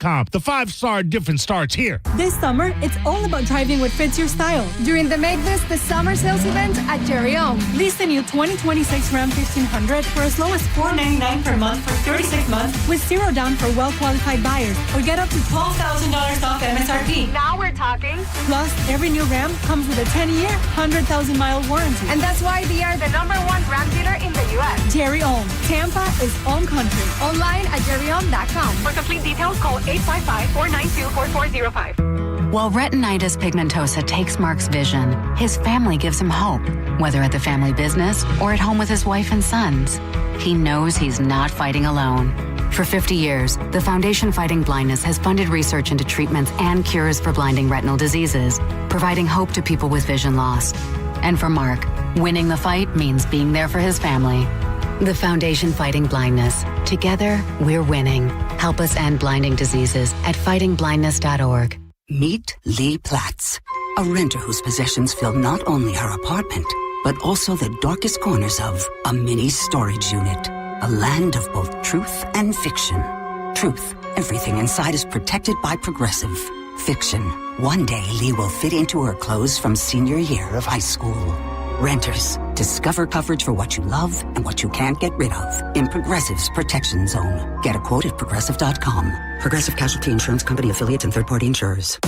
The 5-star difference starts here. This summer, it's all about driving what fits your style. During the Make This the Summer Sales event at Jerry Ohm. Lease the new 2026 Ram 1500 for as low as $499 per month for 36 months with zero down for well-qualified buyers, or get up to $12,000 off MSRP. Now we're talking. Plus, every new Ram comes with a 10-year, 100,000-mile warranty. And that's why they are the #1 Ram dealer in the U.S. Jerry Ohm. Tampa is Ohm country. Online at jerryohm.com. For complete details, call 855-492-4405. While retinitis pigmentosa takes Mark's vision, his family gives him hope, whether at the family business or at home with his wife and sons. He knows he's not fighting alone. For 50 years, the Foundation Fighting Blindness has funded research into treatments and cures for blinding retinal diseases, providing hope to people with vision loss. And for Mark, winning the fight means being there for his family. The Foundation Fighting Blindness. Together, we're winning. Help us end blinding diseases at fightingblindness.org. Meet Lee Platts, a renter whose possessions fill not only her apartment, but also the darkest corners of a mini storage unit. A land of both truth and fiction. Truth, everything inside is protected by Progressive. Fiction, one day Lee will fit into her clothes from senior year of high school. Renters, discover coverage for what you love and what you can't get rid of in Progressive's Protection Zone. Get a quote at Progressive.com. Progressive Casualty Insurance Company affiliates and third-party insurers.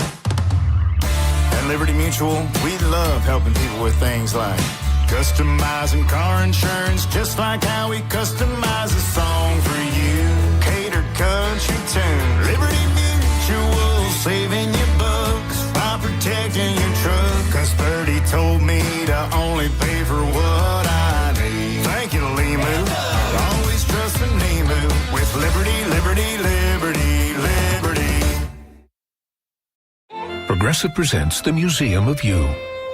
At Liberty Mutual, we love helping people with things like customizing car insurance, just like how we customize a song for you. Catered country tune. Liberty Mutual, saving you bucks by protecting your truck. Cause 30 told me to only pay for what I need. Thank you, Limu. Always trust in Limu with Liberty, Liberty, Liberty, Liberty. Progressive presents the Museum of You.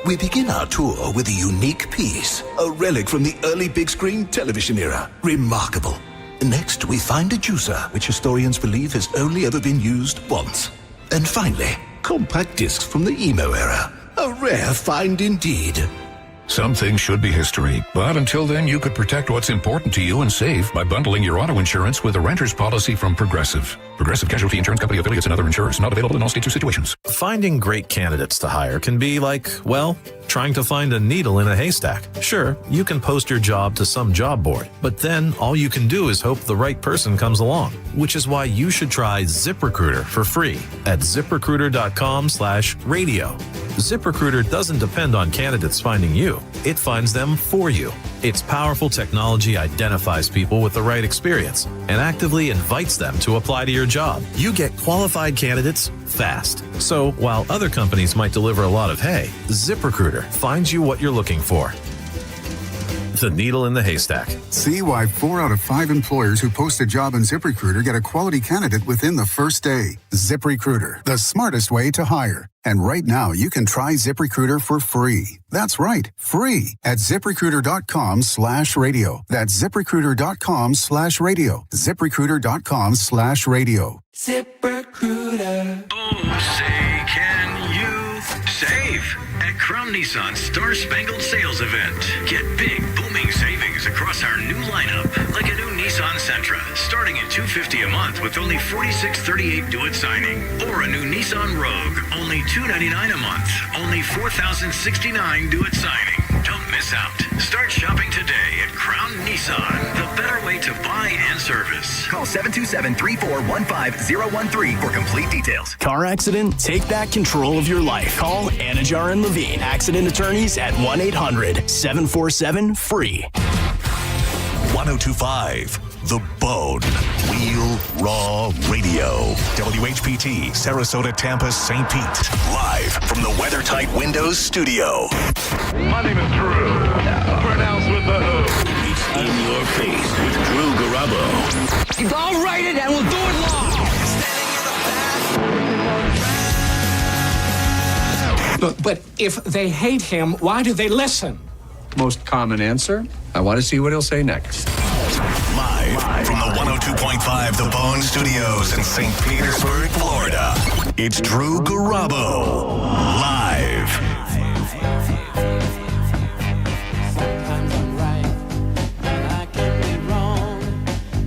We begin our tour with a unique piece, a relic from the early big screen television era. Remarkable. Next, we find a juicer, which historians believe has only ever been used once. And finally, compact discs from the emo era. A rare find indeed. Some things should be history, but until then you could protect what's important to you and save by bundling your auto insurance with a renter's policy from Progressive. Progressive Casualty Insurance Company affiliates and other insurers. Not available in all states or situations. Finding great candidates to hire can be like, well, trying to find a needle in a haystack. Sure, you can post your job to some job board, but then all you can do is hope the right person comes along, which is why you should try ZipRecruiter for free at ZipRecruiter.com/radio. ZipRecruiter doesn't depend on candidates finding you. It finds them for you. Its powerful technology identifies people with the right experience and actively invites them to apply to your job. You get qualified candidates fast. So while other companies might deliver a lot of hay, ZipRecruiter finds you what you're looking for. The needle in the haystack. See why 4 out of 5 employers who post a job in ZipRecruiter get a quality candidate within the first day. ZipRecruiter, the smartest way to hire. And right now, you can try ZipRecruiter for free. That's right, free at ZipRecruiter.com/radio. That's ZipRecruiter.com/radio. ZipRecruiter.com/radio. ZipRecruiter. Oh, say, can you save at Crown Nissan's Star Spangled Sales Event? Get big, booming savings across our new lineup, like a new Nissan Sentra, starting at $250 a month with only $46.38 due at signing, or a new Nissan Rogue, only $299 a month, only $4,069 due at signing. Don't miss out. Start shopping today at Crown Nissan, the better way to buy and service. Call 727-3415-013 for complete details. Car accident? Take back control of your life. Call Anajar and Levine, accident attorneys at 1-800-747-FREE. 1025, The Bone. Real Raw Radio. WHPT, Sarasota, Tampa, St. Pete. Live from the WeatherTight Windows studio. My name is Drew. Pronounced with the O. It's in your face with Drew Garabo. I'll write it and we'll do it live. But if they hate him, why do they listen? Most common answer, I want to see what he'll say next. Live from the 102.5 The Bone Studios in St. Petersburg, Florida. It's Drew Garabo. Live. Sometimes I'm right, and I can be wrong.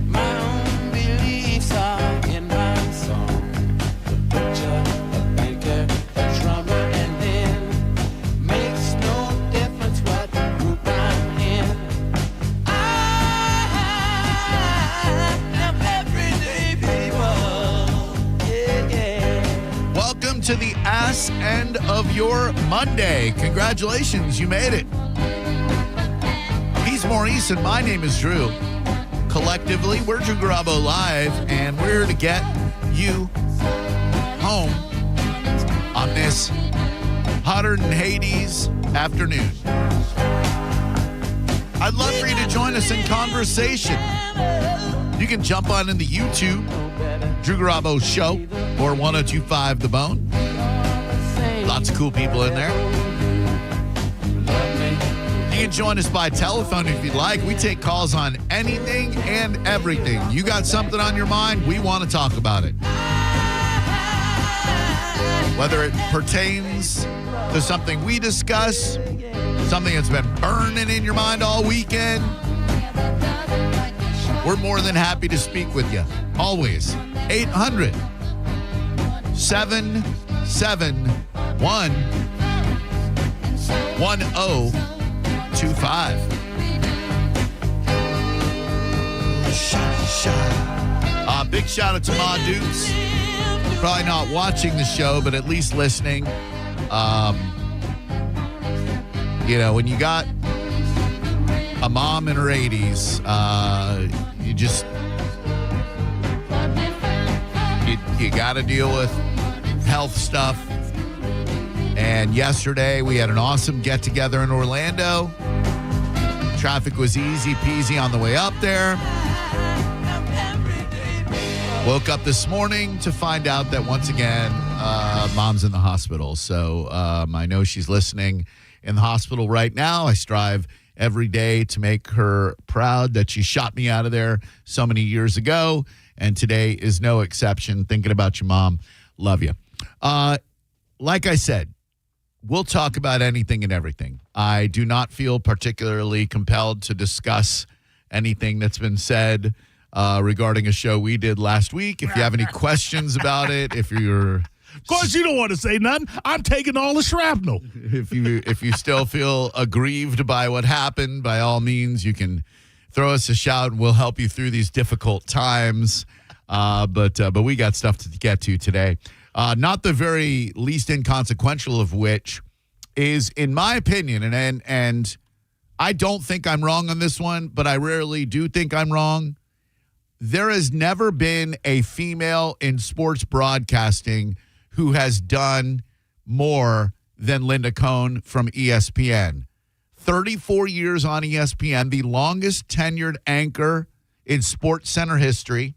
My own beliefs are in my song. to the ass end of your Monday. Congratulations, you made it. He's Maurice, and my name is Drew. Collectively, we're Drew Garabo Live, and we're to get you home on this hotter than Hades afternoon. I'd love for you to join us in conversation. You can jump on in the YouTube, Drew Garabo Show, or 1025 The Bone. Lots of cool people in there. You can join us by telephone if you'd like. We take calls on anything and everything. You got something on your mind, we want to talk about it. Whether it pertains to something we discuss, something that's been burning in your mind all weekend, we're more than happy to speak with you. Always. 800 771 1025. Big shout out to Ma Dukes. Probably not watching the show, but at least listening. When you got a mom in her 80s, you got to deal with health stuff. And yesterday we had an awesome get together in Orlando. Traffic was easy peasy on the way up there. Woke up this morning to find out that once again, mom's in the hospital. So I know she's listening in the hospital right now. I strive every day to make her proud that she shot me out of there so many years ago. And today is no exception. Thinking about your mom. Love you. Like I said, we'll talk about anything and everything. I do not feel particularly compelled to discuss anything that's been said regarding a show we did last week. If you have any questions about it, if you're... Of course you don't want to say nothing. I'm taking all the shrapnel. If you still feel aggrieved by what happened, by all means, you can throw us a shout and we'll help you through these difficult times. But we got stuff to get to today. Not the very least inconsequential of which is, in my opinion, and I don't think I'm wrong on this one, but I rarely do think I'm wrong. There has never been a female in sports broadcasting who has done more than Linda Cohn from ESPN. 34 years on ESPN, the longest tenured anchor in SportsCenter history.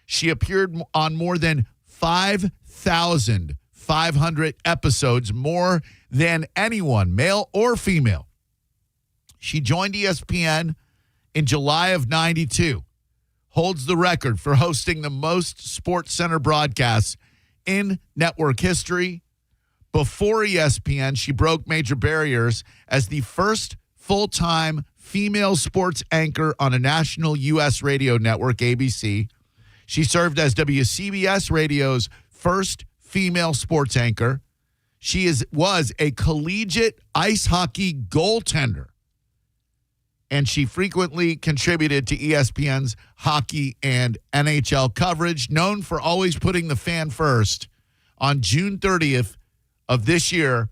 She appeared on more than 5,500 episodes, more than anyone, male or female. She joined ESPN in July of 92. Holds the record for hosting the most SportsCenter broadcasts in network history. Before ESPN, she broke major barriers as the first full-time female sports anchor on a national U.S. radio network, ABC. She served as WCBS Radio's first female sports anchor. She was a collegiate ice hockey goaltender. And she frequently contributed to ESPN's hockey and NHL coverage, known for always putting the fan first. On June 30th of this year,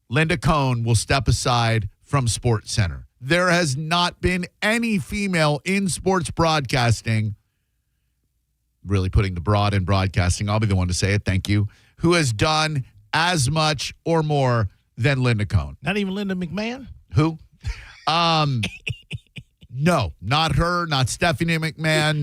Linda Cohn will step aside from SportsCenter. There has not been any female in sports broadcasting, really putting the broad in broadcasting, I'll be the one to say it, thank you, who has done as much or more than Linda Cohn. Not even Linda McMahon? Who? No, not her, not Stephanie McMahon,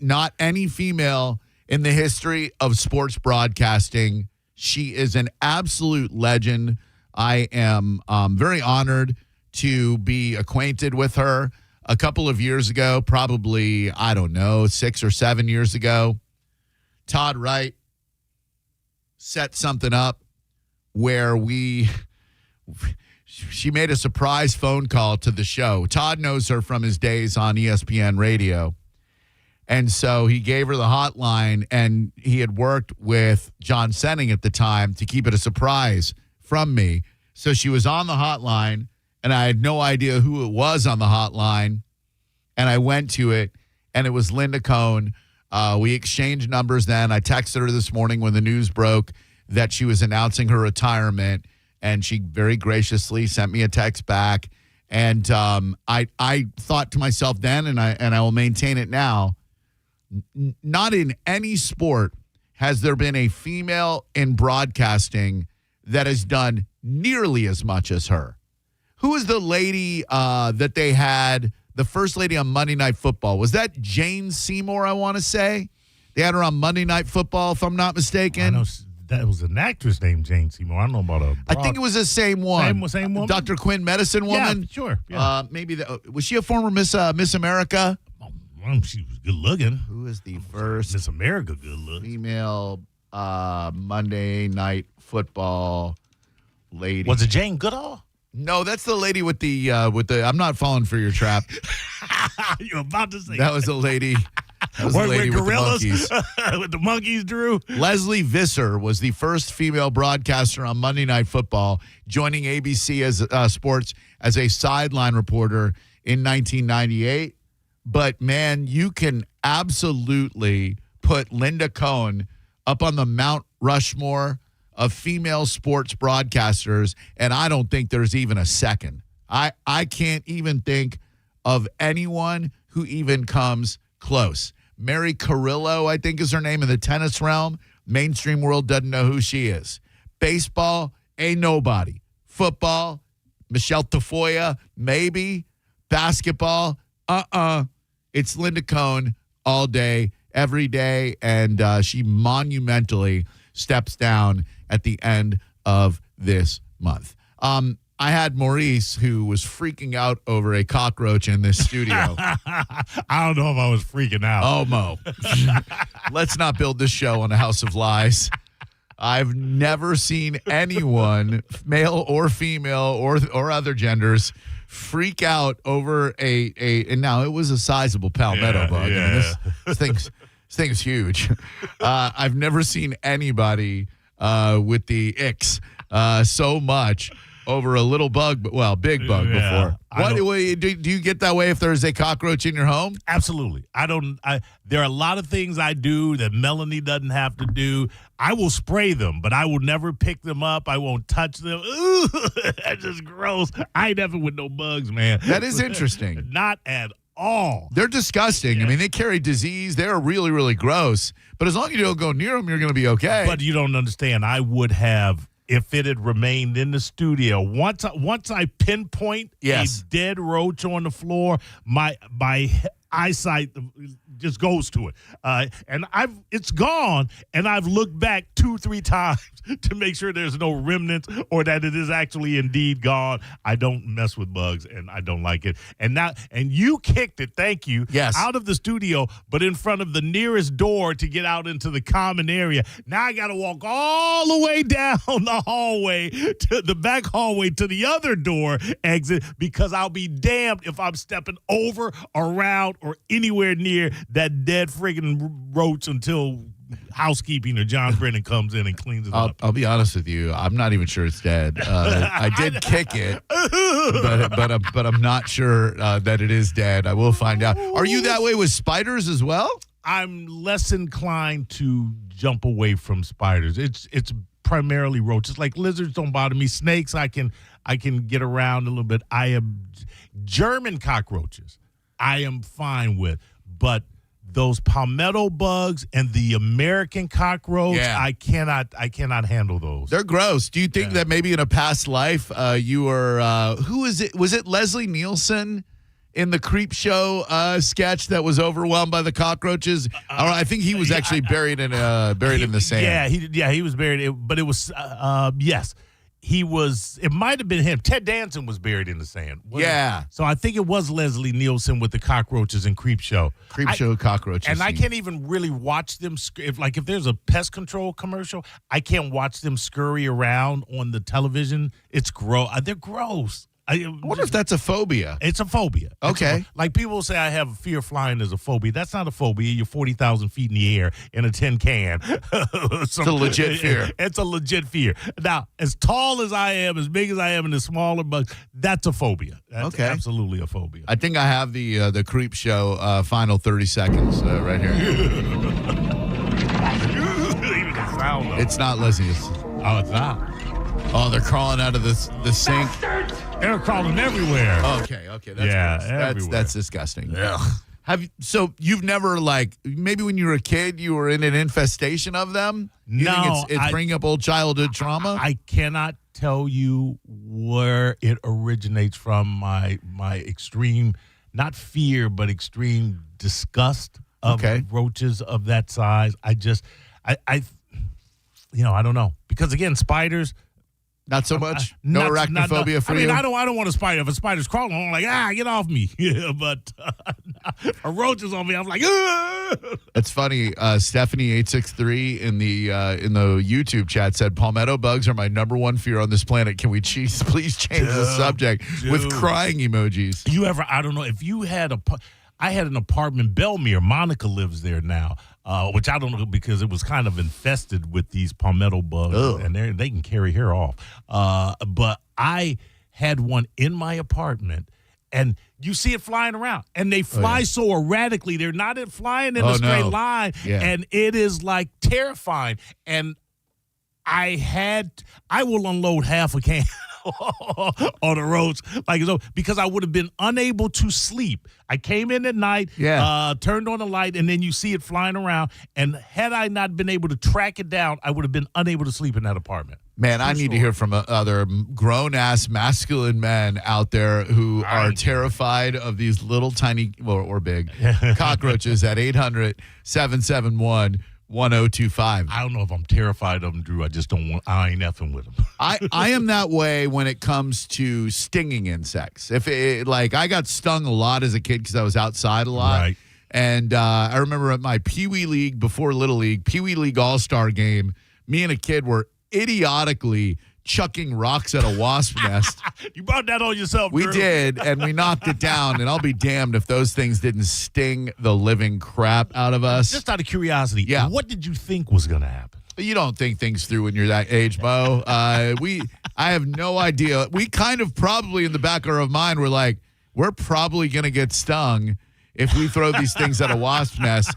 not any female in the history of sports broadcasting. She is an absolute legend. I am very honored to be acquainted with her. A couple of years ago, probably, 6 or 7 years ago, Todd Wright set something up where she made a surprise phone call to the show. Todd knows her from his days on ESPN radio. And so he gave her the hotline, and he had worked with John Senning at the time to keep it a surprise from me. So she was on the hotline, and I had no idea who it was on the hotline. And I went to it, and it was Linda Cohn We exchanged numbers then. I texted her this morning when the news broke that she was announcing her retirement, and she very graciously sent me a text back. And I thought to myself then, and I will maintain it now, not in any sport has there been a female in broadcasting that has done nearly as much as her. Who is the lady that they had, the first lady on Monday Night Football? Was that Jane Seymour, I want to say? They had her on Monday Night Football, if I'm not mistaken. I know that was an actress named Jane Seymour. I don't know about a I think it was the same one. Same woman? Dr. Quinn, medicine woman? Yeah, sure. Yeah. Maybe was she a former Miss America? She was good looking. Who is the first Miss America good looking female Monday Night Football lady? Was it Jane Goodall? No, that's the lady with the I'm not falling for your trap. You're about to say that was a lady. That was the lady with gorillas the monkeys. with the monkeys, Drew. Leslie Visser was the first female broadcaster on Monday Night Football, joining ABC as Sports as a sideline reporter in 1998. But, man, you can absolutely put Linda Cohn up on the Mount Rushmore of female sports broadcasters, and I don't think there's even a second. I can't even think of anyone who even comes close. Mary Carrillo, I think is her name in the tennis realm. Mainstream world doesn't know who she is. Baseball, ain't nobody. Football, Michelle Tafoya, maybe. Basketball, It's Linda Cohn all day, every day, and she monumentally steps down at the end of this month. I had Maurice, who was freaking out over a cockroach in this studio. I don't know if I was freaking out. Oh, Mo. Let's not build this show on a house of lies. I've never seen anyone, male or female or other genders, freak out over and now it was a sizable palmetto bug. Yeah. I mean, this thing's huge. I've never seen anybody with the icks so much over a little bug, big bug before. Do you get that way if there's a cockroach in your home? Absolutely. There are a lot of things I do that Melanie doesn't have to do. I will spray them, but I will never pick them up. I won't touch them. Ooh, that's just gross. I ain't never with no bugs, man. That is interesting. Not at all. They're disgusting. Yeah. I mean, they carry disease. They're really, really gross. But as long as you don't go near them, you're going to be okay. But you don't understand. I would have, if it had remained in the studio. Once I pinpoint a dead roach on the floor, my eyesight just goes to it, and it's gone. And I've looked back 2-3 times to make sure there's no remnants or that it is actually indeed gone. I don't mess with bugs, and I don't like it. And you kicked it, thank you, out of the studio, but in front of the nearest door to get out into the common area. Now I got to walk all the way down the hallway to the back hallway to the other door exit, because I'll be damned if I'm stepping over, around, or anywhere near that dead friggin' roach until housekeeping or John Brennan comes in and cleans it up. I'll be honest with you. I'm not even sure it's dead. I did kick it, but I'm not sure that it is dead. I will find out. Are you that way with spiders as well? I'm less inclined to jump away from spiders. It's primarily roaches. Like lizards don't bother me. Snakes I can get around a little bit. I am German cockroaches I am fine with, but those palmetto bugs and the American cockroach, I cannot handle those. They're gross. Do you think that maybe in a past life you were who is it? Was it Leslie Nielsen in the Creep Show sketch that was overwhelmed by the cockroaches? I think he was actually buried in the sand. He was buried. But it was yes. He was. It might have been him. Ted Danson was buried in the sand. So I think it was Leslie Nielsen with the cockroaches in Creep Show. Cockroaches. And I can't even really watch them. If there's a pest control commercial, I can't watch them scurry around on the television. It's gross. They're gross. I wonder if that's a phobia. It's a phobia. Okay. Like people say I have fear of flying as a phobia. That's not a phobia. You're 40,000 feet in the air in a tin can. It's a legit fear. It's a legit fear. Now, as tall as I am, as big as I am, and as smaller bugs, that's a phobia. That's absolutely a phobia. I think I have the Creep Show final 30 seconds right here. Even the sound of it's not Lizzie. Oh, it's not. Oh, they're crawling out of the sink. They're crawling everywhere. Okay, that's gross. That's disgusting. Ugh. You've never maybe when you were a kid you were in an infestation of them? You think it's bringing up old childhood trauma? I cannot tell you where it originates from. My extreme, not fear, but extreme disgust of roaches of that size. I don't know, because again, spiders. Not so much. No arachnophobia for you. I don't want a spider. If a spider's crawling, I'm like, get off me. Yeah, but a roach is on me. I'm like, That's funny. Stephanie863 in the YouTube chat said palmetto bugs are my number one fear on this planet. Can we please change the subject with crying emojis? I don't know if you had I had an apartment, Belmere. Monica lives there now, which I don't know because it was kind of infested with these palmetto bugs, and they can carry hair off. But I had one in my apartment, and you see it flying around, and they fly so erratically. They're not flying in a straight line, and it is like terrifying. And I will unload half a can on the roads because I would have been unable to sleep. I came in at night, turned on the light, and then you see it flying around. And had I not been able to track it down, I would have been unable to sleep in that apartment. Man, I need to hear from other grown-ass masculine men out there who are terrified of these little tiny or big cockroaches at 800-771-1025. I don't know if I'm terrified of them, Drew. I just don't want. I ain't effing with them. I am that way when it comes to stinging insects. If I got stung a lot as a kid because I was outside a lot. Right. And I remember at my Pee Wee League before Little League, Pee Wee League All-Star game, me and a kid were idiotically chucking rocks at a wasp nest. You brought that on yourself, We Drew. did, and we knocked it down, and I'll be damned if those things didn't sting the living crap out of us. Just out of curiosity, what did you think was going to happen? You don't think things through when you're that age, Mo. I have no idea. We kind of probably in the back of our mind were like, we're probably going to get stung if we throw these things at a wasp nest.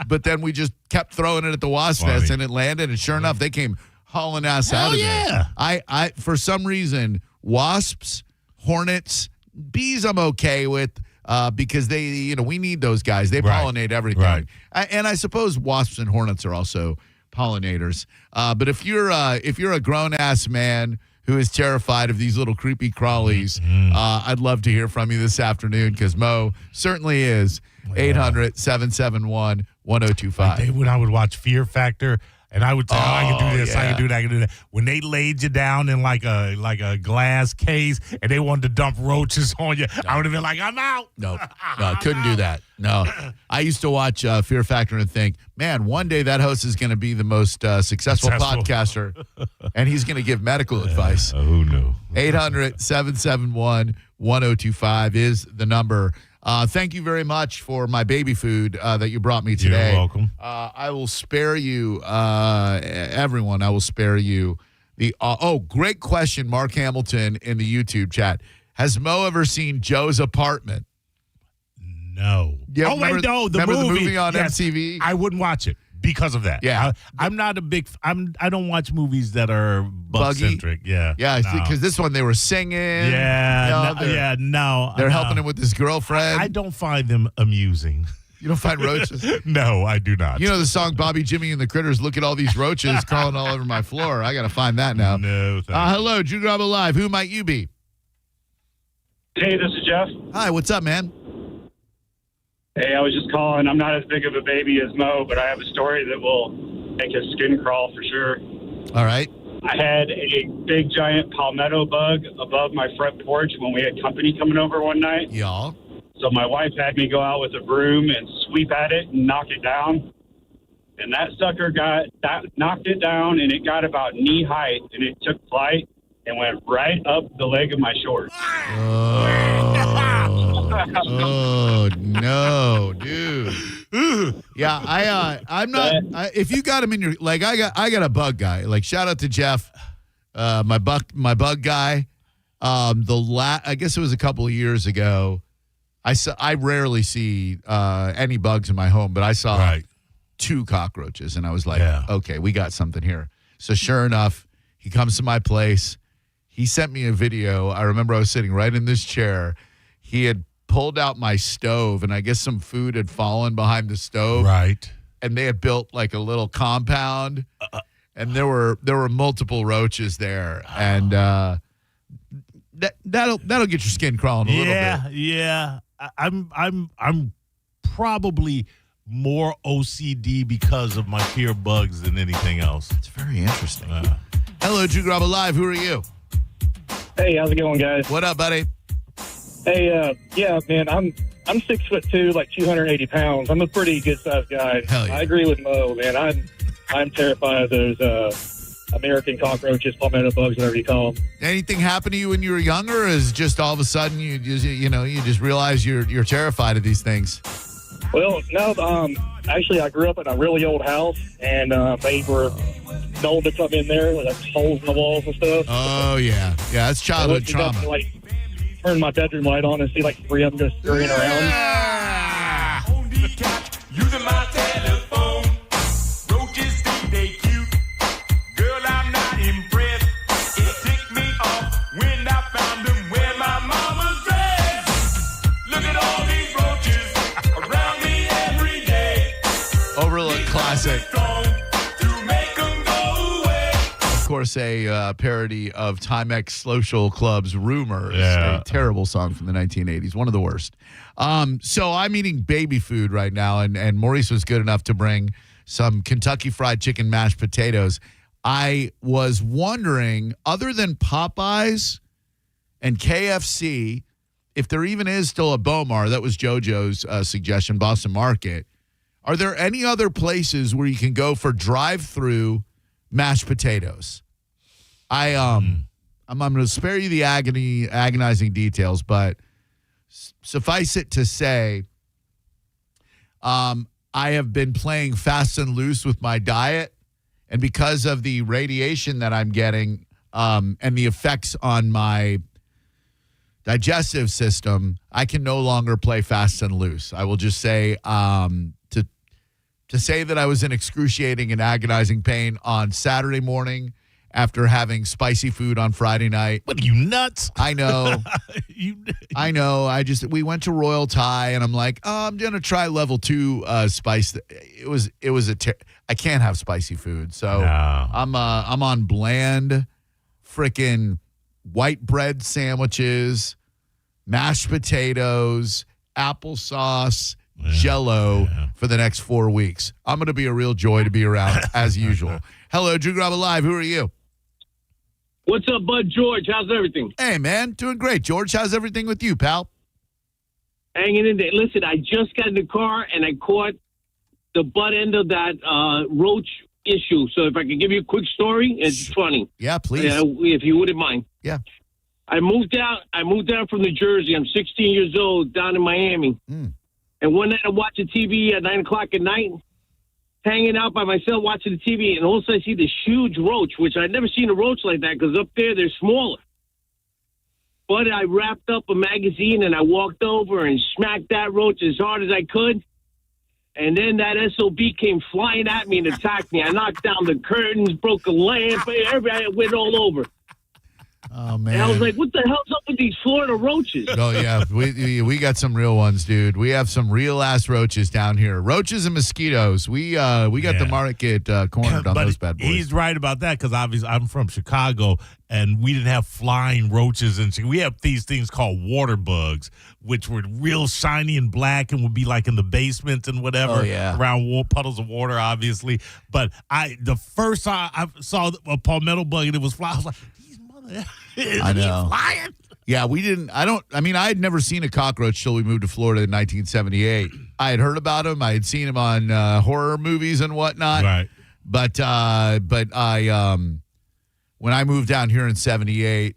But then we just kept throwing it at the wasp nest, and it landed, and sure enough, they came hauling ass out of there. I for some reason, wasps, hornets, bees I'm okay with because they, we need those guys. They pollinate everything. Right. And I suppose wasps and hornets are also pollinators. But if you're a grown-ass man who is terrified of these little creepy crawlies, I'd love to hear from you this afternoon because Mo certainly is. 800-771-1025. Like when I would watch Fear Factor, and I would tell I can do this, I can do that, I can do that. When they laid you down in like a glass case and they wanted to dump roaches on you, I would have been like, I'm out. No, couldn't do that. No. I used to watch Fear Factor and think, man, one day that host is going to be the most successful podcaster, and he's going to give medical advice. Who knew? 800-771-1025 is the number. Thank you very much for my baby food that you brought me today. You're welcome. I will spare you, everyone, I will spare you the great question, Mark Hamilton in the YouTube chat. Has Mo ever seen Joe's Apartment? No. Yeah, no, the movie on MTV? I wouldn't watch it because of that. Yeah. I'm not a big I don't watch movies that are bug-centric. Yeah. Yeah, because this one they were singing. Yeah. No. They're helping him with his girlfriend. I don't find them amusing. You don't find roaches? No, I do not. You know the song Bobby, Jimmy, and the Critters, look at all these roaches crawling all over my floor. I got to find that now. No, hello, Drew Garabo Live. Who might you be? Hey, this is Jeff. Hi, what's up, man? Hey, I was just calling. I'm not as big of a baby as Mo, but I have a story that will make his skin crawl for sure. All right. I had a big, giant palmetto bug above my front porch when we had company coming over one night. Y'all. So my wife had me go out with a broom and sweep at it and knock it down. And that sucker knocked it down, and it got about knee height, and it took flight. and went right up the leg of my shorts. Oh no, dude. Yeah, I'm not. If you got him in your like, I got a bug guy. Like, shout out to Jeff, my bug guy. I guess it was a couple of years ago. I rarely see any bugs in my home, but I saw 2 cockroaches, and I was like, okay, we got something here. So sure enough, he comes to my place. He sent me a video. I remember I was sitting right in this chair. He had pulled out my stove, and I guess some food had fallen behind the stove. Right. And they had built like a little compound, and there were multiple roaches there, and that'll get your skin crawling a little bit. Yeah. I'm probably more OCD because of my fear of bugs than anything else. It's very interesting. Hello, Drew Garabo Live. Who are you? Hey, how's it going, guys? What up, buddy? Hey, yeah, man, I'm 6'2", like 280 pounds. I'm a pretty good sized guy. Hell yeah. I agree with Mo, man. I'm terrified of those American cockroaches, palmetto bugs, whatever you call them. Anything happen to you when you were younger, or is just all of a sudden you just realize you're terrified of these things? Well, no, actually, I grew up in a really old house, and they were known to come in there with holes in the walls and stuff. Oh, yeah. Yeah, that's childhood trauma. Turn my bedroom light on and see like 3 of them just scurrying around. Using my telephone. Roaches think they cute. Girl, I'm not impressed. It ticked me off when I found them where my mama's dressed. Look at all these roaches around me every day. Overlook classic. Of course, a parody of Timex Social Club's Rumors, a terrible song from the 1980s, one of the worst. So I'm eating baby food right now, and Maurice was good enough to bring some Kentucky Fried Chicken mashed potatoes. I was wondering, other than Popeyes and KFC, if there even is still a Bomar, that was JoJo's suggestion, Boston Market, are there any other places where you can go for drive-through mashed potatoes? I'm going to spare you the agonizing details, but suffice it to say, I have been playing fast and loose with my diet, and because of the radiation that I'm getting and the effects on my digestive system, I can no longer play fast and loose. I will just say to say that I was in excruciating and agonizing pain on Saturday morning after having spicy food on Friday night. What are you, nuts? I know. I know. We went to Royal Thai, and I'm like, I'm going to try level 2 spice. I can't have spicy food. So no. I'm on bland freaking white bread sandwiches, mashed potatoes, applesauce, Jell-O for the next 4 weeks. I'm going to be a real joy to be around as usual. Hello, Drew Garabo Live. Who are you? What's up, Bud George? How's everything? Hey, man. Doing great. George, how's everything with you, pal? Hanging in there. Listen, I just got in the car and I caught the butt end of that roach issue. So if I could give you a quick story, it's funny. Yeah, please. If you wouldn't mind. Yeah. I moved down from New Jersey. I'm 16 years old down in Miami. And one night I'm watching TV at 9 o'clock at night, hanging out by myself watching the TV, and all of a sudden I see this huge roach, which I'd never seen a roach like that because up there they're smaller. But I wrapped up a magazine and I walked over and smacked that roach as hard as I could. And then that SOB came flying at me and attacked me. I knocked down the curtains, broke a lamp, everybody went all over. Oh, man. And I was like, what the hell's up with these Florida roaches? Oh, yeah. We got some real ones, dude. We have some real-ass roaches down here. Roaches and mosquitoes. We got the market cornered on those bad boys. He's right about that because obviously I'm from Chicago, and we didn't have flying roaches. We have these things called water bugs, which were real shiny and black and would be like in the basement and whatever around puddles of water, obviously. But the first time I saw a palmetto bug and it was flying, I was like, I know. Flying? Yeah, we didn't. I had never seen a cockroach till we moved to Florida in 1978. I had heard about them. I had seen them on horror movies and whatnot. Right. But I when I moved down here in 78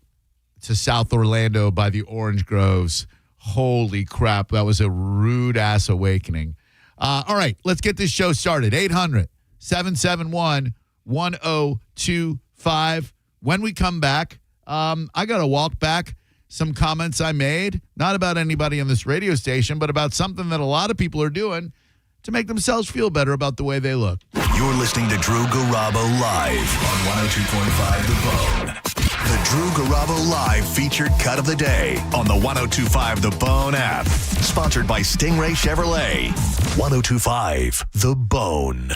to South Orlando by the orange groves, holy crap, that was a rude-ass awakening. All right, let's get this show started. 800-771-1025. When we come back, I got to walk back some comments I made, not about anybody on this radio station, but about something that a lot of people are doing to make themselves feel better about the way they look. You're listening to Drew Garabo live on 102.5 The Bone. The Drew Garabo Live featured cut of the day on the 102.5 The Bone app. Sponsored by Stingray Chevrolet. 102.5 The Bone.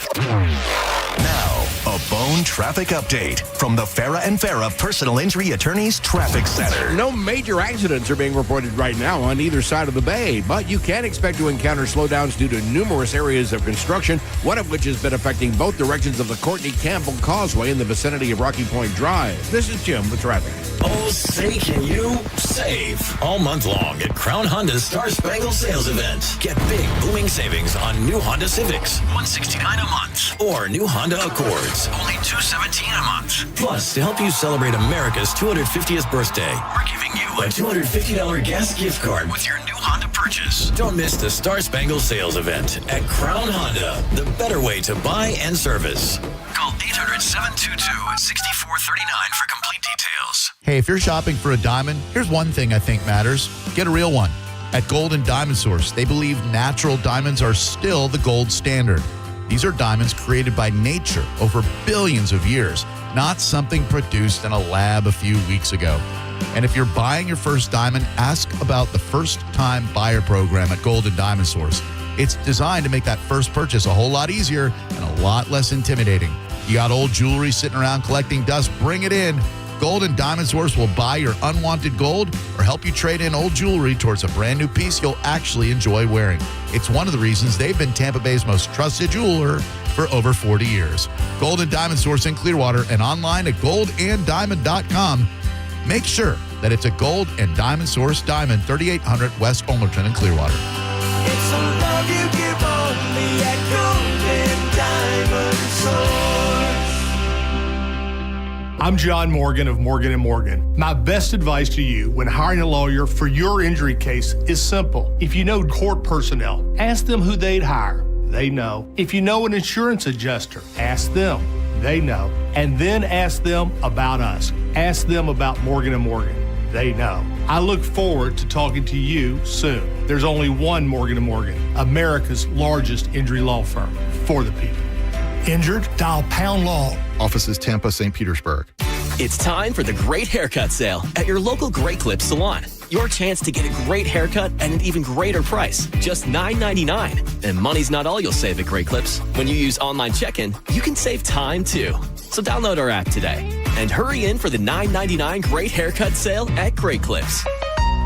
Now, a Bone traffic update from the Farah and Farah Personal Injury Attorneys Traffic Center. No major accidents are being reported right now on either side of the bay, but you can expect to encounter slowdowns due to numerous areas of construction, one of which has been affecting both directions of the Courtney Campbell Causeway in the vicinity of Rocky Point Drive. This is Jim with traffic. Oh, say can you save all month long at Crown Honda's Star Spangled Sales Event. Get big booming savings on new Honda Civics, $169 a month, or new Honda Accords, only $217 a month. Plus, to help you celebrate America's 250th birthday, we're giving you a $250 gas gift card with your new Honda purchase. Don't miss the Star Spangled Sales Event at Crown Honda, the better way to buy and service. Call 800-722-6439 for complete details. Hey, if you're shopping for a diamond, here's one thing I think matters. Get a real one. At Golden Diamond Source, they believe natural diamonds are still the gold standard. These are diamonds created by nature over billions of years, not something produced in a lab a few weeks ago. And if you're buying your first diamond, ask about the first-time buyer program at Golden Diamond Source. It's designed to make that first purchase a whole lot easier and a lot less intimidating. You got old jewelry sitting around collecting dust, bring it in. Golden Diamond Source will buy your unwanted gold or help you trade in old jewelry towards a brand new piece you'll actually enjoy wearing. It's one of the reasons they've been Tampa Bay's most trusted jeweler for over 40 years. Golden Diamond Source in Clearwater and online at goldanddiamond.com. Make sure that it's a Gold and Diamond Source diamond, 3800 West Olmerton in Clearwater. It's a love you give only at Golden Diamond Source. I'm John Morgan of Morgan & Morgan. My best advice to you when hiring a lawyer for your injury case is simple. If you know court personnel, ask them who they'd hire. They know. If you know an insurance adjuster, ask them. They know. And then ask them about us. Ask them about Morgan & Morgan. They know. I look forward to talking to you soon. There's only one Morgan & Morgan, America's largest injury law firm for the people. Injured? Dial Pound Law. Offices Tampa, St. Petersburg. It's time for the Great Haircut Sale at your local Great Clips salon. Your chance to get a great haircut at an even greater price, just $9.99. And money's not all you'll save at Great Clips. When you use online check-in, you can save time too. So download our app today and hurry in for the $9.99 Great Haircut Sale at Great Clips.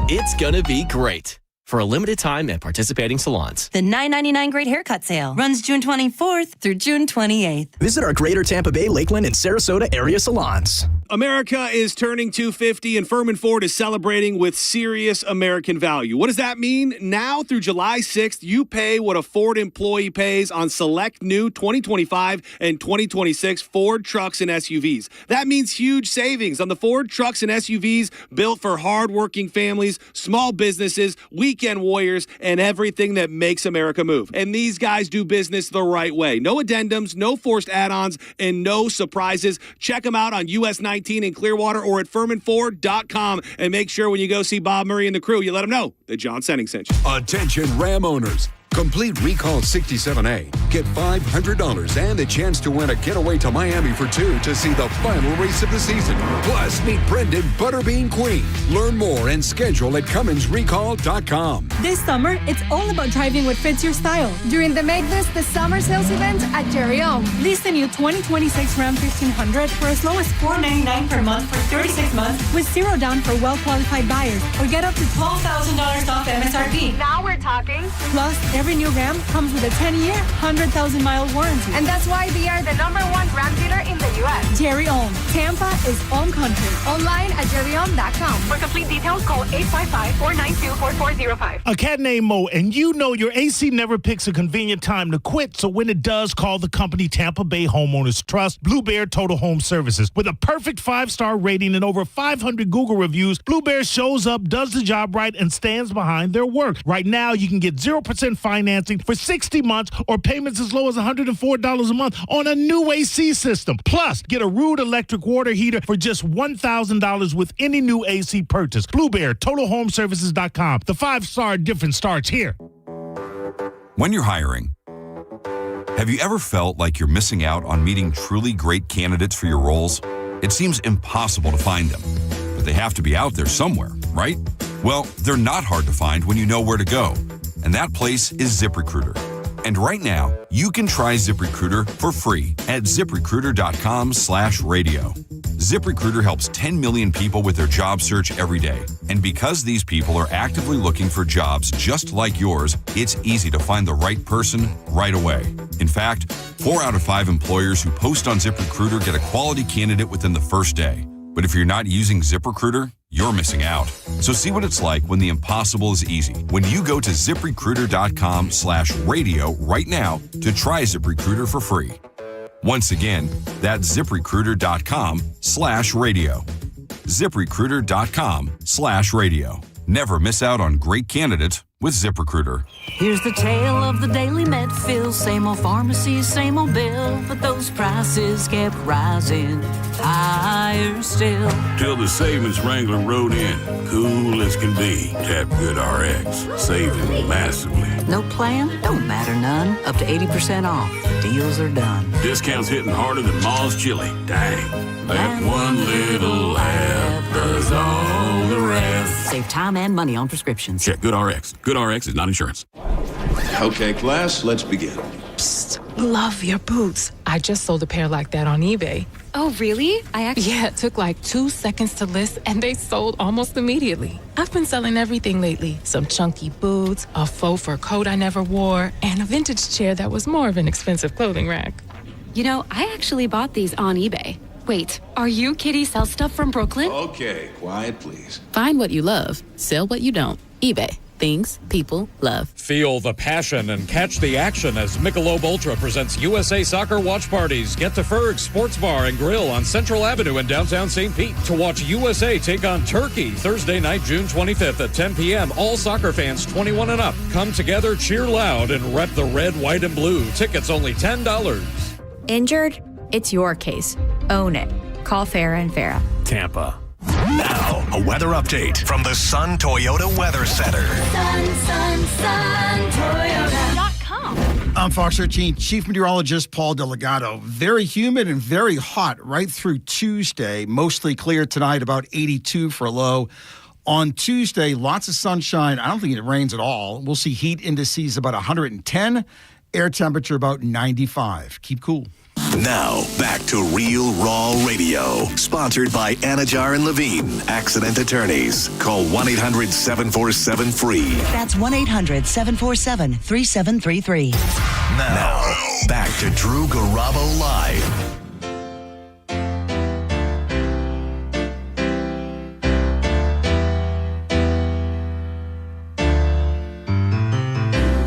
It's gonna be great. For a limited time at participating salons. The $9.99 Great Haircut Sale runs June 24th through June 28th. Visit our Greater Tampa Bay, Lakeland, and Sarasota area salons. America is turning 250 and Furman Ford is celebrating with serious American value. What does that mean? Now through July 6th, you pay what a Ford employee pays on select new 2025 and 2026 Ford trucks and SUVs. That means huge savings on the Ford trucks and SUVs built for hardworking families, small businesses, weekend warriors, and everything that makes America move. And these guys do business the right way. No addendums, no forced add-ons, and no surprises. Check them out on US 19 in Clearwater or at FurmanFord.com, and make sure when you go see Bob Murray and the crew, you let them know that John Senning sent you. Attention Ram owners. Complete Recall 67A. Get $500 and a chance to win a getaway to Miami for two to see the final race of the season. Plus, meet Brendan Butterbean Queen. Learn more and schedule at CumminsRecall.com. This summer, it's all about driving what fits your style. During the Make This the Summer Sales event at Jerry-O. Lease the new 2026 Ram 1500 for as low as $499 per month for 36 months with zero down for well-qualified buyers, or get up to $12,000 off MSRP. Now we're talking. Plus, every new Ram comes with a 10-year, 100,000-mile warranty. And that's why we are the #1 Ram dealer in the U.S. Jerry Ohm. Tampa is Ohm Country. Online at jerryohm.com. For complete details, call 855-492-4405. A cat named Mo, and you know your AC never picks a convenient time to quit, so when it does, call the company Tampa Bay Homeowners Trust, Blue Bear Total Home Services. With a perfect 5-star rating and over 500 Google reviews, Blue Bear shows up, does the job right, and stands behind their work. Right now, you can get 0% financing for 60 months or payments as low as $104 a month on a new AC system. Plus, get a Rude electric water heater for just $1,000 with any new AC purchase. Blue Bear, TotalHomeservices.com. The 5-star difference starts here. When you're hiring, have you ever felt like you're missing out on meeting truly great candidates for your roles? It seems impossible to find them, but they have to be out there somewhere, right? Well, they're not hard to find when you know where to go, and that place is ZipRecruiter. And right now, you can try ZipRecruiter for free at ZipRecruiter.com/radio. ZipRecruiter helps 10 million people with their job search every day. And because these people are actively looking for jobs just like yours, it's easy to find the right person right away. In fact, 4 out of 5 employers who post on ZipRecruiter get a quality candidate within the first day. But if you're not using ZipRecruiter, you're missing out. So see what it's like when the impossible is easy. When you go to ZipRecruiter.com/radio right now to try ZipRecruiter for free. Once again, that's ZipRecruiter.com/radio. ZipRecruiter.com/radio. Never miss out on great candidates with ZipRecruiter. Here's the tale of the daily med fill. Same old pharmacy, same old bill. But those prices kept rising higher still. Till the savings wrangler rode in. Cool as can be. Tap GoodRx. Saving massively. No plan? Don't matter none. Up to 80% off. The deals are done. Discounts hitting harder than Ma's chili. Dang. That one little app does all the rest. Save time and money on prescriptions. Check GoodRx. GoodRx is not insurance. Okay, class, let's begin. Psst, love your boots. I just sold a pair like that on eBay. Oh, really? Yeah, it took like 2 seconds to list and they sold almost immediately. I've been selling everything lately. Some chunky boots, a faux fur coat I never wore, and a vintage chair that was more of an expensive clothing rack. You know, I actually bought these on eBay. Wait, are you Kitty Sell Stuff from Brooklyn? Okay, quiet, please. Find what you love, sell what you don't. eBay. Things people love. Feel the passion and catch the action as Michelob Ultra presents USA Soccer Watch Parties. Get to Ferg's Sports Bar and Grill on Central Avenue in downtown St. Pete to watch USA take on Turkey Thursday night, June 25th at 10 p.m. All soccer fans 21 and up. Come together, cheer loud, and rep the red, white, and blue. Tickets only $10. Injured? It's your case. Own it. Call Farah and Farah. Tampa. Now, a weather update from the Sun Toyota Weather Center. SunToyota.com. I'm Fox 13 Chief Meteorologist Paul Delgado. Very humid and very hot right through Tuesday. Mostly clear tonight, about 82 for a low. On Tuesday, lots of sunshine. I don't think it rains at all. We'll see heat indices about 110. Air temperature about 95. Keep cool. Now, back to Real Raw Radio. Sponsored by Anajar and Levine, accident attorneys. Call 1-800-747-FREE. That's 1-800-747-3733. Now, back to Drew Garabo Live.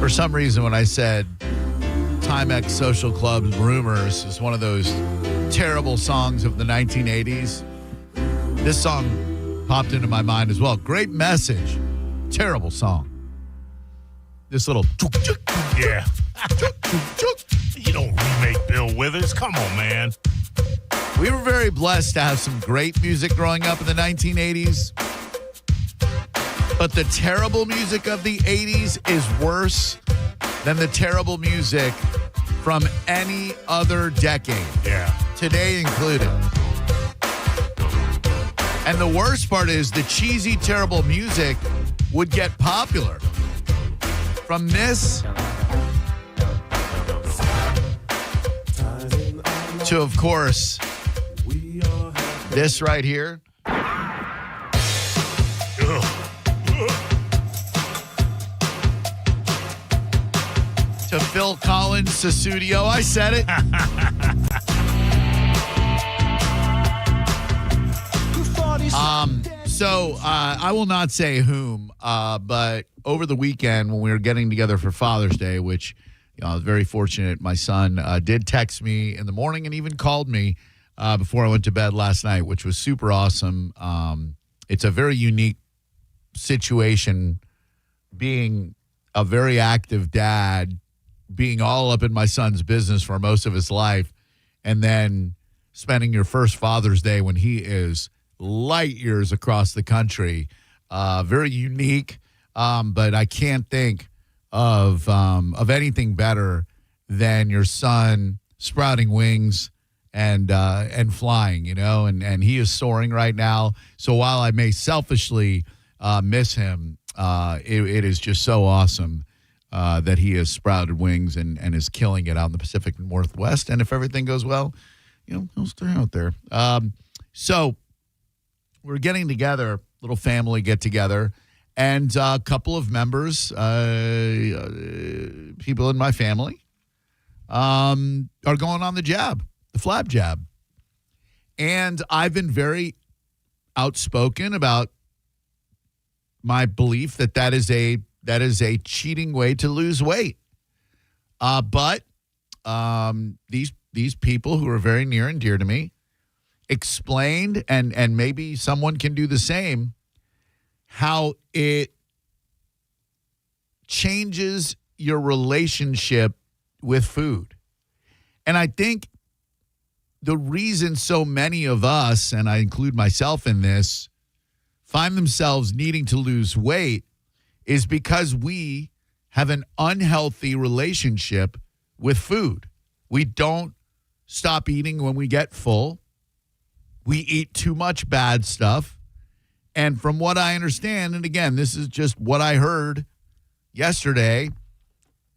For some reason, when I said Timex Social Club's Rumors is one of those terrible songs of the 1980s, this song popped into my mind as well. Great message. Terrible song. This little... Yeah. You don't remake Bill Withers. Come on, man. We were very blessed to have some great music growing up in the 1980s. But the terrible music of the 80s is worse than the terrible music from any other decade. Yeah. Today included. And the worst part is the cheesy, terrible music would get popular. From this to, of course, this right here. To Phil Collins' Sussudio. I said it. So I will not say whom, but over the weekend when we were getting together for Father's Day, which I was very fortunate, my son did text me in the morning and even called me before I went to bed last night, which was super awesome. It's a very unique situation, being a very active dad, being all up in my son's business for most of his life, and then spending your first Father's Day when he is light years across the country. Very unique, but I can't think of anything better than your son sprouting wings and flying, and he is soaring right now. So while I may selfishly miss him, it is just so awesome that he has sprouted wings and is killing it out in the Pacific Northwest. And if everything goes well, he'll stay out there. So we're getting together, little family get together, and a couple of members, people in my family, are going on the jab, the flab jab. And I've been very outspoken about my belief that is a cheating way to lose weight. But these people who are very near and dear to me explained, and maybe someone can do the same, how it changes your relationship with food. And I think the reason so many of us, and I include myself in this, find themselves needing to lose weight is because we have an unhealthy relationship with food. We don't stop eating when we get full. We eat too much bad stuff. And from what I understand, and again, this is just what I heard yesterday,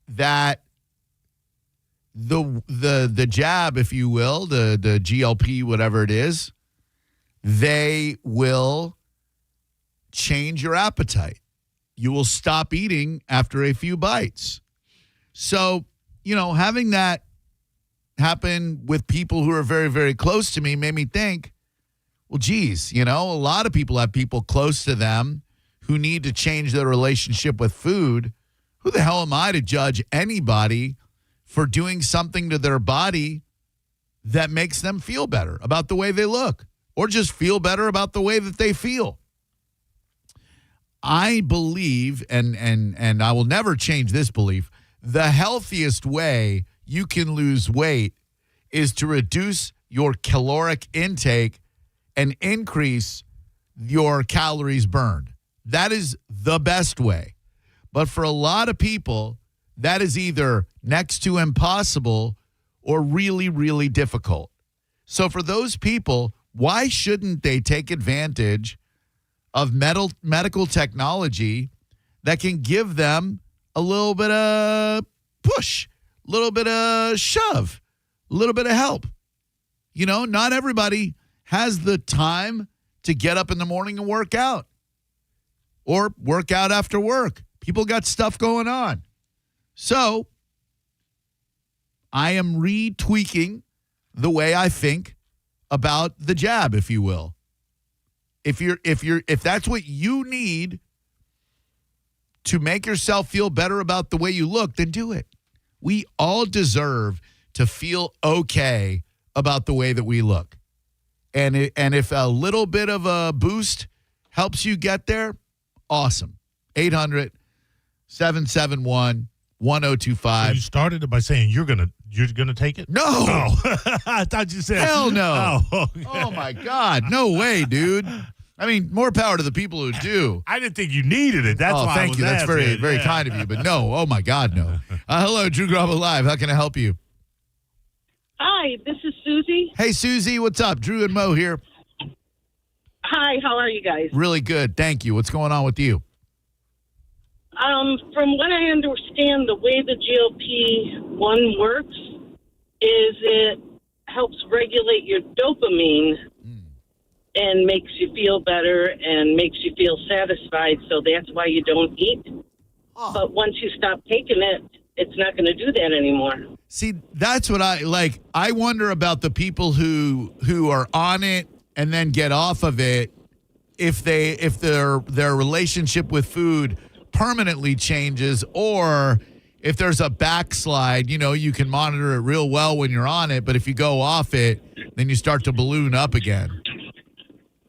that the jab, if you will, the GLP, whatever it is, they will change your appetite. You will stop eating after a few bites. So, having that happen with people who are very, very close to me made me think, well, geez, a lot of people have people close to them who need to change their relationship with food. Who the hell am I to judge anybody for doing something to their body that makes them feel better about the way they look, or just feel better about the way that they feel? I believe, and I will never change this belief, the healthiest way you can lose weight is to reduce your caloric intake and increase your calories burned. That is the best way. But for a lot of people, that is either next to impossible or really, really difficult. So for those people, why shouldn't they take advantage of medical technology that can give them a little bit of push, a little bit of shove, a little bit of help? Not everybody has the time to get up in the morning and work out or work out after work. People got stuff going on. So I am retweaking the way I think about the jab, if you will. If that's what you need to make yourself feel better about the way you look, then do it. We all deserve to feel okay about the way that we look. And if a little bit of a boost helps you get there, awesome. 800-771-1025. So you started it by saying you're gonna take it? No. Oh. I thought you said hell no. Oh, oh my God. No way, dude. I mean, more power to the people who do. I didn't think you needed it. That's why thank you. That's asking. very, very kind of you. But no, oh my God, no. Hello, Drew Garabo Live. How can I help you? Hi, this is Susie. Hey, Susie, what's up? Drew and Mo here. Hi, how are you guys? Really good, thank you. What's going on with you? From what I understand, the way the GLP-1 works is it helps regulate your dopamine and makes you feel better and makes you feel satisfied, so that's why you don't eat. Oh. But once you stop taking it, it's not going to do that anymore. See, that's what I like. I wonder about the people who are on it and then get off of it if their relationship with food permanently changes, or if there's a backslide. You can monitor it real well when you're on it, but if you go off it, then you start to balloon up again.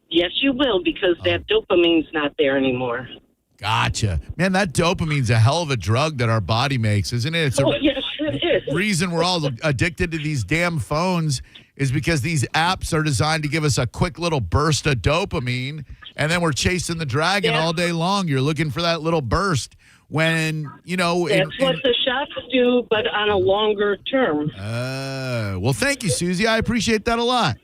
Yes, you will, because that dopamine's not there anymore. Gotcha. Man, that dopamine's a hell of a drug that our body makes, isn't it? It's yes, it is. Reason we're all addicted to these damn phones is because these apps are designed to give us a quick little burst of dopamine, and then we're chasing the dragon all day long. You're looking for that little burst when, That's what the shots do, but on a longer term. Well, thank you, Susie. I appreciate that a lot.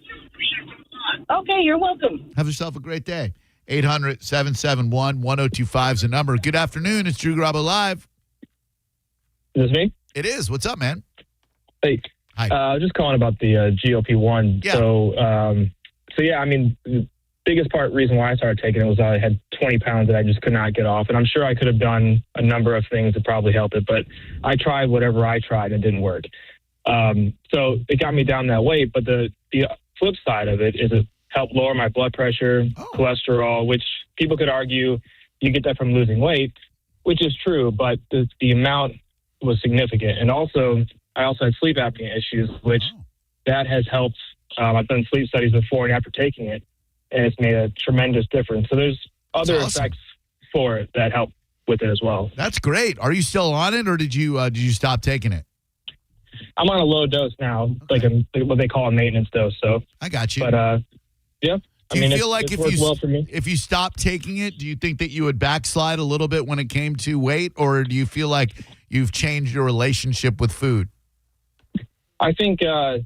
Okay, you're welcome. Have yourself a great day. 800-771-1025 is the number. Good afternoon. It's Drew Garabo Live. Is this me? It is. What's up, man? Hey. Hi. Just calling about the GLP-1. Yeah. So the biggest reason why I started taking it was I had 20 pounds that I just could not get off. And I'm sure I could have done a number of things to probably help it, but I tried whatever I tried and it didn't work. So it got me down that weight. But the flip side of it is it helped lower my blood pressure, cholesterol, which people could argue you get that from losing weight, which is true, but the amount was significant. And also, I also had sleep apnea issues, which that has helped. I've done sleep studies before and after taking it, and it's made a tremendous difference. So there's other effects for it that help with it as well. That's great. Are you still on it, or did you stop taking it? I'm on a low dose now, like what they call a maintenance dose. So I got you. But yeah. Do you feel like if you stop taking it, do you think that you would backslide a little bit when it came to weight, or do you feel like you've changed your relationship with food? I think it's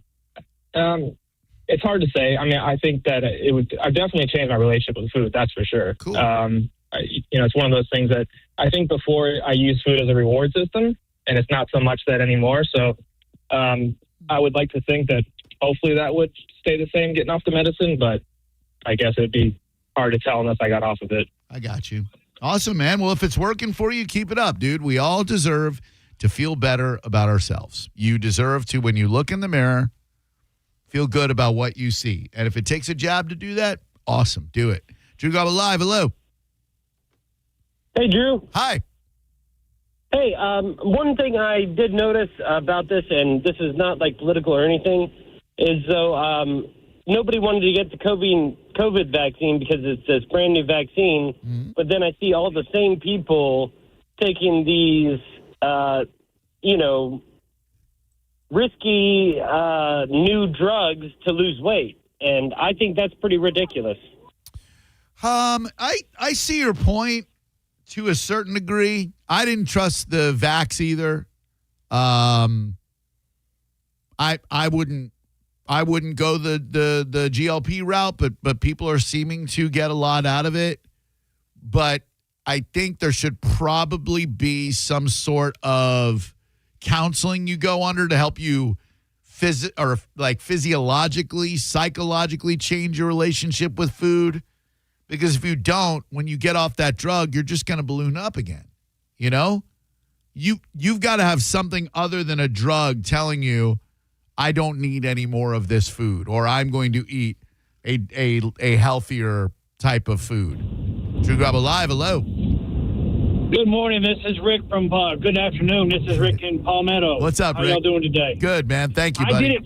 hard to say. I mean, I think that I've definitely changed my relationship with food. That's for sure. Cool. It's one of those things that I think before I used food as a reward system, and it's not so much that anymore. So I would like to think that hopefully that would stay the same getting off the medicine, but I guess it'd be hard to tell unless I got off of it. I got you. Awesome, man. Well, if it's working for you, keep it up, dude. We all deserve to feel better about ourselves. You deserve to, when you look in the mirror, feel good about what you see. And if it takes a jab to do that, awesome. Do it. Drew Garabo Live. Hello. Hey, Drew. Hi. Hey, one thing I did notice about this, and this is not like political or anything, is though nobody wanted to get the COVID vaccine because it's this brand new vaccine. Mm-hmm. But then I see all the same people taking these, risky new drugs to lose weight. And I think that's pretty ridiculous. I see your point to a certain degree. I didn't trust the vax either. I wouldn't go the GLP route, but people are seeming to get a lot out of it. But I think there should probably be some sort of counseling you go under to help you physiologically, psychologically change your relationship with food. Because if you don't, when you get off that drug, you're just going to balloon up again. You know? You've got to have something other than a drug telling you, I don't need any more of this food, or I'm going to eat a healthier type of food. Drew Garabo Live, hello. Good morning. This is Rick from good afternoon. This is Rick in Palmetto. What's up, Rick? How y'all doing today? Good, man. Thank you, buddy.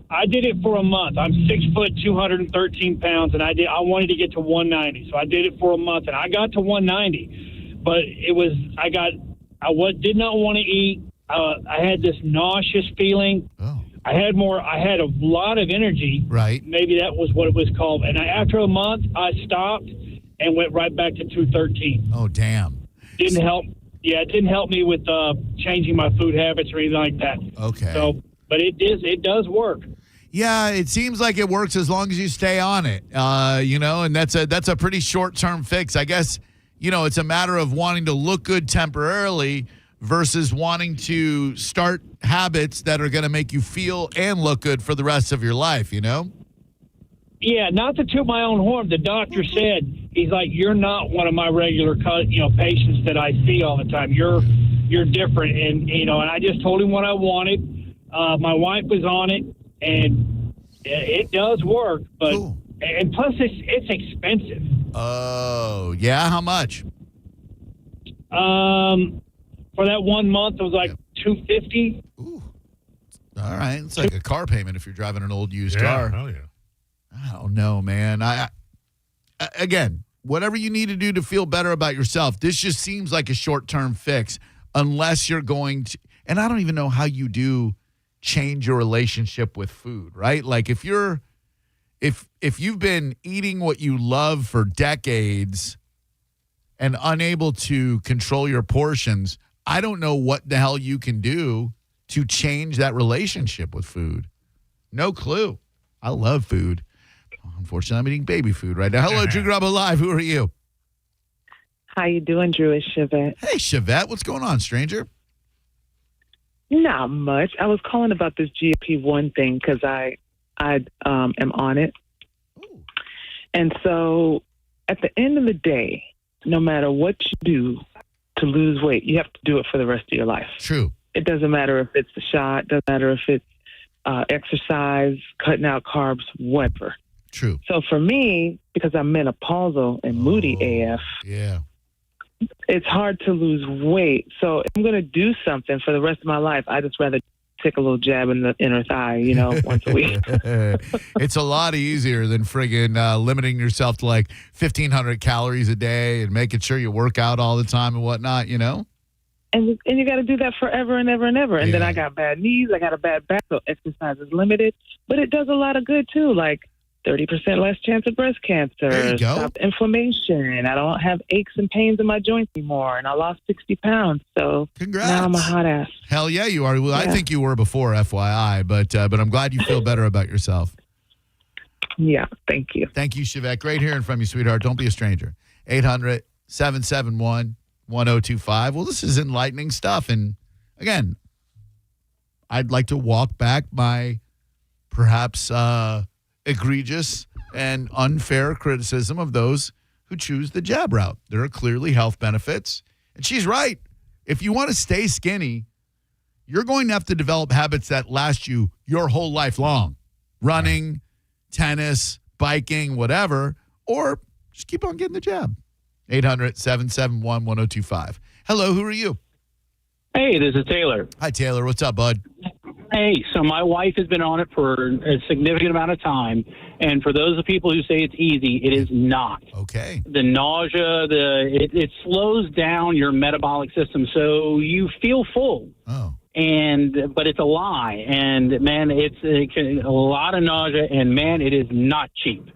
I did it for a month. I'm 6 foot, 213 pounds, and I wanted to get to 190. So I did it for a month, and I got to 190. But did not want to eat. I had this nauseous feeling. Oh. I had a lot of energy. Right. Maybe that was what it was called. And after a month, I stopped and went right back to 213. Oh, damn. Didn't help. Yeah, it didn't help me with changing my food habits or anything like that. Okay. So, but it does work. Yeah, it seems like it works as long as you stay on it. And that's a pretty short-term fix. I guess, it's a matter of wanting to look good temporarily versus wanting to start habits that are going to make you feel and look good for the rest of your life, Yeah, not to toot my own horn. The doctor said, he's like, you're not one of my regular patients that I see all the time. You're different. And I just told him what I wanted. My wife was on it, and it does work. But, cool. And plus, it's expensive. Oh, yeah? How much? For that 1 month, it was like $250. Ooh. All right. It's like a car payment if you're driving an old used car. Hell yeah. I don't know, man. Again, whatever you need to do to feel better about yourself, this just seems like a short-term fix unless you're going to, and I don't even know how you do change your relationship with food, right? Like if you've been eating what you love for decades and unable to control your portions, I don't know what the hell you can do to change that relationship with food. No clue. I love food. Unfortunately, I'm eating baby food right now. Hello, Drew Garabo Live. Who are you? How you doing, Drew? It's Chevette. Hey, Chevette. What's going on, stranger? Not much. I was calling about this GLP-1 thing because I am on it. Ooh. And so at the end of the day, no matter what you do to lose weight, you have to do it for the rest of your life. True. It doesn't matter if it's the shot, doesn't matter if it's exercise, cutting out carbs, whatever. True. So for me, because I'm menopausal and moody AF, it's hard to lose weight. So if I'm going to do something for the rest of my life, I just rather take a little jab in the inner thigh, once a week. It's a lot easier than friggin' limiting yourself to like 1,500 calories a day and making sure you work out all the time and whatnot, And you got to do that forever and ever and ever. And then I got bad knees. I got a bad back, so exercise is limited. But it does a lot of good, too, like 30% less chance of breast cancer, stop inflammation. I don't have aches and pains in my joints anymore, and I lost 60 pounds. So congrats. Now I'm a hot ass. Hell yeah, you are. Well, I think you were before, FYI, but I'm glad you feel better about yourself. Yeah, thank you. Thank you, Chevette. Great hearing from you, sweetheart. Don't be a stranger. 800-771-1025. Well, this is enlightening stuff. And again, I'd like to walk back my perhaps egregious and unfair criticism of those who choose the jab route. There are clearly health benefits. And she's right. If you want to stay skinny, you're going to have to develop habits that last you your whole life long. Running, tennis, biking, whatever, or just keep on getting the jab. 800-771-1025. Hello, who are you? Hey, this is Taylor. Hi, Taylor. What's up, bud? Hey, so my wife has been on it for a significant amount of time, and for those of people who say it's easy, it is not. Okay. The nausea, it slows down your metabolic system, so you feel full. Oh. But it's a lie, and man, it's a lot of nausea, and man, it is not cheap.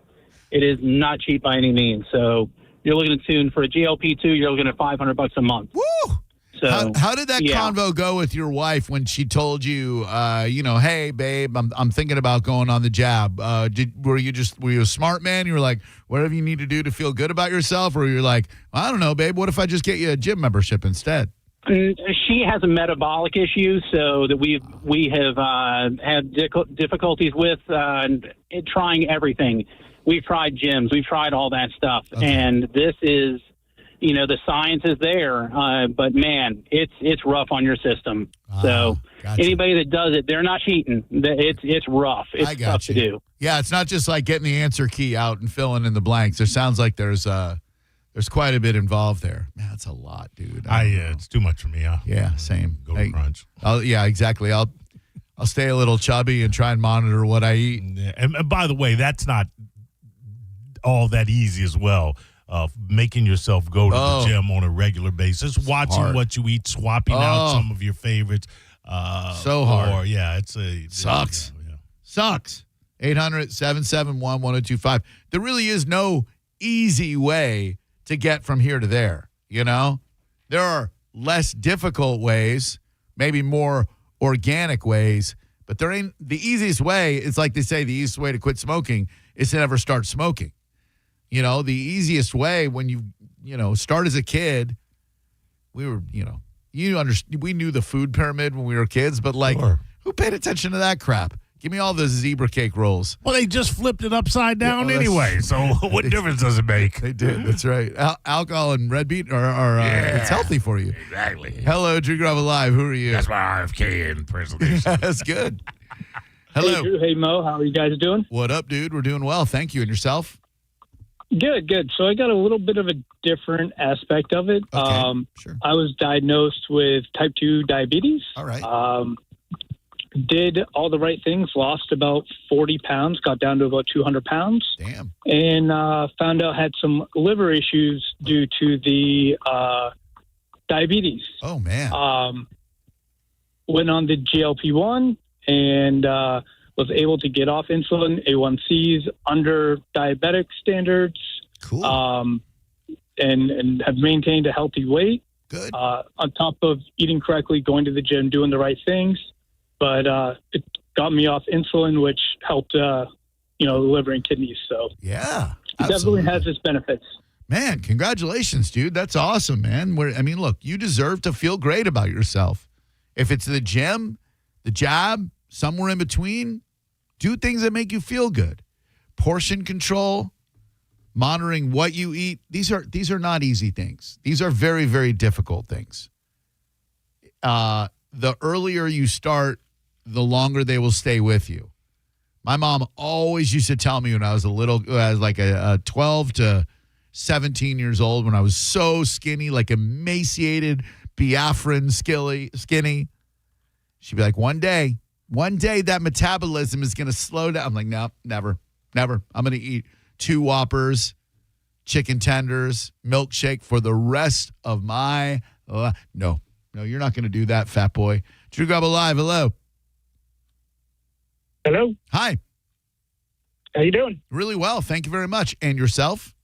It is not cheap by any means. So you're looking at soon for a GLP-2, you're looking at $500 a month. Woo! So, how did that convo go with your wife when she told you, hey, babe, I'm thinking about going on the jab? Were you a smart man? You were like, whatever you need to do to feel good about yourself? Or you're like, I don't know, babe, what if I just get you a gym membership instead? She has a metabolic issue, so that we have had difficulties with trying everything. We've tried gyms, we've tried all that stuff, and this is, the science is there, but man, it's rough on your system. So gotcha. Anybody that does it, they're not cheating. It's rough. It's tough to do. Yeah, it's not just like getting the answer key out and filling in the blanks. There sounds like there's quite a bit involved there. Man, that's a lot, dude. It's too much for me. Yeah, same. Go to crunch. Yeah, exactly. I'll stay a little chubby and try and monitor what I eat. Yeah. And by the way, that's not all that easy as well. Making yourself go to the gym on a regular basis, watching what you eat, swapping out some of your favorites. So hard. Sucks. Sucks. 800-771-1025. There really is no easy way to get from here to there, There are less difficult ways, maybe more organic ways, but there ain't the easiest way. It's like they say the easiest way to quit smoking is to never start smoking. The easiest way when you start as a kid, we were, we knew the food pyramid when we were kids, but who paid attention to that crap? Give me all the zebra cake rolls. Well, they just flipped it upside down anyway, so what difference does it make? They did, that's right. Alcohol and red beet are it's healthy for you. Exactly. Hello, Drew Garabo Live. Who are you? That's my RFK in presentation. That's good. Hello. Hey, Drew. Hey, Mo. How are you guys doing? What up, dude? We're doing well. Thank you. And yourself? Good. So I got a little bit of a different aspect of it. Okay, sure. I was diagnosed with type 2 diabetes. All right. Did all the right things, lost about 40 pounds, got down to about 200 pounds. Damn. And found out had some liver issues due to the diabetes. Oh, man. Went on the GLP-1 and was able to get off insulin, A1Cs under diabetic standards. Cool. And have maintained a healthy weight. Good. On top of eating correctly, going to the gym, doing the right things. But it got me off insulin, which helped, the liver and kidneys. So yeah, it definitely has its benefits. Man, congratulations, dude. That's awesome, man. Look, you deserve to feel great about yourself. If it's the gym, the job, somewhere in between, do things that make you feel good. Portion control, monitoring what you eat. These are not easy things. These are very, very difficult things. The earlier you start, the longer they will stay with you. My mom always used to tell me when I was a 12 to 17 years old, when I was so skinny, like emaciated, Biafran skinny. She'd be like, one day that metabolism is going to slow down. I'm like, no, never. I'm going to eat 2 Whoppers, chicken tenders, milkshake for the rest of my life. No, you're not going to do that, fat boy. Drew Garabo Live, hello. Hello. Hi. How you doing? Really well, thank you very much. And yourself?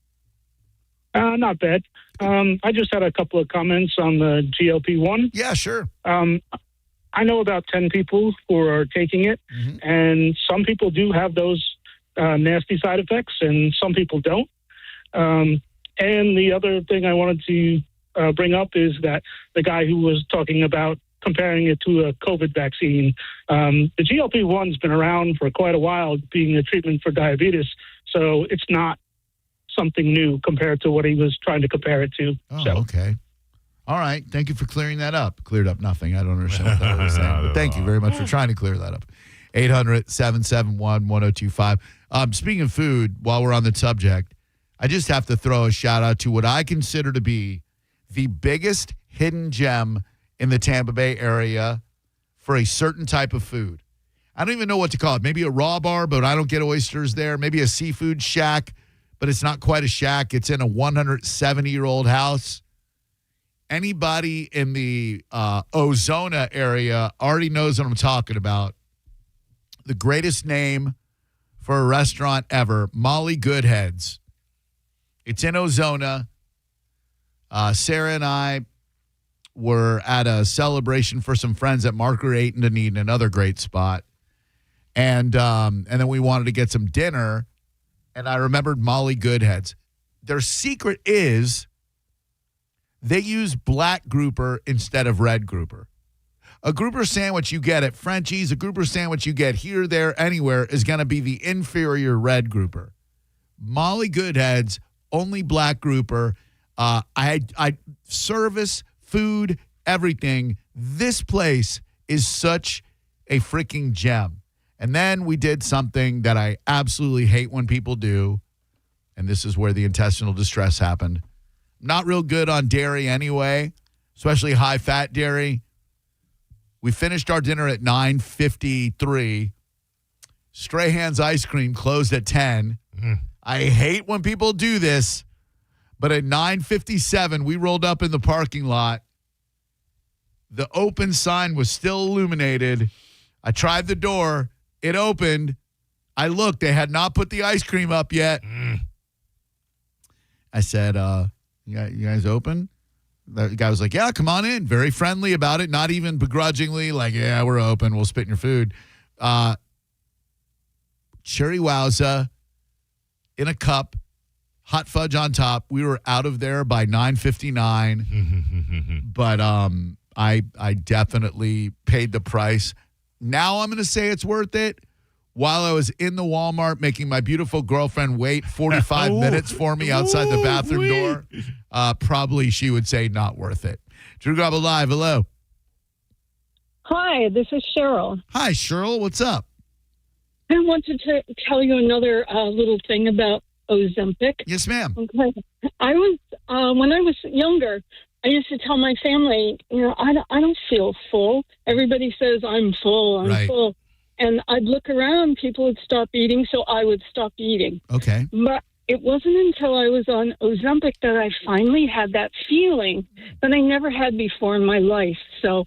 Not bad. I just had a couple of comments on the GLP-1. Yeah, sure. I know about 10 people who are taking it, and some people do have those nasty side effects, and some people don't. And the other thing I wanted to bring up is that the guy who was talking about comparing it to a COVID vaccine, the GLP-1's been around for quite a while, being a treatment for diabetes, so it's not something new compared to what he was trying to compare it to. Oh, okay. All right. Thank you for clearing that up. Cleared up nothing. I don't understand what that was saying. But thank you very much for trying to clear that up. 800-771-1025. Speaking of food, while we're on the subject, I just have to throw a shout out to what I consider to be the biggest hidden gem in the Tampa Bay area for a certain type of food. I don't even know what to call it. Maybe a raw bar, but I don't get oysters there. Maybe a seafood shack, but it's not quite a shack. It's in a 170-year-old house. Anybody in the Ozona area already knows what I'm talking about. The greatest name for a restaurant ever, Molly Goodheads. It's in Ozona. Sarah and I were at a celebration for some friends at Marker 8 in Dunedin, another great spot. And then we wanted to get some dinner, and I remembered Molly Goodheads. Their secret is they use black grouper instead of red grouper. A grouper sandwich you get at Frenchie's, a grouper sandwich you get here, there, anywhere is going to be the inferior red grouper. Molly Goodheads, only black grouper. I service, food, everything. This place is such a freaking gem. And then we did something that I absolutely hate when people do, and this is where the intestinal distress happened. Not real good on dairy anyway, especially high-fat dairy. We finished our dinner at 9:53. Strahan's Ice Cream closed at 10. I hate when people do this, but at 9:57, we rolled up in the parking lot. The open sign was still illuminated. I tried the door. It opened. I looked. They had not put the ice cream up yet. I said, you guys open? The guy was like, yeah, come on in. Very friendly about it. Not even begrudgingly like, yeah, we're open. We'll spit in your food. Cherry Wowza in a cup, hot fudge on top. We were out of there by 9:59. But I definitely paid the price. Now I'm going to say it's worth it. While I was in the Walmart making my beautiful girlfriend wait 45 minutes for me outside the bathroom door, probably she would say not worth it. Drew Garabo Live, hello. Hi, this is Cheryl. Hi, Cheryl. What's up? I want to tell you another little thing about Ozempic. Yes, ma'am. Okay. I was when I was younger, I used to tell my family, I don't feel full. Everybody says I'm full. I'm full. And I'd look around, people would stop eating, so I would stop eating. Okay. But it wasn't until I was on Ozempic that I finally had that feeling that I never had before in my life. So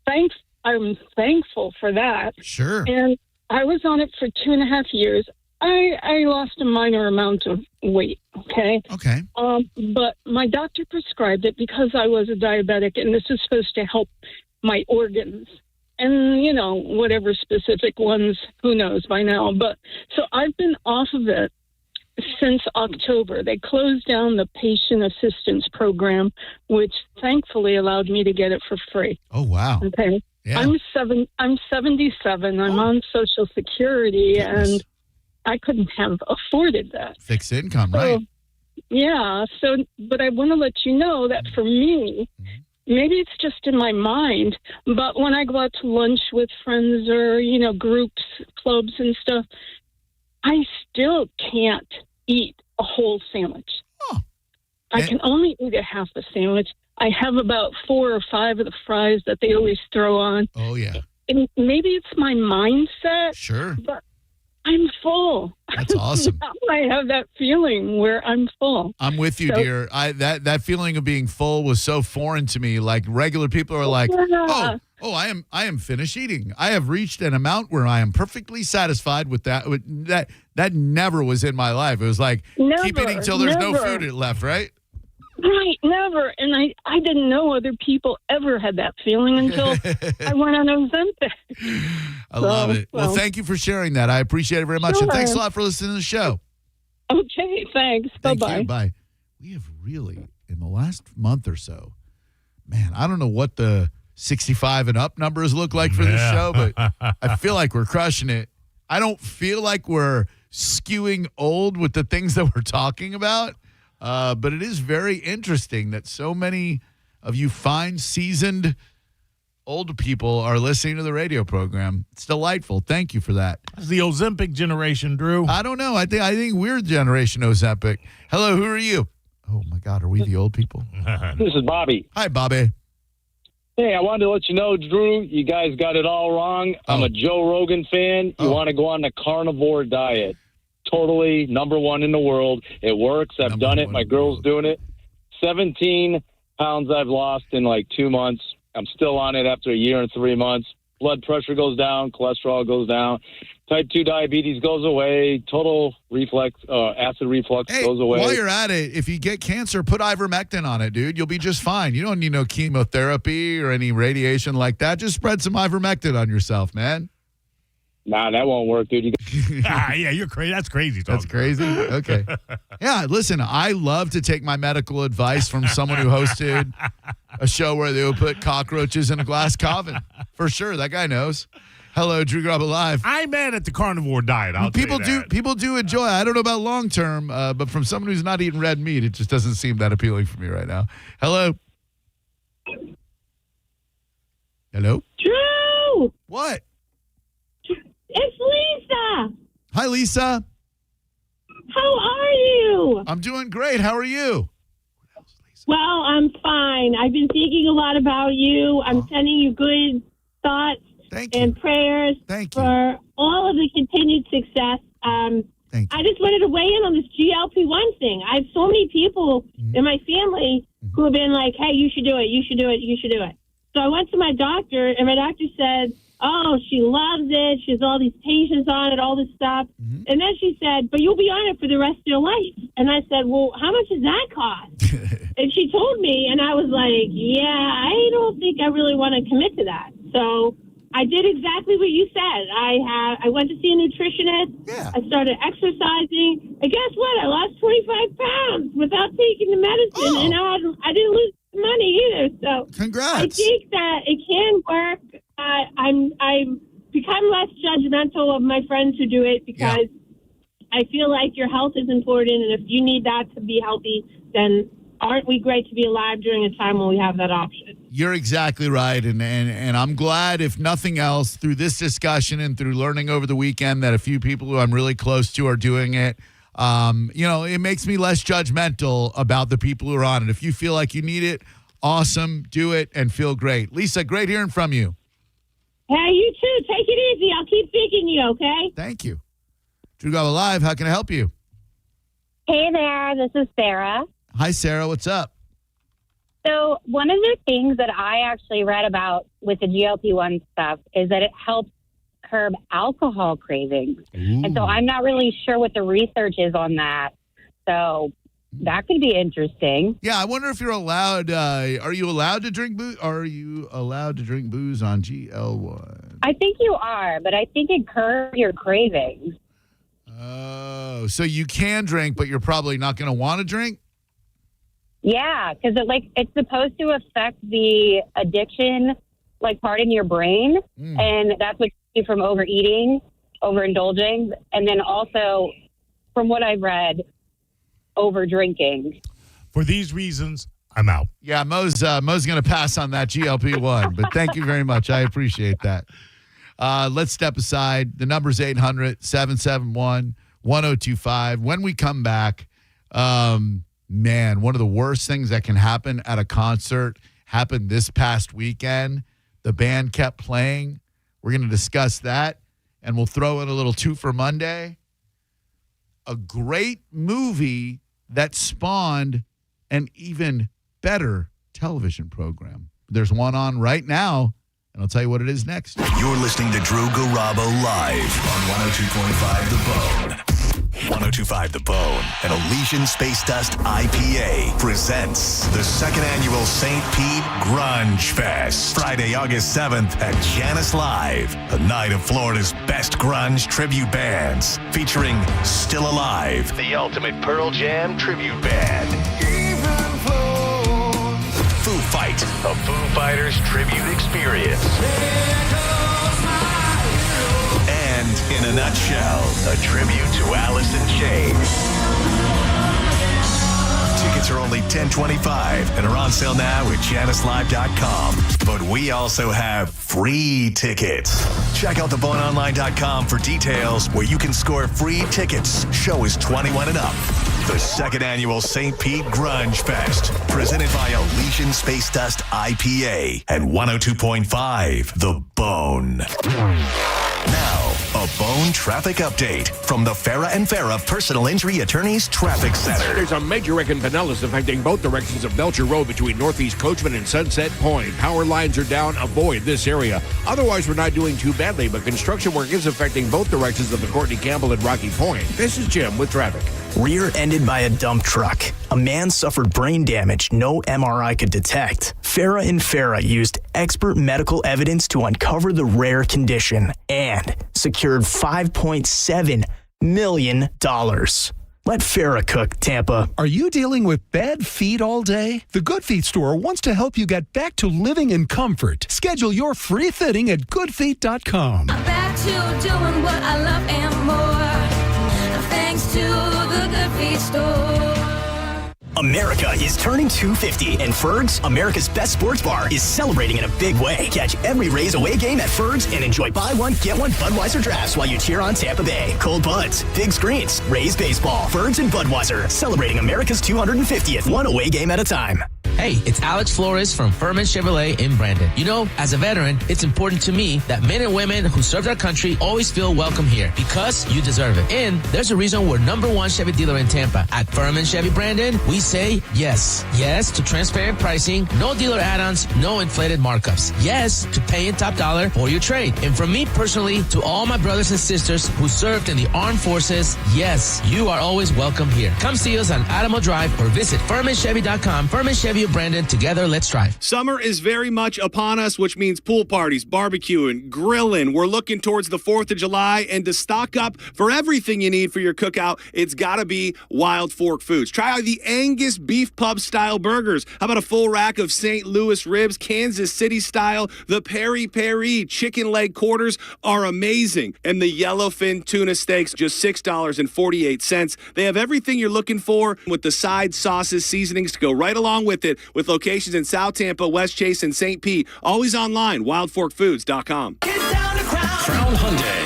I'm thankful for that. Sure. And I was on it for 2.5 years. I lost a minor amount of weight, okay? Okay. But my doctor prescribed it because I was a diabetic, and this is supposed to help my organs. And, whatever specific ones, who knows by now. But so I've been off of it since October. They closed down the patient assistance program, which thankfully allowed me to get it for free. Oh, wow. Okay. Yeah. I'm 77. I'm on Social Security, and I couldn't have afforded that. Fixed income, right? Yeah. So, but I want to let you know that for me, maybe it's just in my mind, but when I go out to lunch with friends or, groups, clubs and stuff, I still can't eat a whole sandwich. Oh. I can only eat a half a sandwich. I have about 4 or 5 of the fries that they always throw on. Oh, yeah. And maybe it's my mindset. Sure. But I'm full. That's awesome. Now I have that feeling where I'm full. I'm with you, dear. That feeling of being full was so foreign to me. Like regular people are like, I am finished eating. I have reached an amount where I am perfectly satisfied with that. That never was in my life. It was like keep eating till there's no food left, right? Right, never. And I didn't know other people ever had that feeling until I went on Ozempic. I love it. Well, thank you for sharing that. I appreciate it very much. Sure. And thanks a lot for listening to the show. Okay, thanks. Bye-bye. Bye. We have really, in the last month or so, man, I don't know what the 65 and up numbers look like for this show, but I feel like we're crushing it. I don't feel like we're skewing old with the things that we're talking about. But it is very interesting that so many of you fine, seasoned, old people are listening to the radio program. It's delightful. Thank you for that. It's the Ozempic generation, Drew. I don't know. I think we're generation Ozempic. Hello, who are you? Oh, my God. Are we the old people? This is Bobby. Hi, Bobby. Hey, I wanted to let you know, Drew, you guys got it all wrong. I'm a Joe Rogan fan. You want to go on the carnivore diet. Totally number one in the world. It works. I've done it. My girl's doing it. 17 pounds I've lost in like 2 months. I'm still on it after a year and 3 months. Blood pressure goes down. Cholesterol goes down. Type 2 diabetes goes away. Total acid reflux goes away. While you're at it, if you get cancer, put ivermectin on it, dude. You'll be just fine. You don't need no chemotherapy or any radiation like that. Just spread some ivermectin on yourself, man. Nah, that won't work, dude. Yeah, you're crazy. That's crazy. That's crazy? Okay. Yeah, listen, I love to take my medical advice from someone who hosted a show where they would put cockroaches in a glass coffin. For sure. That guy knows. Hello, Drew Garabo Live. I'm mad at the carnivore diet. People do enjoy it. I don't know about long term, but from someone who's not eating red meat, it just doesn't seem that appealing for me right now. Hello. Hello. Drew. What? It's Lisa. Hi, Lisa. How are you? I'm doing great. How are you? Well, I'm fine. I've been thinking a lot about you. I'm sending you good thoughts and prayers for all of the continued success. I just wanted to weigh in on this GLP-1 thing. I have so many people in my family who have been like, hey, you should do it. You should do it. You should do it. So I went to my doctor, and my doctor said, oh, she loves it. She has all these patients on it, all this stuff. And then she said, but you'll be on it for the rest of your life. And I said, well, how much does that cost? And she told me, and I was like, yeah, I don't think I really want to commit to that. So I did exactly what you said. I went to see a nutritionist. I started exercising. And guess what? I lost 25 pounds without taking the medicine. And I didn't lose money either. So congrats. I think that it can work. I've become less judgmental of my friends who do it because I feel like your health is important, and if you need that to be healthy, then aren't we great to be alive during a time when we have that option? You're exactly right. And I'm glad, if nothing else, through this discussion and through learning over the weekend that a few people who I'm really close to are doing it. It makes me less judgmental about the people who are on it. If you feel like you need it, awesome, do it and feel great. Lisa, great hearing from you. Hey, you too. Take it easy. I'll keep thinking you, okay? Thank you. Drew Garabo Live, how can I help you? Hey there, this is Sarah. Hi, Sarah. What's up? So one of the things that I actually read about with the GLP-1 stuff is that it helps curb alcohol cravings. Ooh. And so I'm not really sure what the research is on that. So that could be interesting. Yeah, I wonder if you're allowed. Are you allowed to drink booze? Are you allowed to drink booze on GL1? I think you are, but I think it curbs your cravings. Oh, so you can drink, but you're probably not going to want to drink? Yeah, because it's supposed to affect the addiction, part in your brain, and that's what keeps you from overeating, overindulging, and then also, from what I've read, over drinking. For these reasons, I'm out. Yeah, Mo's going to pass on that GLP-1, but thank you very much. I appreciate that. Let's step aside. The number's 800-771-1025. When we come back, man, one of the worst things that can happen at a concert happened this past weekend. The band kept playing. We're going to discuss that, and we'll throw in a little two for Monday. A great movie that spawned an even better television program. There's one on right now, and I'll tell you what it is next. You're listening to Drew Garabo live on 102.5 The Bone. 102.5 The Bone and Elysian Space Dust IPA presents the second annual St. Pete Grunge Fest. Friday, August 7th at Janice Live, a night of Florida's best grunge tribute bands, featuring Still Alive, the ultimate Pearl Jam tribute band. Foo Fight, a Foo Fighters tribute experience. And in a nutshell, a tribute to Alice in Chains. Tickets are only $10.25 and are on sale now at JaniceLive.com. But we also have free tickets. Check out theboneonline.com for details where you can score free tickets. Show is 21 and up. The second annual St. Pete Grunge Fest, presented by Elysian Space Dust IPA and 102.5 The Bone. Now, a Bone traffic update from the Farah and Farah Personal Injury Attorneys Traffic Center. There's a major wreck in Pinellas affecting both directions of Belcher Road between Northeast Coachman and Sunset Point. Power lines are down. Avoid this area. Otherwise, we're not doing too badly, but construction work is affecting both directions of the Courtney Campbell and Rocky Point. This is Jim with traffic. Rear-ended by a dump truck. A man suffered brain damage no MRI could detect. Farah and Farah used expert medical evidence to uncover the rare condition and secured $5.7 million. Let Farah cook, Tampa. Are you dealing with bad feet all day? The Good Feet store wants to help you get back to living in comfort. Schedule your free fitting at goodfeet.com. I'm back to doing what I love and more. Thanks to the Good Feet store. America is turning 250, and Ferg's, America's best sports bar, is celebrating in a big way. Catch every Rays away game at Ferg's and enjoy buy one, get one Budweiser drafts while you cheer on Tampa Bay. Cold buds, big screens, Rays baseball, Ferg's and Budweiser, celebrating America's 250th, one away game at a time. Hey, it's Alex Flores from Furman Chevrolet in Brandon. You know, as a veteran, it's important to me that men and women who served our country always feel welcome here because you deserve it. And there's a reason we're #1 Chevy dealer in Tampa. At Furman Chevy Brandon, we say yes. Yes to transparent pricing, no dealer add-ons, no inflated markups. Yes to paying top dollar for your trade. And from me personally to all my brothers and sisters who served in the armed forces, yes, you are always welcome here. Come see us on Adamo Drive or visit FurmanChevy.com. Furman Chevy Brandon, together, let's drive. Summer is very much upon us, which means pool parties, barbecuing, grilling. We're looking towards the 4th of July, and to stock up for everything you need for your cookout, it's got to be Wild Fork Foods. Try out the Angus Beef Pub style burgers. How about a full rack of St. Louis ribs, Kansas City style? The Peri Peri chicken leg quarters are amazing, and the yellowfin tuna steaks, just $6.48. They have everything you're looking for with the side sauces, seasonings to go right along with it. market with locations in South Tampa, West Chase, and St. Pete. Always online, wildforkfoods.com. Crown Hyundai,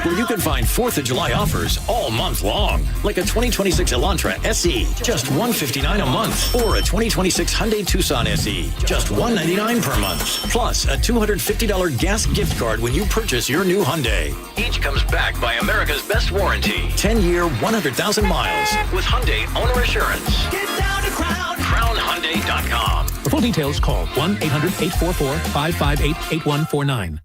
where you can find 4th of July offers all month long. Like a 2026 Elantra SE, just $159 a month. Or a 2026 Hyundai Tucson SE, just $199 per month. Plus a $250 gas gift card when you purchase your new Hyundai. Each comes backed by America's best warranty. 10-year, 100,000 miles with Hyundai Owner Assurance. Get down to CrownHyundai.com. For full details, call 1-800-844-558-8149.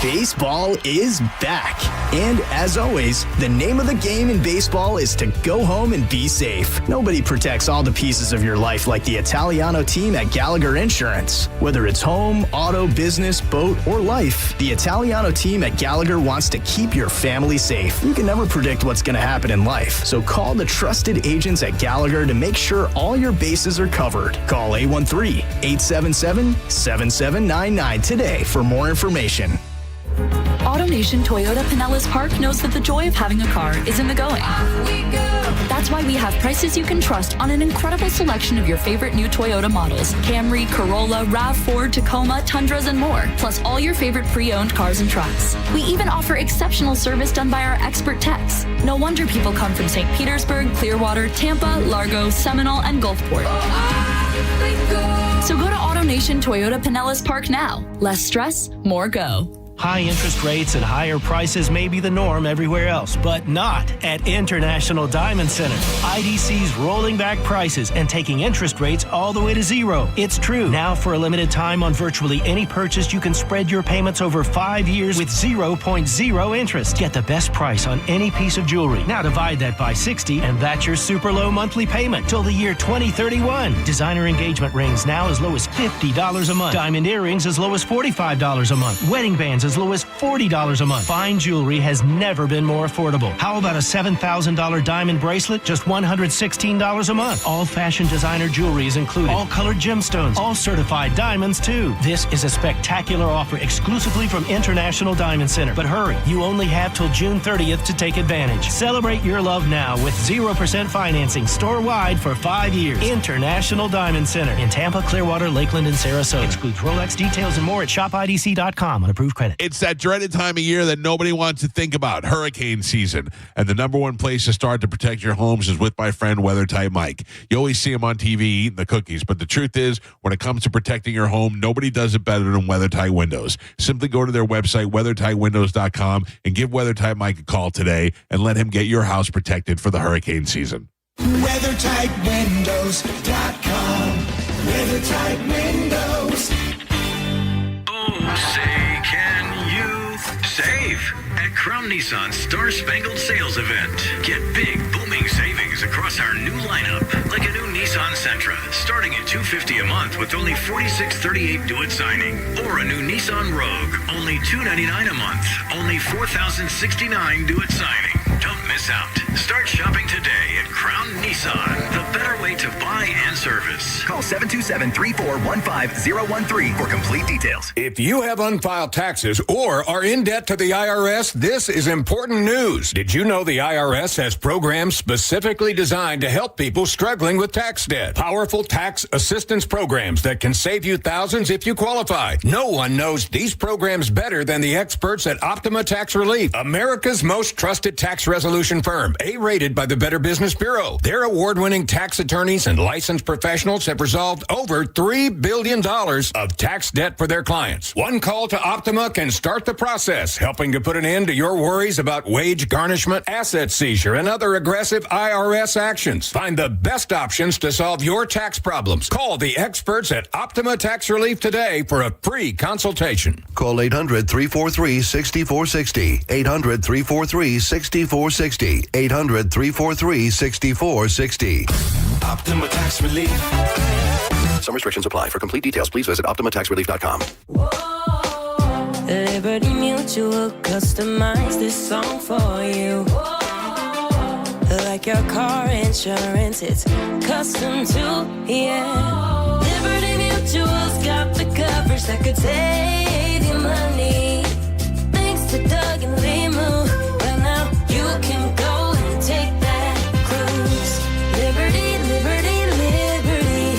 Baseball is back. And as always, the name of the game in baseball is to go home and be safe. Nobody protects all the pieces of your life like the Italiano team at Gallagher Insurance. Whether it's home, auto, business, boat, or life, the Italiano team at Gallagher wants to keep your family safe. You can never predict what's going to happen in life, so call the trusted agents at Gallagher to make sure all your bases are covered. Call 813-877-7799 today for more information. AutoNation Toyota Pinellas Park knows that the joy of having a car is in the going. That's why we have prices you can trust on an incredible selection of your favorite new Toyota models. Camry, Corolla, RAV4, Tacoma, Tundras, and more. Plus all your favorite pre-owned cars and trucks. We even offer exceptional service done by our expert techs. No wonder people come from St. Petersburg, Clearwater, Tampa, Largo, Seminole, and Gulfport. So go to AutoNation Toyota Pinellas Park now. Less stress, more go. High interest rates and higher prices may be the norm everywhere else, but not at International Diamond Center. IDC's rolling back prices and taking interest rates all the way to zero. It's true. Now for a limited time on virtually any purchase, you can spread your payments over 5 years with 0.0 interest. Get the best price on any piece of jewelry. Now divide that by 60 and that's your super low monthly payment till the year 2031. Designer engagement rings now as low as $50 a month. Diamond earrings as low as $45 a month. Wedding bands as low as $40 a month. Fine jewelry has never been more affordable. How about a $7,000 diamond bracelet? Just $116 a month. All fashion designer jewelry is included. All colored gemstones. All certified diamonds, too. This is a spectacular offer exclusively from International Diamond Center. But hurry, you only have till June 30th to take advantage. Celebrate your love now with 0% financing store-wide for 5 years. International Diamond Center in Tampa, Clearwater, Lakeland, and Sarasota. Excludes Rolex. Details and more at shopidc.com on approved credit. It's that dreaded time of year that nobody wants to think about, hurricane season. And the number one place to start to protect your homes is with my friend WeatherTight Mike. You always see him on TV eating the cookies, but the truth is, when it comes to protecting your home, nobody does it better than WeatherTight Windows. Simply go to their website, weathertightwindows.com, and give WeatherTight Mike a call today and let him get your house protected for the hurricane season. WeatherTightWindows.com. WeatherTight Windows. Oh, say, can you save at Crown Nissan's Star Spangled Sales Event? Get big, booming savings across our new lineup, like a new Nissan Sentra, starting at $250 a month with only $46.38 due at signing, or a new Nissan Rogue, only $299 a month, only $4,069 due at signing. Don't miss out. Start shopping today at Crown Nissan, the better way to buy and service. Call 727-341-5013 for complete details. If you have unfiled taxes or are in debt to the IRS, this is important news. Did you know the IRS has programs specifically designed to help people struggling with tax debt? Powerful tax assistance programs that can save you thousands if you qualify. No one knows these programs better than the experts at Optima Tax Relief, America's most trusted tax resolution firm, A-rated by the Better Business Bureau. Their award-winning tax attorneys and licensed professionals have resolved over $3 billion of tax debt for their clients. One call to Optima can start the process, helping to put an end to your worries about wage garnishment, asset seizure, and other aggressive IRS actions. Find the best options to solve your tax problems. Call the experts at Optima Tax Relief today for a free consultation. Call 800-343-6460. 800-343-6460. 800-343-6460. Optima Tax Relief. Some restrictions apply. For complete details, please visit OptimaTaxRelief.com. Liberty Mutual customized this song for you. Like your car insurance, it's custom too, yeah. Liberty Mutual's got the coverage that could save you money. Thanks to Doug and Limu, well now you can go and take that cruise. Liberty, liberty, liberty,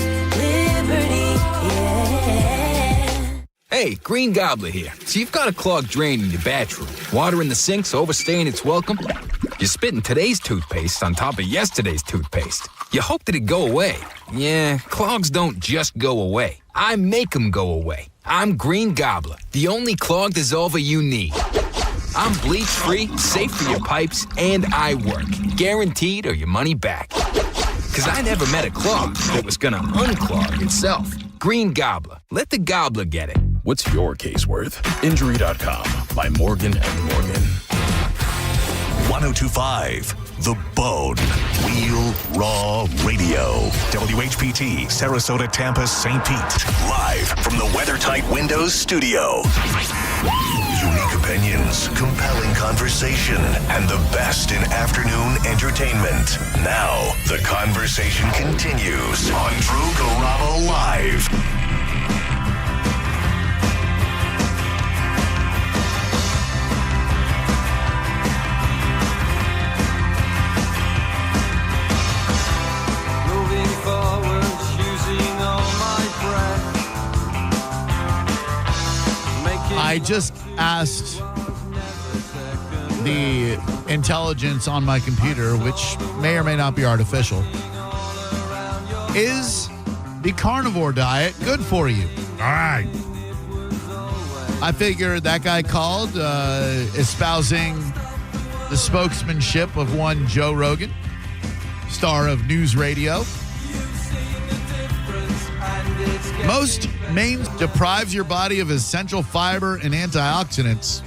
Hey, Green Gobbler here. So you've got a clogged drain in your bathroom. Water in the sink's overstaying its welcome. You're spitting today's toothpaste on top of yesterday's toothpaste. You hope that it go away. Yeah, clogs don't just go away. I make them go away. I'm Green Gobbler, the only clog dissolver you need. I'm bleach-free, safe for your pipes, and I work. Guaranteed or your money back. Because I never met a clog that was going to unclog itself. Green Gobbler. Let the gobbler get it. What's your case worth? Injury.com by Morgan & Morgan. 1025 The Bone. Real Raw Radio. WHPT, Sarasota, Tampa, St. Pete. Live from the WeatherTight Windows studio. Unique opinions, compelling conversation, and the best in afternoon entertainment. Now, the conversation continues on Drew Garabo Live. I just asked the intelligence on my computer, which may or may not be artificial, is the carnivore diet good for you? All right. I figured that guy called, espousing the spokesmanship of one Joe Rogan, star of News Radio. Most mains deprives your body of essential fiber and antioxidants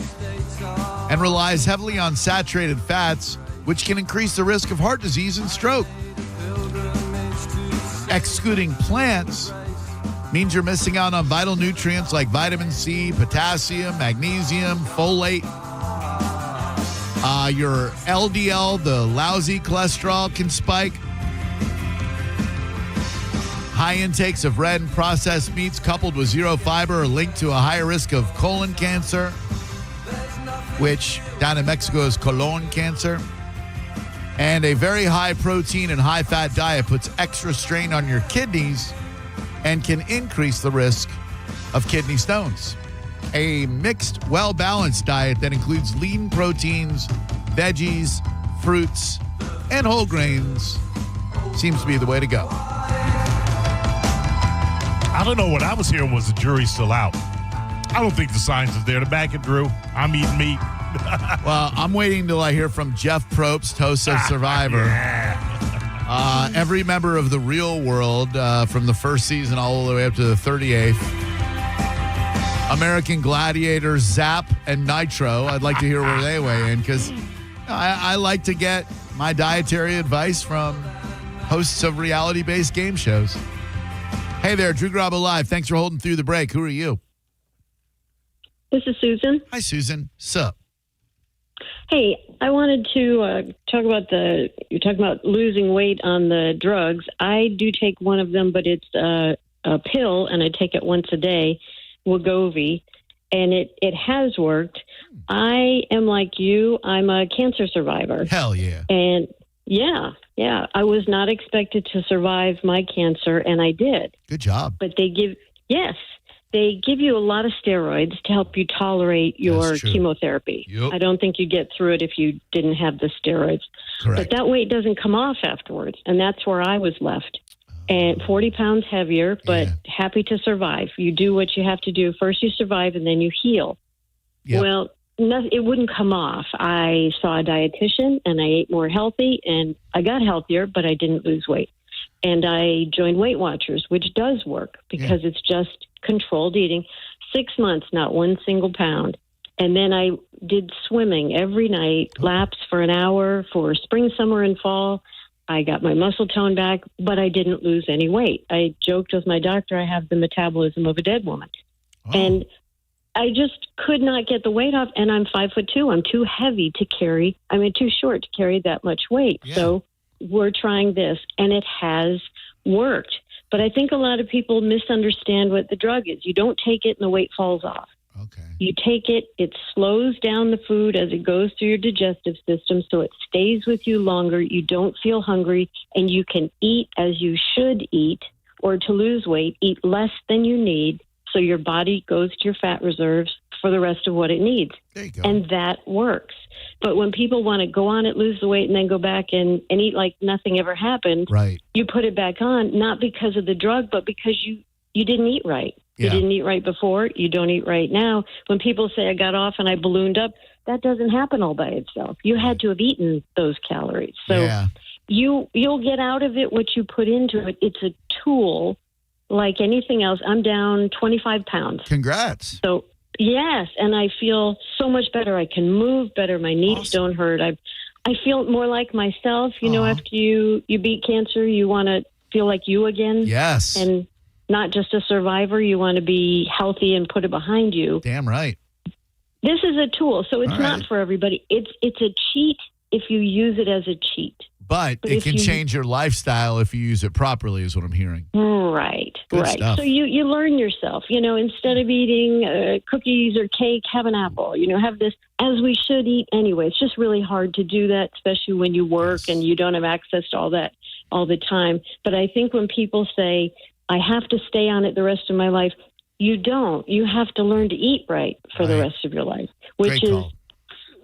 and relies heavily on saturated fats, which can increase the risk of heart disease and stroke. Excluding plants means you're missing out on vital nutrients like vitamin C, potassium, magnesium, folate. Your LDL, the lousy cholesterol, can spike. High intakes of red and processed meats coupled with zero fiber are linked to a higher risk of colon cancer, which down in Mexico is colon cancer. And a very high protein and high fat diet puts extra strain on your kidneys and can increase the risk of kidney stones. A mixed, well-balanced diet that includes lean proteins, veggies, fruits, and whole grains seems to be the way to go. I don't know. What I was hearing was the jury's still out. I don't think the science is there to back it, Drew. I'm eating meat. Well, I'm waiting till I hear from Jeff Probst, host of Survivor. Yeah. Every member of the Real World from the first season all the way up to the 38th. American Gladiator, Zap, and Nitro. I'd like to hear where they weigh in because I like to get my dietary advice from hosts of reality-based game shows. Hey there, Drew Garabo Live. Thanks for holding through the break. Who are you? This is Susan. Hi, Susan. Sup? Hey, I wanted to talk about you're talking about losing weight on the drugs. I do take one of them, but it's a pill, and I take it once a day, Wegovy, and it has worked. I am like you. I'm a cancer survivor. Hell yeah. And yeah, I was not expected to survive my cancer, and I did. Good job. But they give you a lot of steroids to help you tolerate your chemotherapy. Yep. I don't think you get through it if you didn't have the steroids. Correct. But that weight doesn't come off afterwards, and that's where I was left. And 40 pounds heavier, but happy to survive. You do what you have to do. First you survive, and then you heal. Yep. Well, it wouldn't come off. I saw a dietitian, and I ate more healthy, and I got healthier, but I didn't lose weight. And I joined Weight Watchers, which does work because it's just controlled eating. 6 months, not one single pound. And then I did swimming every night, laps for an hour for spring, summer, and fall. I got my muscle tone back, but I didn't lose any weight. I joked with my doctor, I have the metabolism of a dead woman. Oh. And I just could not get the weight off, and I'm 5'2". I'm too heavy to carry. Too short to carry that much weight. Yeah. So we're trying this, and it has worked. But I think a lot of people misunderstand what the drug is. You don't take it and the weight falls off. Okay. You take it, it slows down the food as it goes through your digestive system, so it stays with you longer. You don't feel hungry, and you can eat as you should eat, or to lose weight, eat less than you need So your body goes to your fat reserves for the rest of what it needs. There you go. And that works. But when people want to go on it, lose the weight, and then go back and eat like nothing ever happened, right, you put it back on, not because of the drug, but because you didn't eat right. Yeah. You didn't eat right before. You don't eat right now. When people say I got off and I ballooned up, that doesn't happen all by itself. You had to have eaten those calories. So you'll get out of it what you put into it. It's a tool like anything else. I'm down 25 pounds. Congrats. So, yes, and I feel so much better. I can move better. My knees don't hurt. I feel more like myself. You know, after you beat cancer, you want to feel like you again. Yes. And not just a survivor. You want to be healthy and put it behind you. Damn right. This is a tool, so it's All not right. for everybody. It's a cheat if you use it as a cheat. But it can change your lifestyle if you use it properly, is what I'm hearing. Right, Good right. stuff. So you learn yourself. You know, instead of eating cookies or cake, have an apple. You know, have this, as we should eat anyway. It's just really hard to do that, especially when you work and you don't have access to all that all the time. But I think when people say, I have to stay on it the rest of my life, you don't. You have to learn to eat right for the rest of your life, which Great is call.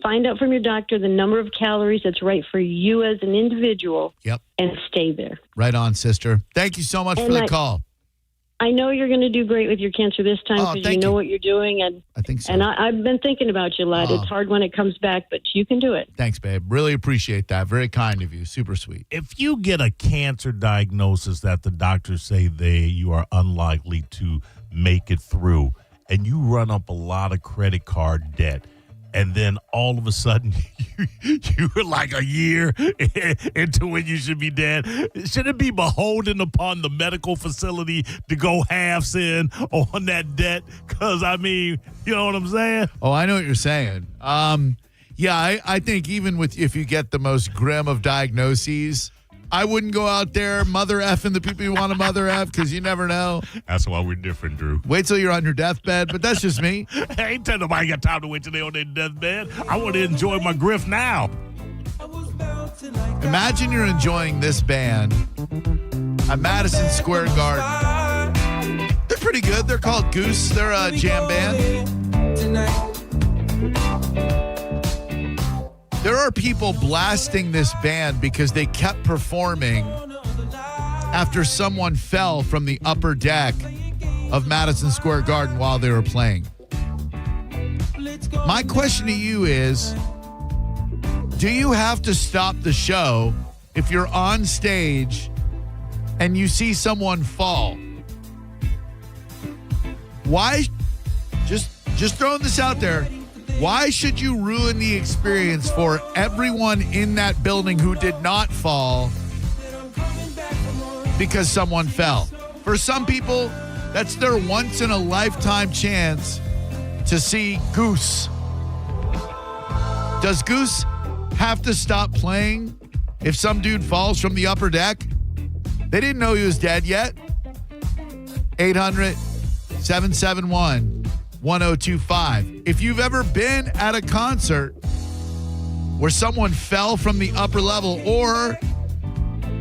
find out from your doctor the number of calories that's right for you as an individual. Yep. And stay there. Right on, sister. Thank you so much for the call. I know you're going to do great with your cancer this time because thank you know you. what you're doing. And I think so. And I've been thinking about you a lot. It's hard when it comes back, but you can do it. Thanks, babe. Really appreciate that. Very kind of you. Super sweet. If you get a cancer diagnosis that the doctors say you are unlikely to make it through, and you run up a lot of credit card debt, and then all of a sudden you're like a year into when you should be dead, should it be beholden upon the medical facility to go halves in on that debt? Because, I mean, you know what I'm saying? Oh, I know what you're saying. Yeah, I think even if you get the most grim of diagnoses, I wouldn't go out there mother effing the people you want to mother F because you never know. That's why we're different, Drew. Wait till you're on your deathbed, but that's just me. I ain't telling nobody got time to wait till they're on their deathbed. I want to enjoy my grift now. Imagine you're enjoying this band at Madison Square Garden. They're pretty good. They're called Goose. They're a jam band. There are people blasting this band because they kept performing after someone fell from the upper deck of Madison Square Garden while they were playing. My question to you is, do you have to stop the show if you're on stage and you see someone fall? Why? Just throwing this out there. Why should you ruin the experience for everyone in that building who did not fall because someone fell? For some people, that's their once-in-a-lifetime chance to see Goose. Does Goose have to stop playing if some dude falls from the upper deck? They didn't know he was dead yet. 800-771-1025. If you've ever been at a concert where someone fell from the upper level or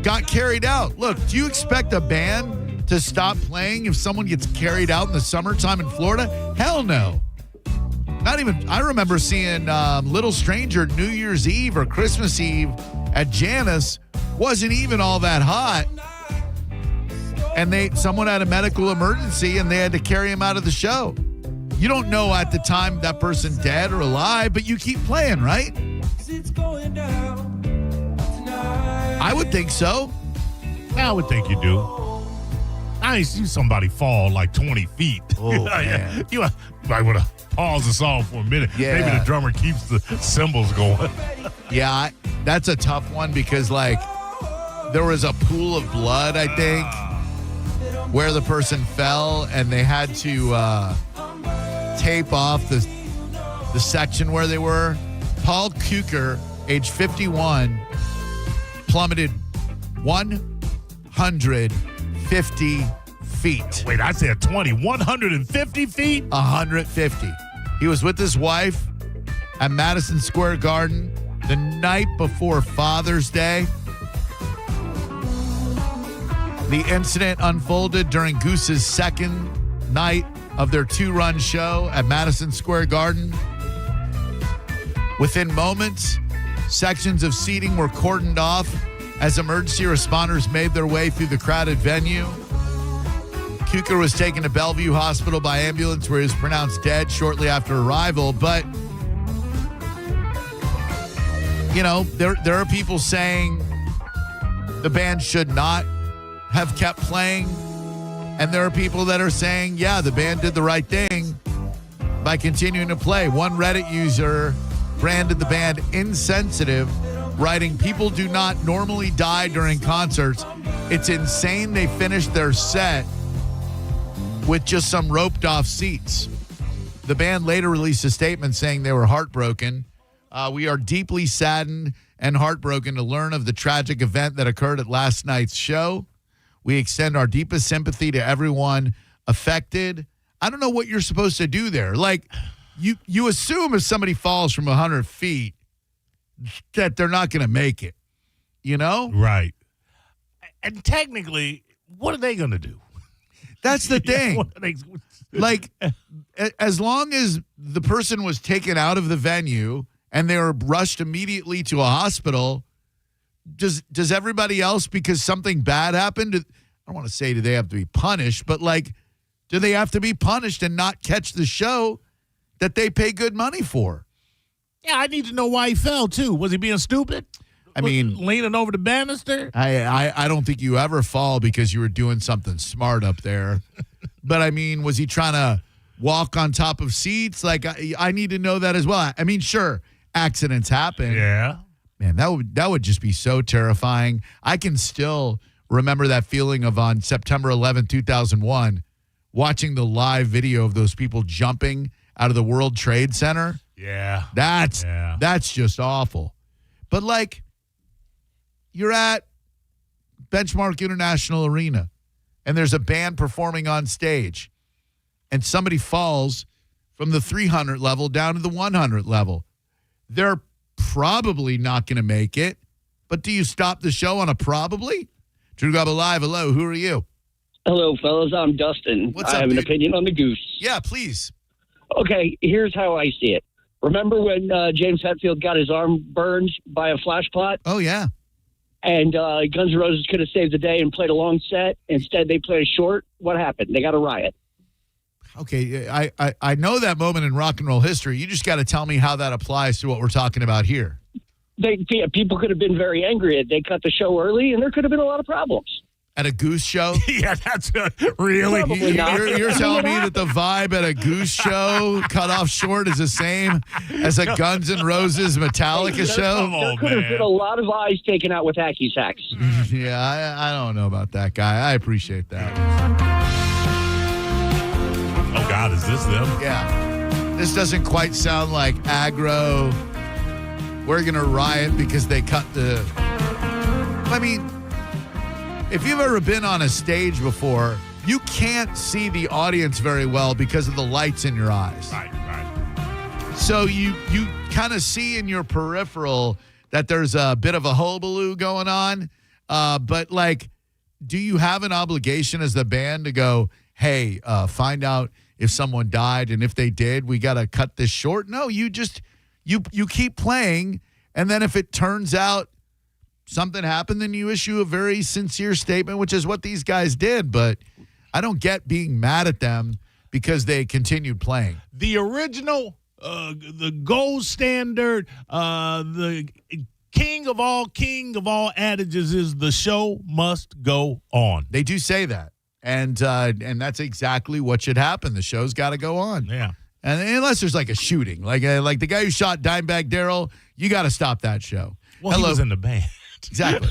got carried out, look, do you expect a band to stop playing if someone gets carried out in the summertime in Florida? Hell no. Not even, I remember seeing Little Stranger New Year's Eve or Christmas Eve at Janus. Wasn't even all that hot. And someone had a medical emergency and they had to carry him out of the show. You don't know at the time that person's dead or alive, but you keep playing, right? I would think so. I would think you do. I ain't seen somebody fall like 20 feet. Oh, man. You might want to pause the song for a minute. Yeah. Maybe the drummer keeps the cymbals going. Yeah, that's a tough one because, like, there was a pool of blood, I think, where the person fell, and they had to tape off the section where they were. Paul Kuker, age 51, plummeted 150 feet. Wait, I said 20. 150 feet? 150. He was with his wife at Madison Square Garden the night before Father's Day. The incident unfolded during Goose's second night of their 2-run show at Madison Square Garden. Within moments, sections of seating were cordoned off as emergency responders made their way through the crowded venue. Cukor was taken to Bellevue Hospital by ambulance where he was pronounced dead shortly after arrival. But, you know, there are people saying the band should not have kept playing. And there are people that are saying, yeah, the band did the right thing by continuing to play. One Reddit user branded the band insensitive, writing, "People do not normally die during concerts. It's insane they finished their set with just some roped off seats." The band later released a statement saying they were heartbroken. "We are deeply saddened and heartbroken to learn of the tragic event that occurred at last night's show. We extend our deepest sympathy to everyone affected." I don't know what you're supposed to do there. Like, you assume if somebody falls from 100 feet that they're not going to make it, you know? Right. And technically, what are they going to do? That's the thing. Like, as long as the person was taken out of the venue and they were rushed immediately to a hospital, does everybody else, because something bad happened, I don't want to say do they have to be punished, but like, do they have to be punished and not catch the show that they pay good money for? Yeah, I need to know why he fell, too. Was he being stupid? I mean, leaning over the banister? I don't think you ever fall because you were doing something smart up there. But, I mean, was he trying to walk on top of seats? Like, I need to know that as well. I mean, sure, accidents happen. Yeah. Man, that would just be so terrifying. I can still remember that feeling of on September 11, 2001, watching the live video of those people jumping out of the World Trade Center. Yeah. That's just awful. But, like, you're at Benchmark International Arena, and there's a band performing on stage, and somebody falls from the 300 level down to the 100 level. They're probably not going to make it, but do you stop the show on a probably? Drew Garabo Live, hello, who are you? Hello, fellas. I'm Dustin. What's I up, have an dude? opinion on the goose. Yeah, please. Okay, here's how I see it. Remember when James Hetfield got his arm burned by a flash pot? Oh, yeah. And Guns N' Roses could have saved the day and played a long set. Instead, they played a short. What happened? They got a riot. Okay, I know that moment in rock and roll history. You just got to tell me how that applies to what we're talking about here. People could have been very angry. They cut the show early, and there could have been a lot of problems. At a Goose show? Yeah, that's really. You're telling me that the vibe at a Goose show cut off short is the same as a Guns N' Roses Metallica show? There could have been a lot of eyes taken out with hacky sacks. Yeah, I don't know about that guy. I appreciate that. Oh, God, is this them? Yeah. This doesn't quite sound like aggro. We're going to riot because they cut the... I mean... If you've ever been on a stage before, you can't see the audience very well because of the lights in your eyes. Right. So you kind of see in your peripheral that there's a bit of a hullabaloo going on. But, like, do you have an obligation as the band to go, hey, find out if someone died, and if they did, we got to cut this short? No, you just you keep playing, and then if it turns out something happened, then you issue a very sincere statement, which is what these guys did. But I don't get being mad at them because they continued playing. The original, the gold standard, the king of all adages is the show must go on. They do say that. And that's exactly what should happen. The show's got to go on. Yeah. And unless there's like a shooting, like the guy who shot Dimebag Darrell, you got to stop that show. Well, he was in the band. Exactly.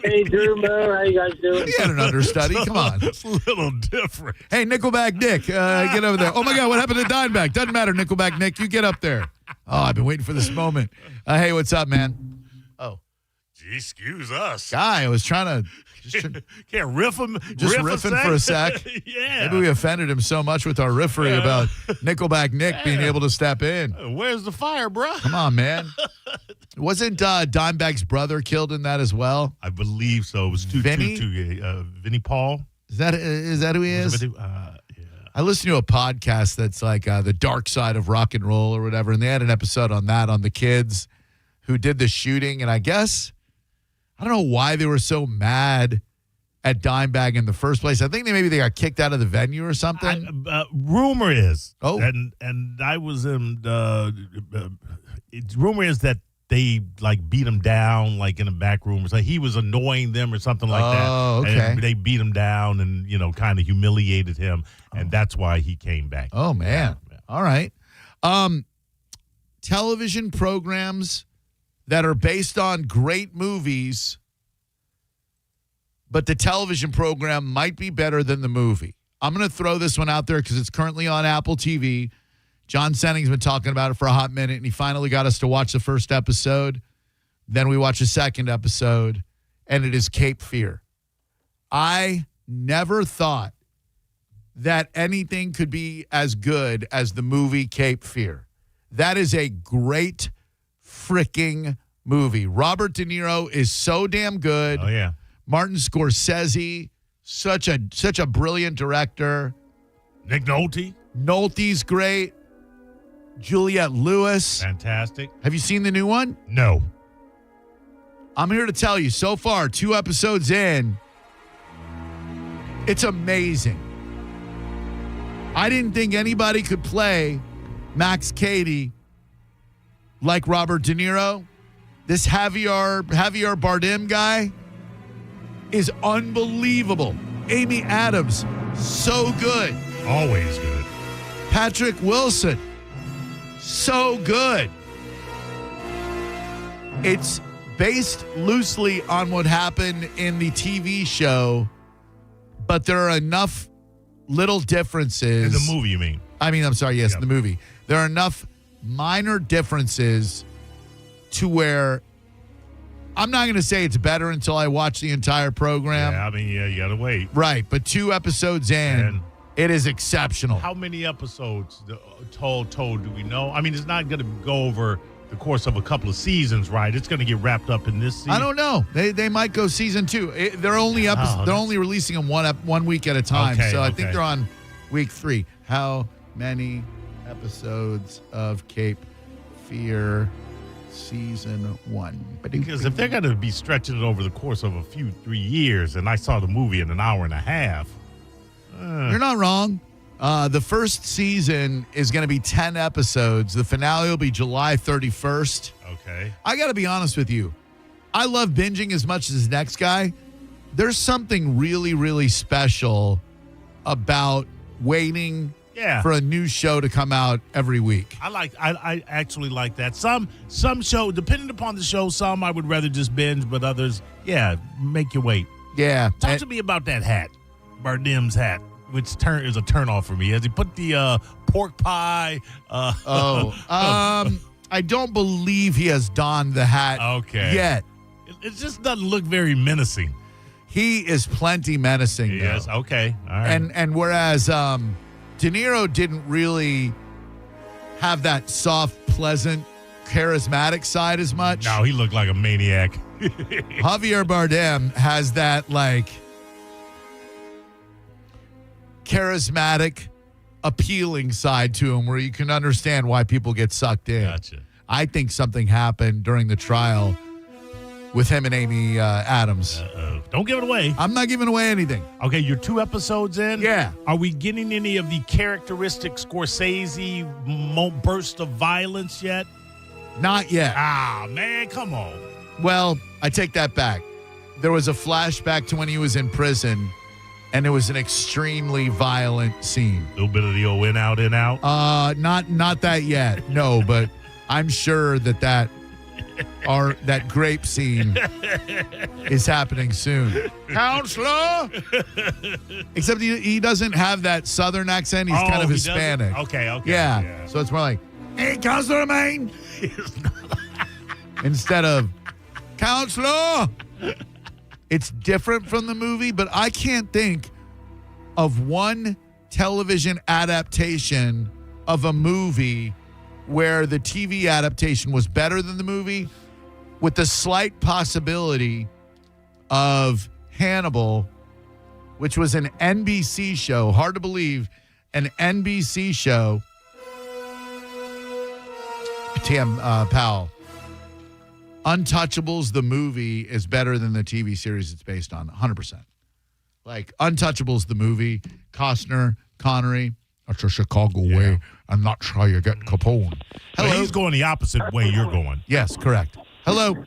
Hey, Drew, Mo, how you guys doing? He had an understudy. Come on. It's a little different. Hey, Nickelback Nick, get over there. Oh, my God, what happened to Dimebag? Doesn't matter, Nickelback Nick. You get up there. Oh, I've been waiting for this moment. Hey, what's up, man? Oh. Gee, excuse us. Guy, I was trying to... Can't riff him. Just riffing for a sec. Yeah. Maybe we offended him so much with our riffery about Nickelback Nick being able to step in. Where's the fire, bro? Come on, man. Wasn't Dimebag's brother killed in that as well? I believe so. It was Vinny? Vinny Paul. Is that who he is? Yeah. I listened to a podcast that's like the dark side of rock and roll or whatever, and they had an episode on that, on the kids who did the shooting. And I guess, I don't know why they were so mad at Dimebag in the first place. I think they got kicked out of the venue or something. Rumor is, and I was in. Rumor is that they like beat him down like in the back room. It's like he was annoying them or something like that. Oh, okay. And they beat him down and kind of humiliated him, and that's why he came back. Oh man! Yeah. All right. Television programs that are based on great movies, but the television program might be better than the movie. I'm going to throw this one out there because it's currently on Apple TV. John Senning's been talking about it for a hot minute, and he finally got us to watch the first episode. Then we watch the second episode, and it is Cape Fear. I never thought that anything could be as good as the movie Cape Fear. That is a great freaking movie. Robert De Niro is so damn good. Oh, yeah. Martin Scorsese, such a brilliant director. Nick Nolte. Nolte's great. Juliette Lewis. Fantastic. Have you seen the new one? No. I'm here to tell you, so far, 2 episodes in, it's amazing. I didn't think anybody could play Max Cady like Robert De Niro. This Javier Bardem guy is unbelievable. Amy Adams, so good. Always good. Patrick Wilson, so good. It's based loosely on what happened in the TV show, but there are enough little differences. In the movie, you mean? I'm sorry, yes, in the movie. There are enough minor differences to where I'm not going to say it's better until I watch the entire program. Yeah, you got to wait. Right, but 2 episodes in, it is exceptional. How many episodes told do we know? It's not going to go over the course of a couple of seasons, right? It's going to get wrapped up in this season. I don't know. They might go season 2. They're only releasing them 1 week at a time. Okay, I think they're on week 3. How many episodes of Cape Fear season 1? Because if they're going to be stretching it over the course of 3 years, and I saw the movie in an hour and a half. You're not wrong. The first season is going to be 10 episodes. The finale will be July 31st. Okay. I got to be honest with you. I love binging as much as this next guy. There's something really, really special about waiting for a new show to come out every week. I actually like that. Some show, depending upon the show, some I would rather just binge, but others, make you wait. Yeah. Talk to me about that hat, Bardem's hat, which is a turnoff for me. Has he put the pork pie? I don't believe he has donned the hat yet. It just doesn't look very menacing. He is plenty menacing. Yes. Okay. All right. And whereas De Niro didn't really have that soft, pleasant, charismatic side as much. No, he looked like a maniac. Javier Bardem has that charismatic, appealing side to him where you can understand why people get sucked in. Gotcha. I think something happened during the trial with him and Amy Adams. Don't give it away. I'm not giving away anything. Okay, you're 2 episodes in? Yeah. Are we getting any of the characteristic Scorsese burst of violence yet? Not yet. Ah, man, come on. Well, I take that back. There was a flashback to when he was in prison, and it was an extremely violent scene. A little bit of the old in out. Not that yet. No, but I'm sure that grape scene is happening soon. Counselor! Except he doesn't have that southern accent. He's kind of Hispanic. Okay. Yeah. So it's more like, hey, Counselor Maine. Instead of, Counselor! It's different from the movie, but I can't think of one television adaptation of a movie where the TV adaptation was better than the movie, with the slight possibility of Hannibal, which was an NBC show, hard to believe, an NBC show. Tam Powell. Untouchables, the movie, is better than the TV series it's based on, 100%. Like, Untouchables, the movie, Costner, Connery, that's a Chicago way, and that's how you get Capone. Hello. Well, he's going the opposite way you're going. Yes, correct. Hello.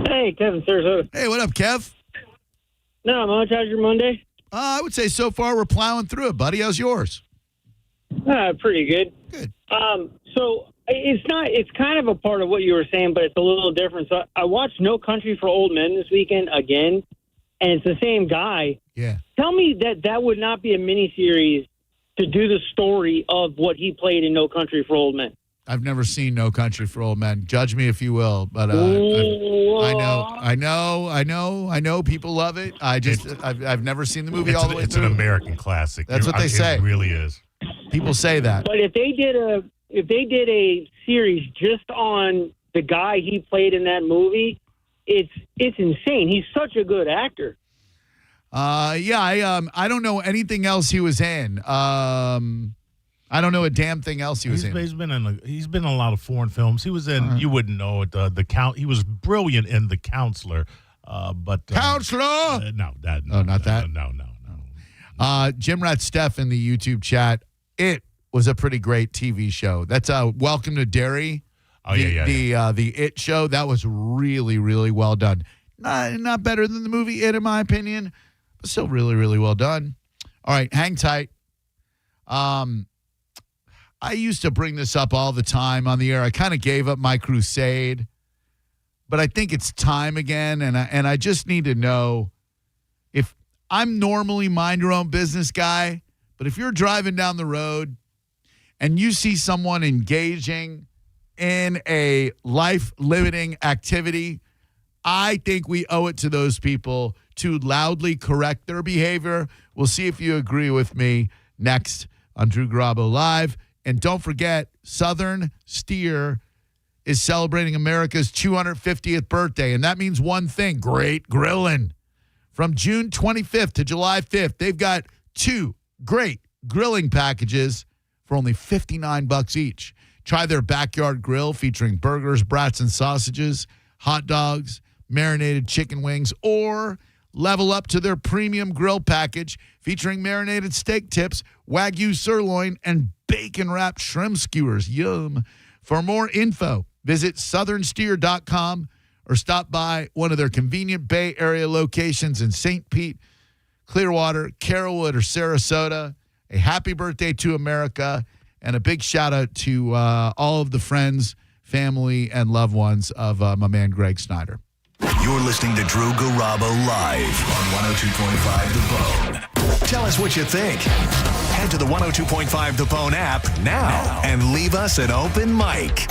Hey, Kevin Sarasota. Hey, what up, Kev? Not much. How's your Monday? I would say so far we're plowing through it, buddy. How's yours? Pretty good. Good. So it's kind of a part of what you were saying, but it's a little different. So I watched No Country for Old Men this weekend again, and it's the same guy. Yeah. Tell me that would not be a miniseries to do the story of what he played in No Country for Old Men. I've never seen No Country for Old Men. Judge me if you will, but I know people love it. I've never seen the movie all the way through. It's an American classic. That's what they say. It really is. People say that. But if they did a series just on the guy he played in that movie, it's insane. He's such a good actor. I don't know anything else he was in. I don't know a damn thing else he was in. He's been in a lot of foreign films. He was in. You wouldn't know it. The Count. He was brilliant in The Counselor. But Counselor. No, not that. No. Jim Rat Steph in the YouTube chat. It was a pretty great TV show. That's Welcome to Derry. Oh yeah. The It show, that was really, really well done. Not better than the movie It, in my opinion, but still really, really well done. All right, hang tight. I used to bring this up all the time on the air. I kind of gave up my crusade, but I think it's time again, and I just need to know if I'm normally mind your own business guy, but if you're driving down the road and you see someone engaging in a life-limiting activity, I think we owe it to those people to loudly correct their behavior. We'll see if you agree with me next on Drew Garabo Live. And don't forget, Southern Steer is celebrating America's 250th birthday. And that means one thing, great grilling. From June 25th to July 5th, they've got 2 great grilling packages for only $59 each. Try their backyard grill featuring burgers, brats, and sausages, hot dogs, marinated chicken wings, or level up to their premium grill package featuring marinated steak tips, Wagyu sirloin, and bacon-wrapped shrimp skewers. Yum. For more info, visit southernsteer.com or stop by one of their convenient Bay Area locations in St. Pete, Clearwater, Carrollwood, or Sarasota. A happy birthday to America, and a big shout-out to all of the friends, family, and loved ones of my man Greg Snyder. You're listening to Drew Garabo live on 102.5 The Bone. Tell us what you think. Head to the 102.5 The Bone app now and leave us an open mic.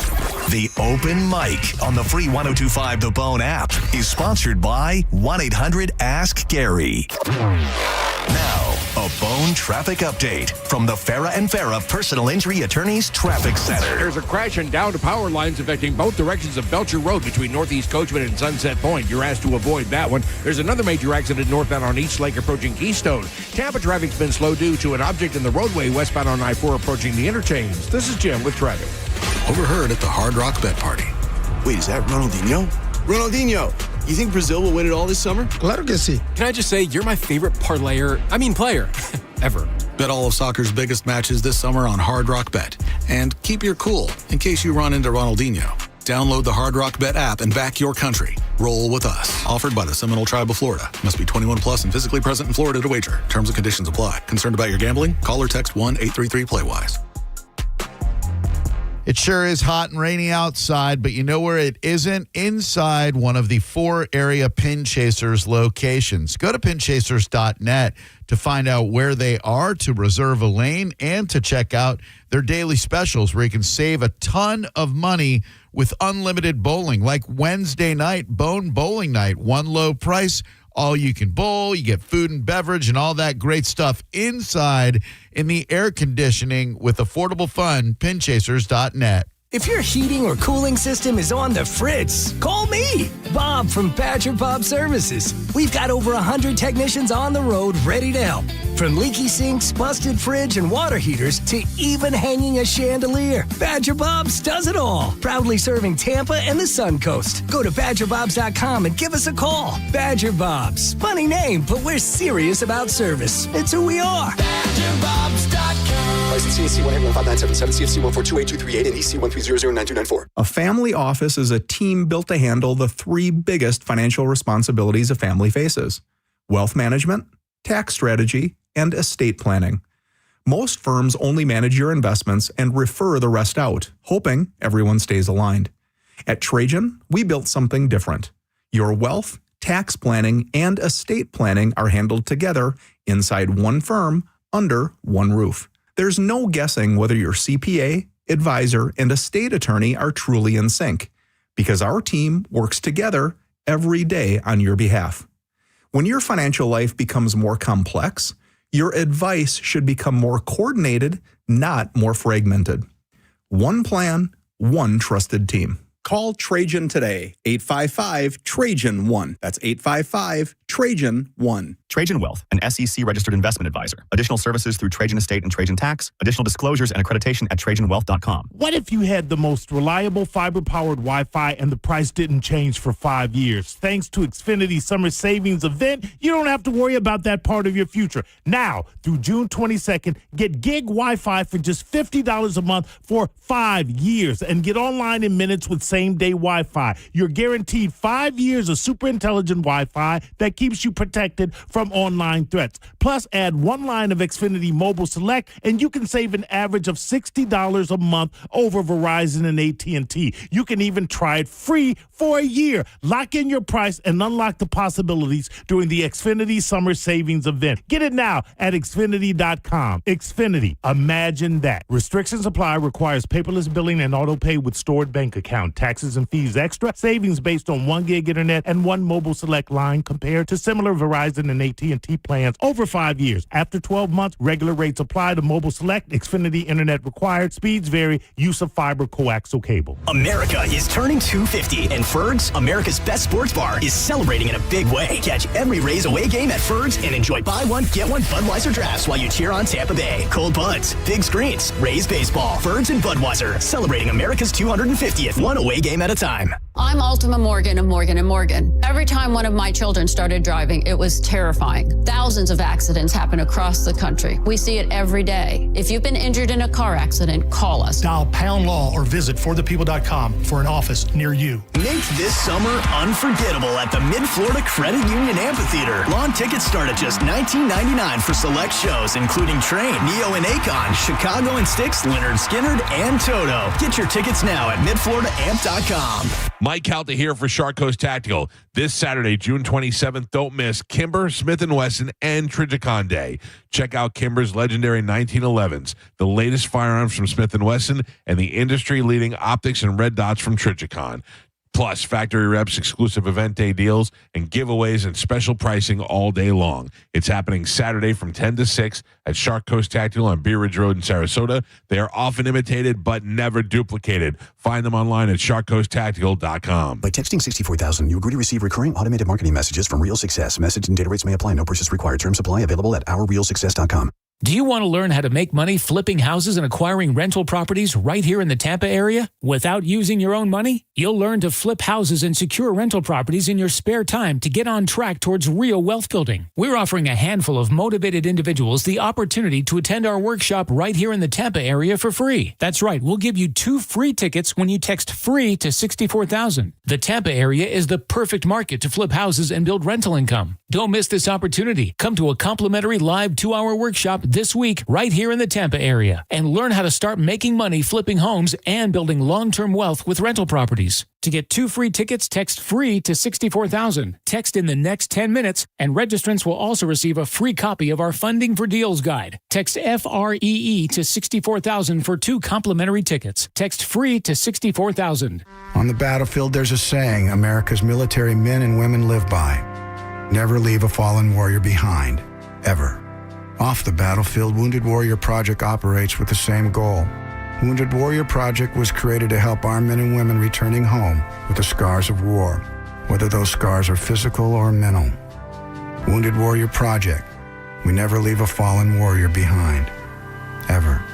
The Open Mic on the free 102.5 The Bone app is sponsored by 1-800-ASK-GARY. Now, a Bone traffic update from the Farah and Farah Personal Injury Attorneys Traffic Center. There's a crash and down to power lines affecting both directions of Belcher Road between Northeast Coachman and Sunset Point. You're asked to avoid that one. There's another major accident northbound on East Lake approaching Keystone. Tampa traffic's been slow due to an object in the roadway westbound on I-4 approaching the interchange. This is Jim with traffic. Overheard at the Hard Rock Bet Party. Wait, is that Ronaldinho? Ronaldinho! You think Brazil will win it all this summer? Claro que sí. Can I just say, you're my favorite player ever. Bet all of soccer's biggest matches this summer on Hard Rock Bet. And keep your cool in case you run into Ronaldinho. Download the Hard Rock Bet app and back your country. Roll with us. Offered by the Seminole Tribe of Florida. Must be 21 plus and physically present in Florida to wager. Terms and conditions apply. Concerned about your gambling? Call or text 1-833-PLAY-WISE. It sure is hot and rainy outside, but you know where it isn't? Inside one of the 4 area Pin Chasers locations. Go to pinchasers.net to find out where they are, to reserve a lane, and to check out their daily specials where you can save a ton of money with unlimited bowling. Like Wednesday night, Bone Bowling Night, one low price, all you can bowl, you get food and beverage and all that great stuff inside in the air conditioning with affordable fun, pinchasers.net. If your heating or cooling system is on the fritz, call me, Bob from Badger Bob Services. We've got over 100 technicians on the road ready to help. From leaky sinks, busted fridge, and water heaters to even hanging a chandelier, Badger Bob's does it all. Proudly serving Tampa and the Sun Coast. Go to BadgerBobs.com and give us a call. Badger Bob's. Funny name, but we're serious about service. It's who we are. BadgerBobs.com. License CAC 11597, CFC 1428238, and EC 1309294. A family office is a team built to handle the three biggest financial responsibilities a family faces: wealth management, tax strategy, and estate planning. Most firms only manage your investments and refer the rest out, hoping everyone stays aligned. At Trajan, we built something different. Your wealth, tax planning, and estate planning are handled together inside one firm under one roof. There's no guessing whether your CPA, advisor, and estate attorney are truly in sync, because our team works together every day on your behalf. When your financial life becomes more complex, your advice should become more coordinated, not more fragmented. One plan, one trusted team. Call Trajan today, 855-TRAJAN-1. That's 855-TRAJAN-1. Trajan Wealth, an SEC-registered investment advisor. Additional services through Trajan Estate and Trajan Tax. Additional disclosures and accreditation at TrajanWealth.com. What if you had the most reliable fiber-powered Wi-Fi and the price didn't change for 5 years? Thanks to Xfinity Summer Savings Event, you don't have to worry about that part of your future. Now, through June 22nd, get gig Wi-Fi for just $50 a month for 5 years and get online in minutes with same-day Wi-Fi. You're guaranteed 5 years of super intelligent Wi-Fi that keeps you protected from online threats. Plus, add one line of Xfinity Mobile Select, and you can save an average of $60 a month over Verizon and AT&T. You can even try it free for a year. Lock in your price and unlock the possibilities during the Xfinity Summer Savings Event. Get it now at Xfinity.com. Xfinity. Imagine that. Restrictions apply. Requires paperless billing and auto pay with stored bank account. Taxes and fees extra. Savings based on 1 gig internet and 1 mobile select line compared to similar Verizon and AT&T plans over 5 years. After 12 months, regular rates apply to mobile select. Xfinity internet required. Speeds vary. Use of fiber coaxial cable. America is turning 250, and Ferg's, America's best sports bar, is celebrating in a big way. Catch every Rays away game at Ferg's and enjoy buy one, get one Budweiser drafts while you cheer on Tampa Bay. Cold buds, big screens, Rays baseball, Ferg's and Budweiser, celebrating America's 250th, one away game at a time. I'm Ultima Morgan of Morgan & Morgan. Every time one of my children started driving, it was terrifying. Thousands of accidents happen across the country. We see it every day. If you've been injured in a car accident, call us. Dial pound law or visit forthepeople.com for an office near you. Make this summer unforgettable at the Mid-Florida Credit Union Amphitheater. Lawn tickets start at just $19.99 for select shows, including Train, Neo and Akon, Chicago and Styx, Leonard Skinner, and Toto. Get your tickets now at midfloridaamp.com. Mike Calta here for Shark Coast Tactical. This Saturday, June 27th, don't miss Kimber, Smith & Wesson, and Trijicon Day. Check out Kimber's legendary 1911s, the latest firearms from Smith & Wesson, and the industry-leading optics and red dots from Trijicon. Plus, factory reps, exclusive event day deals, and giveaways and special pricing all day long. It's happening Saturday from 10 to 6 at Shark Coast Tactical on Bee Ridge Road in Sarasota. They are often imitated but never duplicated. Find them online at sharkcoasttactical.com. By texting 64,000, you agree to receive recurring automated marketing messages from Real Success. Message and data rates may apply. No purchase required. Terms apply. Available at ourrealsuccess.com. Do you want to learn how to make money flipping houses and acquiring rental properties right here in the Tampa area without using your own money? You'll learn to flip houses and secure rental properties in your spare time to get on track towards real wealth building. We're offering a handful of motivated individuals the opportunity to attend our workshop right here in the Tampa area for free. That's right, we'll give you 2 free tickets when you text FREE to 64,000. The Tampa area is the perfect market to flip houses and build rental income. Don't miss this opportunity. Come to a complimentary live 2-hour workshop this week right here in the Tampa area and learn how to start making money flipping homes and building long-term wealth with rental properties. To get 2 free tickets, text FREE to 64,000. Text in the next 10 minutes, and registrants will also receive a free copy of our Funding for Deals guide. Text FREE to 64,000 for 2 complimentary tickets. Text FREE to 64,000. On the battlefield, there's a saying America's military men and women live by. Never leave a fallen warrior behind, ever. Off the battlefield, Wounded Warrior Project operates with the same goal. Wounded Warrior Project was created to help our men and women returning home with the scars of war, whether those scars are physical or mental. Wounded Warrior Project. We never leave a fallen warrior behind. Ever.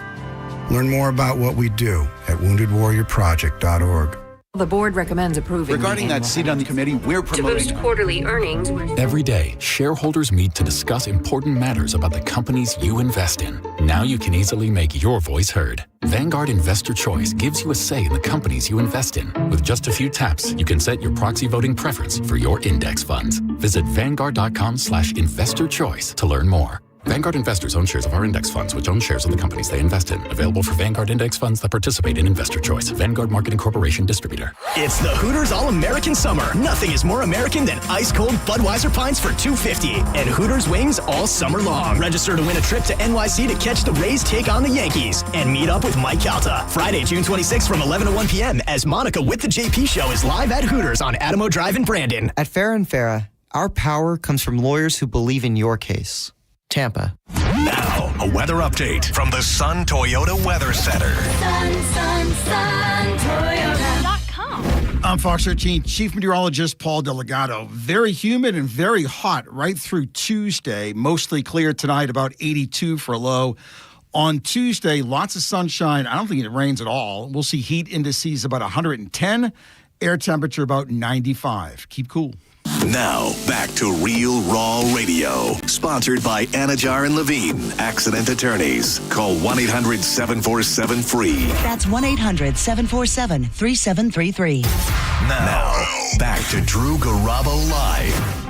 Learn more about what we do at woundedwarriorproject.org. The board recommends approving. Regarding that seat on the committee, we're promoting. To boost quarterly earnings. Every day, shareholders meet to discuss important matters about the companies you invest in. Now you can easily make your voice heard. Vanguard Investor Choice gives you a say in the companies you invest in. With just a few taps, you can set your proxy voting preference for your index funds. Visit Vanguard.com/investorchoice to learn more. Vanguard investors own shares of our index funds, which own shares of the companies they invest in. Available for Vanguard index funds that participate in Investor Choice. Vanguard Marketing Corporation distributor. It's the Hooters All-American Summer. Nothing is more American than ice-cold Budweiser pints for $2.50. And Hooters wings all summer long. Register to win a trip to NYC to catch the Rays take on the Yankees. And meet up with Mike Calta. Friday, June 26th from 11 to 1 p.m. as Monica with the JP Show is live at Hooters on Adamo Drive in Brandon. At Farah & Farah, our power comes from lawyers who believe in your case. Tampa. Now, a weather update from the Sun Toyota Weather Center. Toyota.com. I'm Fox 13 Chief Meteorologist Paul Delgado. Very humid and very hot right through Tuesday. Mostly clear tonight, about 82 for a low. On Tuesday, lots of sunshine. I don't think it rains at all. We'll see heat indices about 110. Air temperature about 95. Keep cool. Now, back to Real Raw Radio. Sponsored by Anajar and Levine, Accident Attorneys. Call 1-800-747-FREE. That's 1-800-747-3733. Now, back to Drew Garabo Live.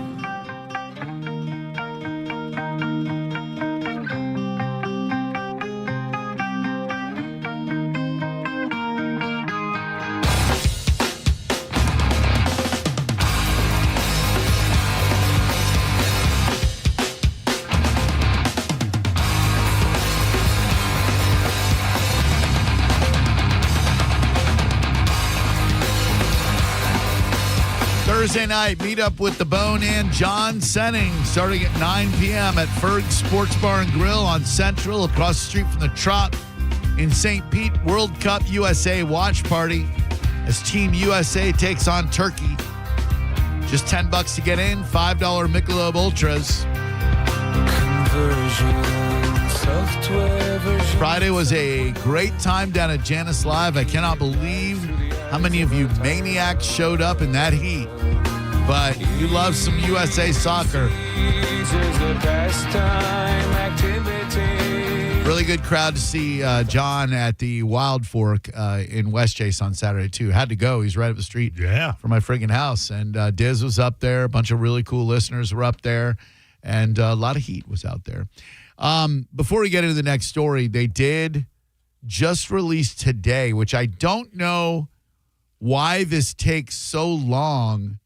Thursday night, meet up with the Bone and John Senning starting at 9 p.m. at Ferg's Sports Bar and Grill on Central, across the street from the Trop in St. Pete. World Cup USA watch party as Team USA takes on Turkey. Just $10 to get in, $5 Michelob Ultras. Friday was a great time down at Janice Live. I cannot believe how many of you maniacs showed up in that heat. But you love some USA soccer. Really good crowd to see John at the Wild Fork in West Chase on Saturday, too. Had to go. He's right up the street from my friggin' house. And Diz was up there. A bunch of really cool listeners were up there. And a lot of heat was out there. Before we get into the next story, they did just release today, which I don't know why this takes so long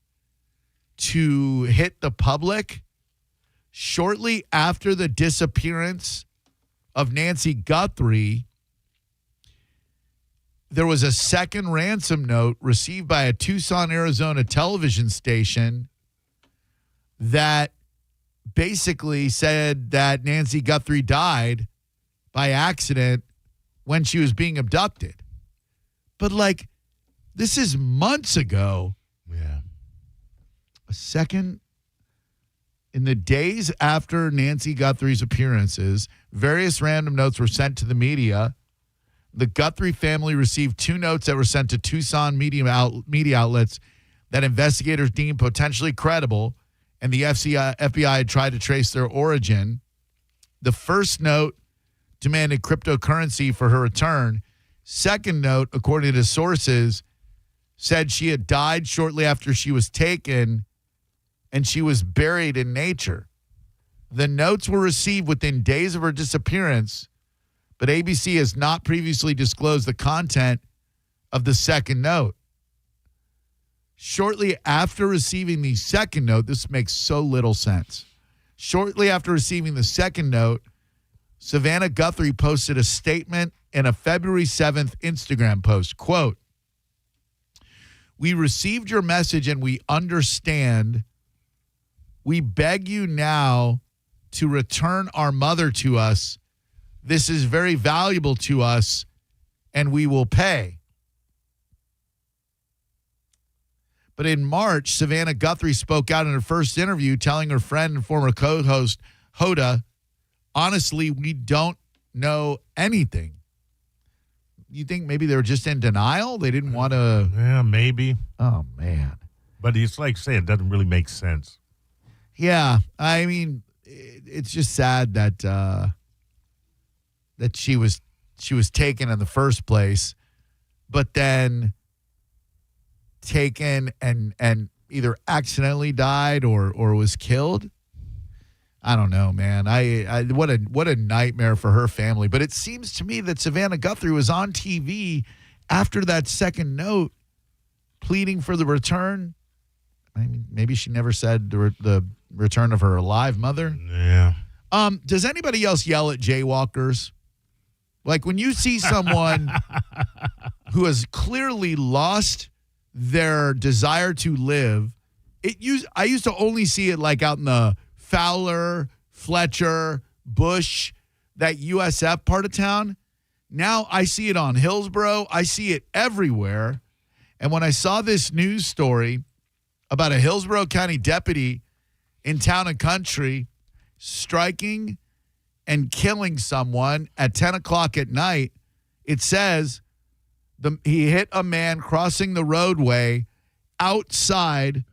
to hit the public. Shortly after the disappearance of Nancy Guthrie, there was a second ransom note received by a Tucson, Arizona television station that basically said that Nancy Guthrie died by accident when she was being abducted. But, like, this is months ago. Yeah. A second, in the days after Nancy Guthrie's appearances, various random notes were sent to the media. The Guthrie family received 2 notes that were sent to Tucson media outlets that investigators deemed potentially credible, and the FBI had tried to trace their origin. The first note demanded cryptocurrency for her return. Second note, according to sources, said she had died shortly after she was taken and she was buried in nature. The notes were received within days of her disappearance, but ABC has not previously disclosed the content of the second note. Shortly after receiving the second note, this makes so little sense. Shortly after receiving the second note, Savannah Guthrie posted a statement in a February 7th Instagram post. Quote, "We received your message and we understand. We beg you now to return our mother to us. This is very valuable to us and we will pay. But in March, Savannah Guthrie spoke out in her first interview telling her friend and former co-host Hoda, honestly, we don't know anything. You think maybe they were just in denial? They didn't want to... Yeah, maybe. Oh, man. But it's like saying it doesn't really make sense. Yeah, I mean, it's just sad that that she was taken in the first place, but then taken and either accidentally died or was killed. I don't know, man. I what a nightmare for her family. But it seems to me that Savannah Guthrie was on TV after that second note, pleading for the return. I mean, maybe she never said the return of her alive mother. Yeah. Does anybody else yell at jaywalkers? Like when you see someone who has clearly lost their desire to live, I used to only see it like out in the Fowler, Fletcher, Bush, that USF part of town. Now I see it on Hillsborough. I see it everywhere. And when I saw this news story about a Hillsborough County deputy in Town and Country striking and killing someone at 10 o'clock at night, it says he hit a man crossing the roadway outside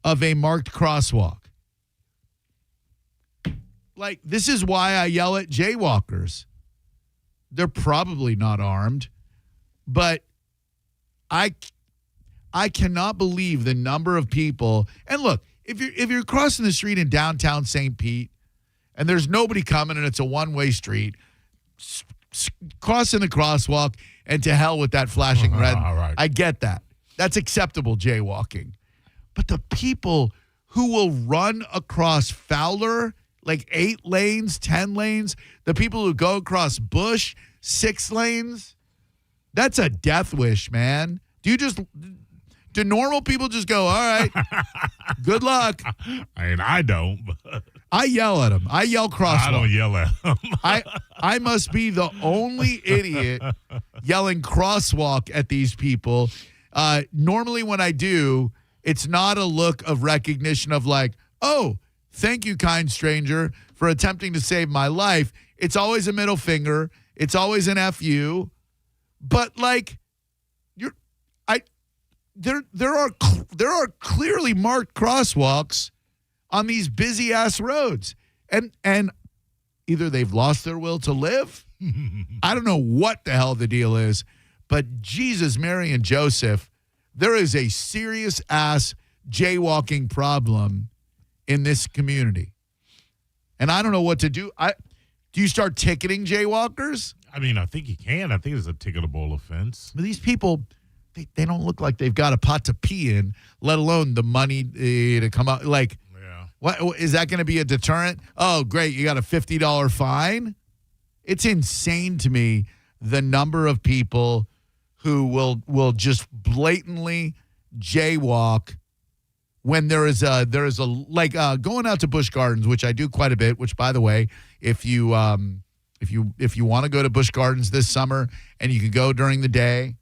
of a marked crosswalk. Like, this is why I yell at jaywalkers. They're probably not armed, but I cannot believe the number of people. And look, if you're crossing the street in downtown St. Pete and there's nobody coming and it's a one-way street, crossing the crosswalk and to hell with that flashing red. All right. I get that. That's acceptable jaywalking. But the people who will run across Fowler, like 8 lanes, 10 lanes, the people who go across Bush, 6 lanes, that's a death wish, man. Do normal people just go, all right, good luck? I mean, I don't. But I yell at them. I yell crosswalk. I don't yell at them. I must be the only idiot yelling crosswalk at these people. Normally when I do, it's not a look of recognition of like, oh, thank you, kind stranger, for attempting to save my life. It's always a middle finger. It's always an F you. But like, there are clearly marked crosswalks on these busy ass roads, and either they've lost their will to live. I don't know what the hell the deal is, but Jesus, Mary, and Joseph, there is a serious ass jaywalking problem in this community, and I don't know what to do. Do you start ticketing jaywalkers? I mean, I think you can. I think it's a ticketable offense. But these people, they don't look like they've got a pot to pee in, let alone the money to come out. Like, yeah. What is that going to be a deterrent? Oh, great, you got a $50 fine. It's insane to me the number of people who will just blatantly jaywalk when there is a like going out to Busch Gardens, which I do quite a bit. Which, by the way, if you want to go to Busch Gardens this summer and you can go during the day,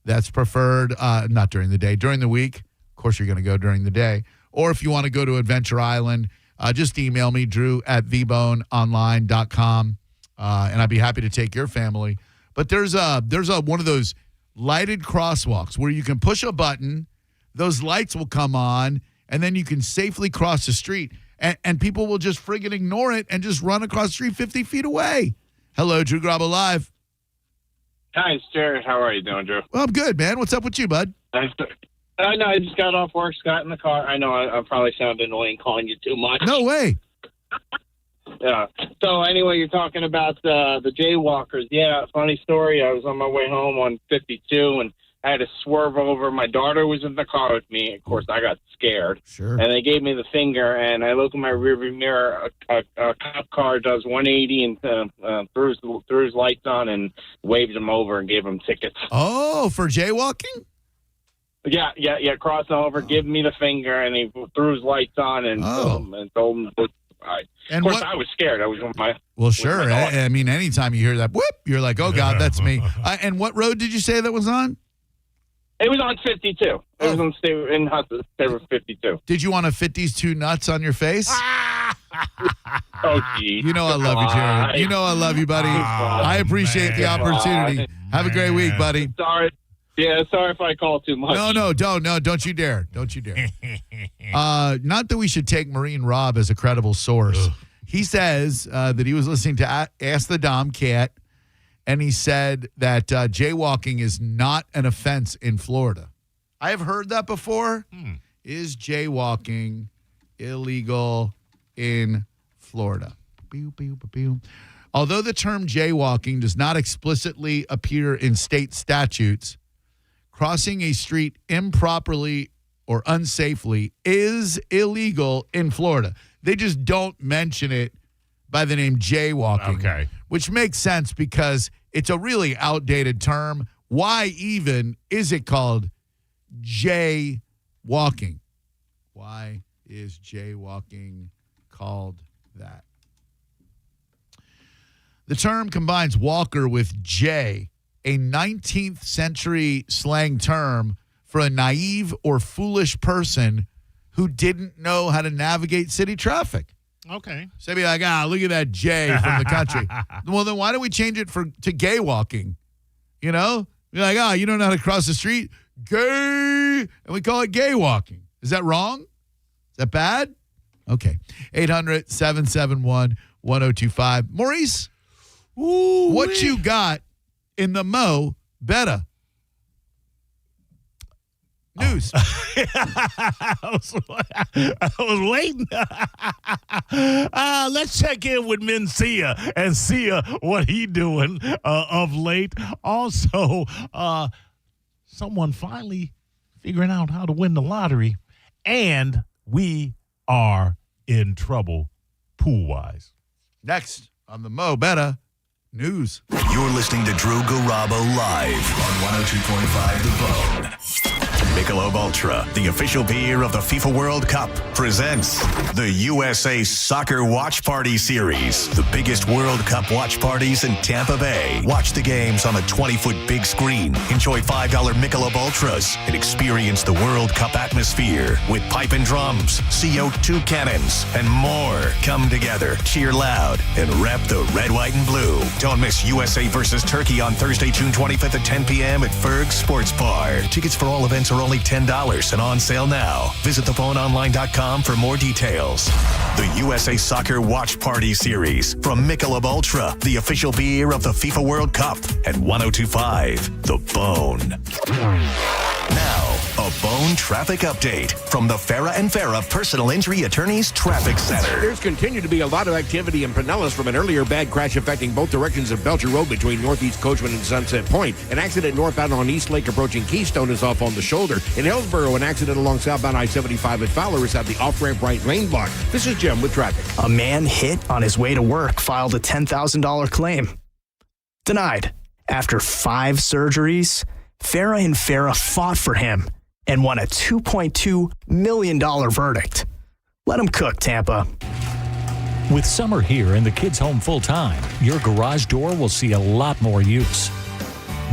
that's preferred. Not during the day, during the week. Of course, you're going to go during the day. Or if you want to go to Adventure Island, just email me, drew@vboneonline.com, and I'd be happy to take your family. But there's one of those lighted crosswalks where you can push a button, those lights will come on, and then you can safely cross the street. And people will just friggin' ignore it and just run across the street 50 feet away. Hello, Drew Garabo Live. Hi, it's Jared. How are you doing, Drew? Well, I'm good, man. What's up with you, bud? I know. I just got off work, got in the car. I know I probably sound annoying calling you too much. No way. Yeah. So anyway, you're talking about the jaywalkers. Yeah, funny story. I was on my way home on 52, and I had to swerve over. My daughter was in the car with me. Of course, I got scared. Sure. And they gave me the finger, and I look in my rearview mirror. A cop car does 180 and threw his lights on and waved him over and gave him tickets. Oh, for jaywalking? Yeah. Crossing over, give me the finger, and he threw his lights on and told him. And of course, I was scared. I was on my. Well, sure. I mean, anytime you hear that whoop, you're like, oh, God, that's me. And what road did you say that was on? It was on 52. It was on in Hudson, State Road 52. Did you want to fit these two nuts on your face? Oh, geez. You know I love you, Jared. You know I love you, buddy. I apprate the opportunity. Have a great week, buddy. Sorry. Yeah, sorry if I call too much. No, don't you dare. Don't you dare. Not that we should take Marine Rob as a credible source. He says that he was listening to Ask the Dom Cat, and he said that jaywalking is not an offense in Florida. I have heard that before. Is jaywalking illegal in Florida? Although the term jaywalking does not explicitly appear in state statutes, crossing a street improperly or unsafely is illegal in Florida. They just don't mention it by the name jaywalking. Okay. Which makes sense because it's a really outdated term. Why even is it called jaywalking? Why is jaywalking called that? The term combines walker with jay, a 19th century slang term for a naive or foolish person who didn't know how to navigate city traffic. Okay. So be like, look at that Jay from the country. Well, then why don't we change it to gay walking? You know? Be like, you don't know how to cross the street? Gay! And we call it gay walking. Is that wrong? Is that bad? Okay. 800-771-1025. Maurice, what you got in the Mo Betta news? I was waiting. Let's check in with Mencia and see what he doing of late. Also, someone finally figuring out how to win the lottery, and we are in trouble pool-wise. Next on the Mo Betta news. You're listening to Drew Garabo live on 102.5 The Bone. Michelob Ultra, the official beer of the FIFA World Cup, presents the USA Soccer Watch Party Series. The biggest World Cup watch parties in Tampa Bay. Watch the games on a 20-foot big screen. Enjoy $5 Michelob Ultras and experience the World Cup atmosphere with pipe and drums, CO2 cannons, and more. Come together, cheer loud, and rep the red, white, and blue. Don't miss USA versus Turkey on Thursday, June 25th at 10 p.m. at Ferg's Sports Bar. Tickets for all events are only $10 and on sale now. Visit theboneonline.com for more details. The USA Soccer Watch Party Series from Michelob Ultra, the official beer of the FIFA World Cup at 102.5 The Bone. Now, a Bone traffic update from the Farah and Farah Personal Injury Attorneys Traffic Center. There's continued to be a lot of activity in Pinellas from an earlier bad crash affecting both directions of Belcher Road between Northeast Coachman and Sunset Point. An accident northbound on East Lake approaching Keystone is off on the shoulder. In Hillsborough, an accident along southbound I-75 at Fowler is at the off-ramp right lane block. This is Jim with traffic. A man hit on his way to work filed a $10,000 claim. Denied. After 5 surgeries, Farah and Farah fought for him and won a $2.2 million verdict. Let him cook, Tampa. With summer here and the kids home full-time, your garage door will see a lot more use.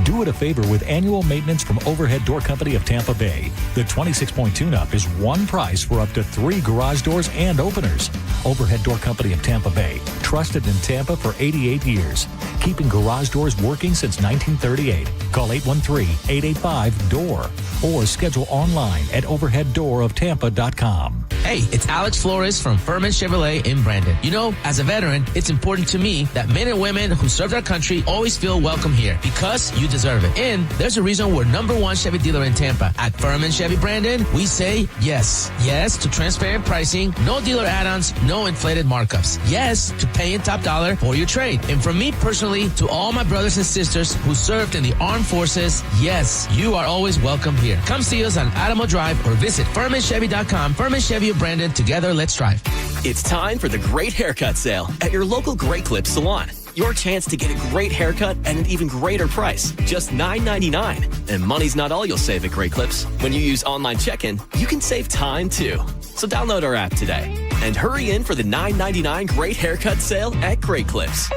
Do it a favor with annual maintenance from Overhead Door Company of Tampa Bay. The 26-point tune-up is one price for up to 3 garage doors and openers. Overhead Door Company of Tampa Bay, trusted in Tampa for 88 years. Keeping garage doors working since 1938. Call 813-885-DOOR or schedule online at overheaddooroftampa.com. Hey, it's Alex Flores from Furman Chevrolet in Brandon. You know, as a veteran, it's important to me that men and women who served our country always feel welcome here because you deserve it. And there's a reason we're #1 Chevy dealer in Tampa. At Furman Chevy Brandon, we say yes. Yes to transparent pricing, no dealer add-ons, no inflated markups. Yes to paying top dollar for your trade. And from me personally to all my brothers and sisters who served in the armed forces, yes, you are always welcome here. Come see us on Adamo Drive or visit FurmanChevy.com. Furman Chevy of Brandon, together, let's drive. It's time for the Great Haircut Sale at your local Great Clips salon. Your chance to get a great haircut at an even greater price, just $9.99. And money's not all you'll save at Great Clips. When you use online check-in, you can save time too. So download our app today. And hurry in for the $9.99 Great Haircut Sale at Great Clips.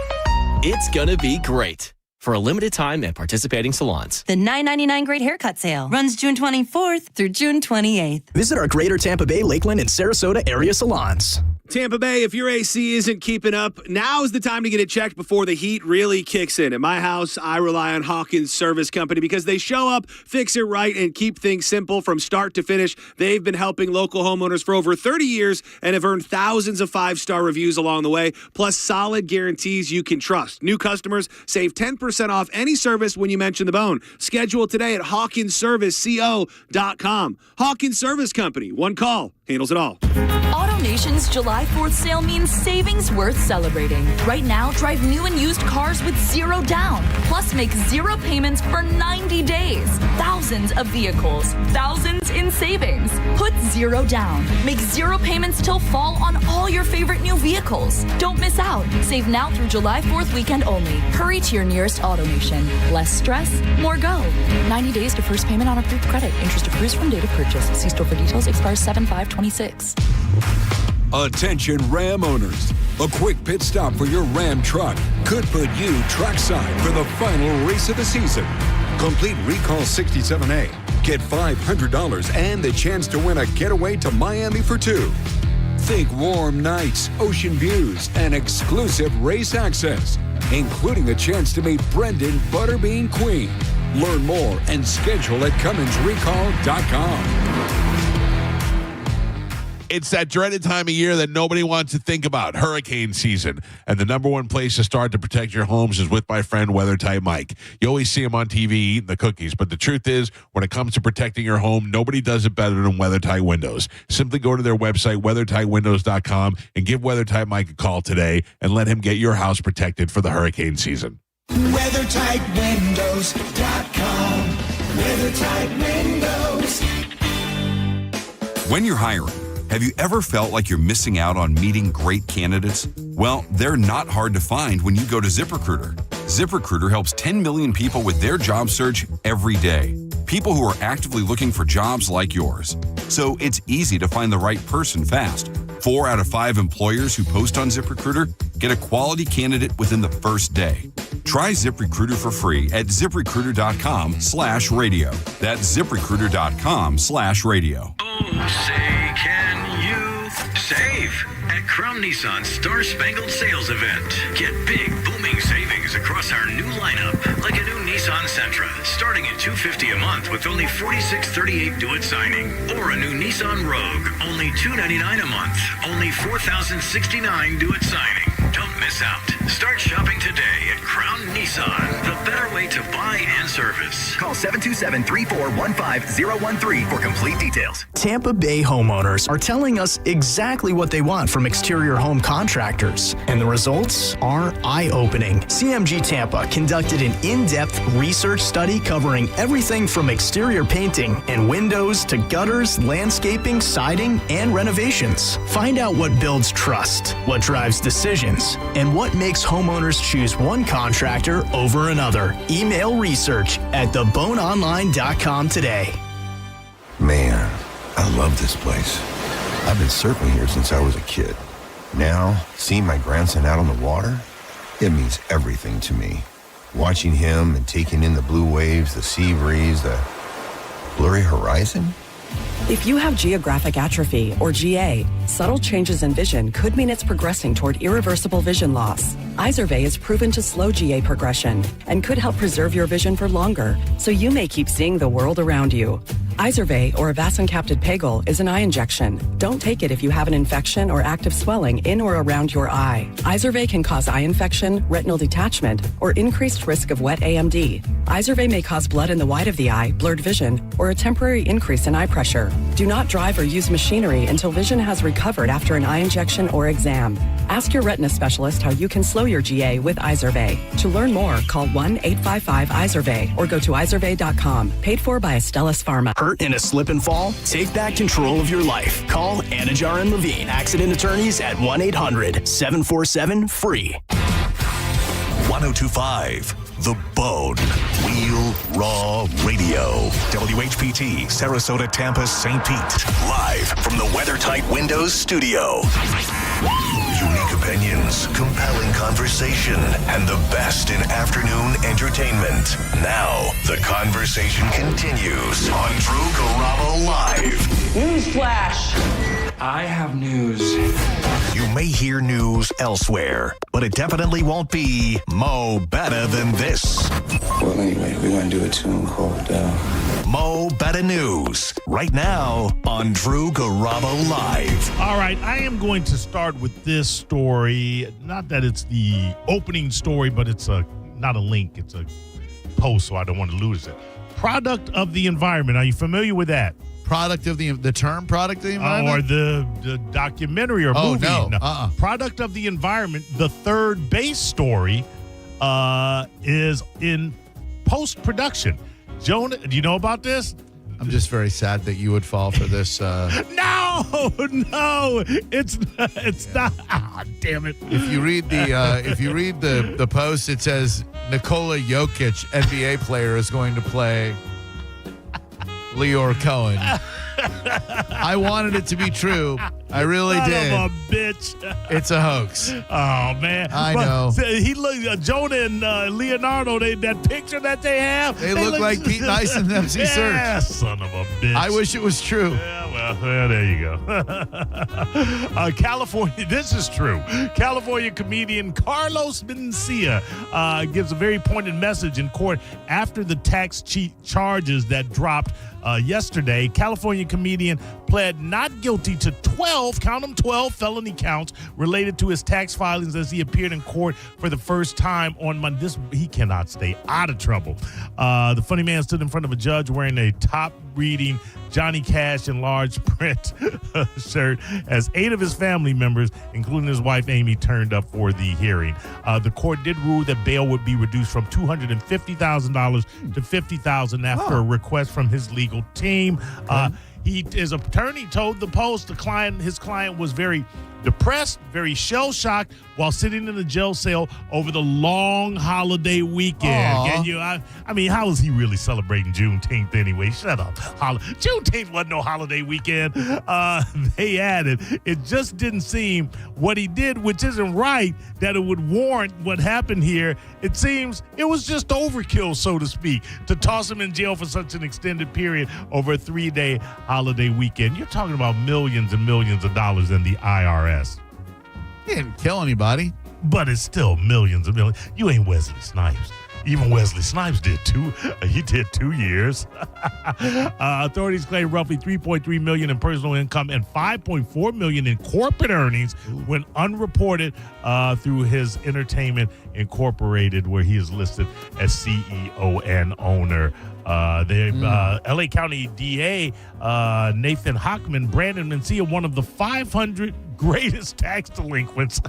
It's gonna be great. For a limited time at participating salons. The $9.99 Great Haircut Sale runs June 24th through June 28th. Visit our Greater Tampa Bay, Lakeland, and Sarasota area salons. Tampa Bay, if your AC isn't keeping up, now is the time to get it checked before the heat really kicks in. At my house, I rely on Hawkins Service Company because they show up, fix it right, and keep things simple from start to finish. They've been helping local homeowners for over 30 years and have earned thousands of 5-star reviews along the way, plus solid guarantees you can trust. New customers save 10% off any service when you mention the bone. Schedule today at HawkinsServiceCO.com. Hawkins Service Company. One call handles it all. AutoNation's July 4th sale means savings worth celebrating. Right now, drive new and used cars with $0 down. Plus, make 0 payments for 90 days. Thousands of vehicles. Thousands in savings. Put $0 down. Make 0 payments till fall on all your favorite new vehicles. Don't miss out. Save now through July 4th weekend only. Hurry to your nearest AutoNation. Less stress, more go. 90 days to first payment on approved credit. Interest accrues from date of purchase. See store for details. Expires 7/5/26. Attention Ram owners. A quick pit stop for your Ram truck could put you trackside for the final race of the season. Complete Recall 67A. Get $500 and the chance to win a getaway to Miami for 2. Think warm nights, ocean views, and exclusive race access, including a chance to meet Brendan Butterbean Queen. Learn more and schedule at CumminsRecall.com. It's that dreaded time of year that nobody wants to think about, hurricane season. And the number one place to start to protect your homes is with my friend WeatherTight Mike. You always see him on TV eating the cookies, but the truth is, when it comes to protecting your home, nobody does it better than WeatherTight Windows. Simply go to their website, WeatherTightWindows.com, and give WeatherTight Mike a call today and let him get your house protected for the hurricane season. WeatherTightWindows.com. WeatherTight Windows. When you're hiring, have you ever felt like you're missing out on meeting great candidates? Well, they're not hard to find when you go to ZipRecruiter. ZipRecruiter helps 10 million people with their job search every day. People who are actively looking for jobs like yours. So it's easy to find the right person fast. 4 out of 5 employers who post on ZipRecruiter get a quality candidate within the first day. Try ZipRecruiter for free at ZipRecruiter.com/radio. That's ZipRecruiter.com/radio. Oh, say, can you save at Crown Nissan's Star Spangled Sales Event? Get big, booming savings across our new lineup, like a new Nissan Sentra, starting at $250 a month with only $46.38 due at signing. Or a new Nissan Rogue, only $299 a month, only $4,069 due at signing. Don't miss out. Start shopping today at Crown Nissan, the better way to buy and service. Call 727-3415-013 for complete details. Tampa Bay homeowners are telling us exactly what they want from exterior home contractors, and the results are eye-opening. CMG Tampa conducted an in-depth research study covering everything from exterior painting and windows to gutters, landscaping, siding, and renovations. Find out what builds trust, what drives decisions, and what makes homeowners choose one contractor over another. Email research at theboneonline.com today. Man, I love this place. I've been surfing here since I was a kid. Now, seeing my grandson out on the water, it means everything to me. Watching him and taking in the blue waves, the sea breeze, the blurry horizon. If you have geographic atrophy, or GA, subtle changes in vision could mean it's progressing toward irreversible vision loss. Izervay is proven to slow GA progression and could help preserve your vision for longer, so you may keep seeing the world around you. Izervay, or avacincaptad pegol, is an eye injection. Don't take it if you have an infection or active swelling in or around your eye. Izervay can cause eye infection, retinal detachment, or increased risk of wet AMD. Izervay may cause blood in the white of the eye, blurred vision, or a temporary increase in eye pressure. Do not drive or use machinery until vision has recovered after an eye injection or exam. Ask your retina specialist how you can slow your GA with Izervay. To learn more, call 1-855-IZERVAY or go to izervay.com. Paid for by Astellas Pharma. Hurt in a slip and fall? Take back control of your life. Call Anajar and Levine, accident attorneys at 1-800-747-FREE. 1025 The Bone. Wheel Raw Radio. WHPT, Sarasota, Tampa, St. Pete. Live from the WeatherTight Windows studio. Unique opinions, compelling conversation, and the best in afternoon entertainment. Now, the conversation continues on Drew Garabo Live. Newsflash! I have news. You may hear news elsewhere, but it definitely won't be Mo Better Than This. Well, anyway, we're going to do a tune called Mo Better News, right now on Drew Garabo Live. All right, I am going to start with this story. Not that it's the opening story, but it's not a link. It's a post, so I don't want to lose it. Product of the environment. Are you familiar with that? Product of the term product of the environment? Or the documentary or movie. No. Product of the environment. The third base story is in post-production. Jonah, do you know about this? I'm just very sad that you would fall for this. No, it's not. Ah, damn it! If you read the post, it says Nikola Jokic, NBA player, is going to play Leor Cohen. I wanted it to be true. I really did. Son of a bitch. It's a hoax. Oh, man. I know. He looked, Jonah and Leonardo, that picture that they have. They look like Pete Nice and MC Search. Yeah, son of a bitch. I wish it was true. Yeah, well, there you go. California, this is true. California comedian Carlos Mencia gives a very pointed message in court after the tax cheat charges that dropped yesterday. California comedian pled not guilty to 12 felony counts related to his tax filings as he appeared in court for the first time on Monday. He cannot stay out of trouble. The funny man stood in front of a judge wearing a top-reading Johnny Cash in large print shirt as 8 of his family members, including his wife Amy, turned up for the hearing. The court did rule that bail would be reduced from $250,000 to $50,000 after a request from his legal team. His attorney told the Post his client was very depressed, very shell-shocked while sitting in a jail cell over the long holiday weekend. And I mean, how is he really celebrating Juneteenth anyway? Shut up. Juneteenth wasn't no holiday weekend. They added, it just didn't seem what he did, which isn't right, that it would warrant what happened here. It seems it was just overkill, so to speak, to toss him in jail for such an extended period over a 3-day holiday weekend. You're talking about millions and millions of dollars in the IRS. He didn't kill anybody. But it's still millions and millions. You ain't Wesley Snipes. Even Wesley Snipes did 2. He did 2 years. Authorities claim roughly $3.3 million in personal income and $5.4 million in corporate earnings when unreported through his Entertainment Incorporated, where he is listed as CEO and owner. LA County DA Nathan Hochman, Brandon Mencia, one of the 500 greatest tax delinquents.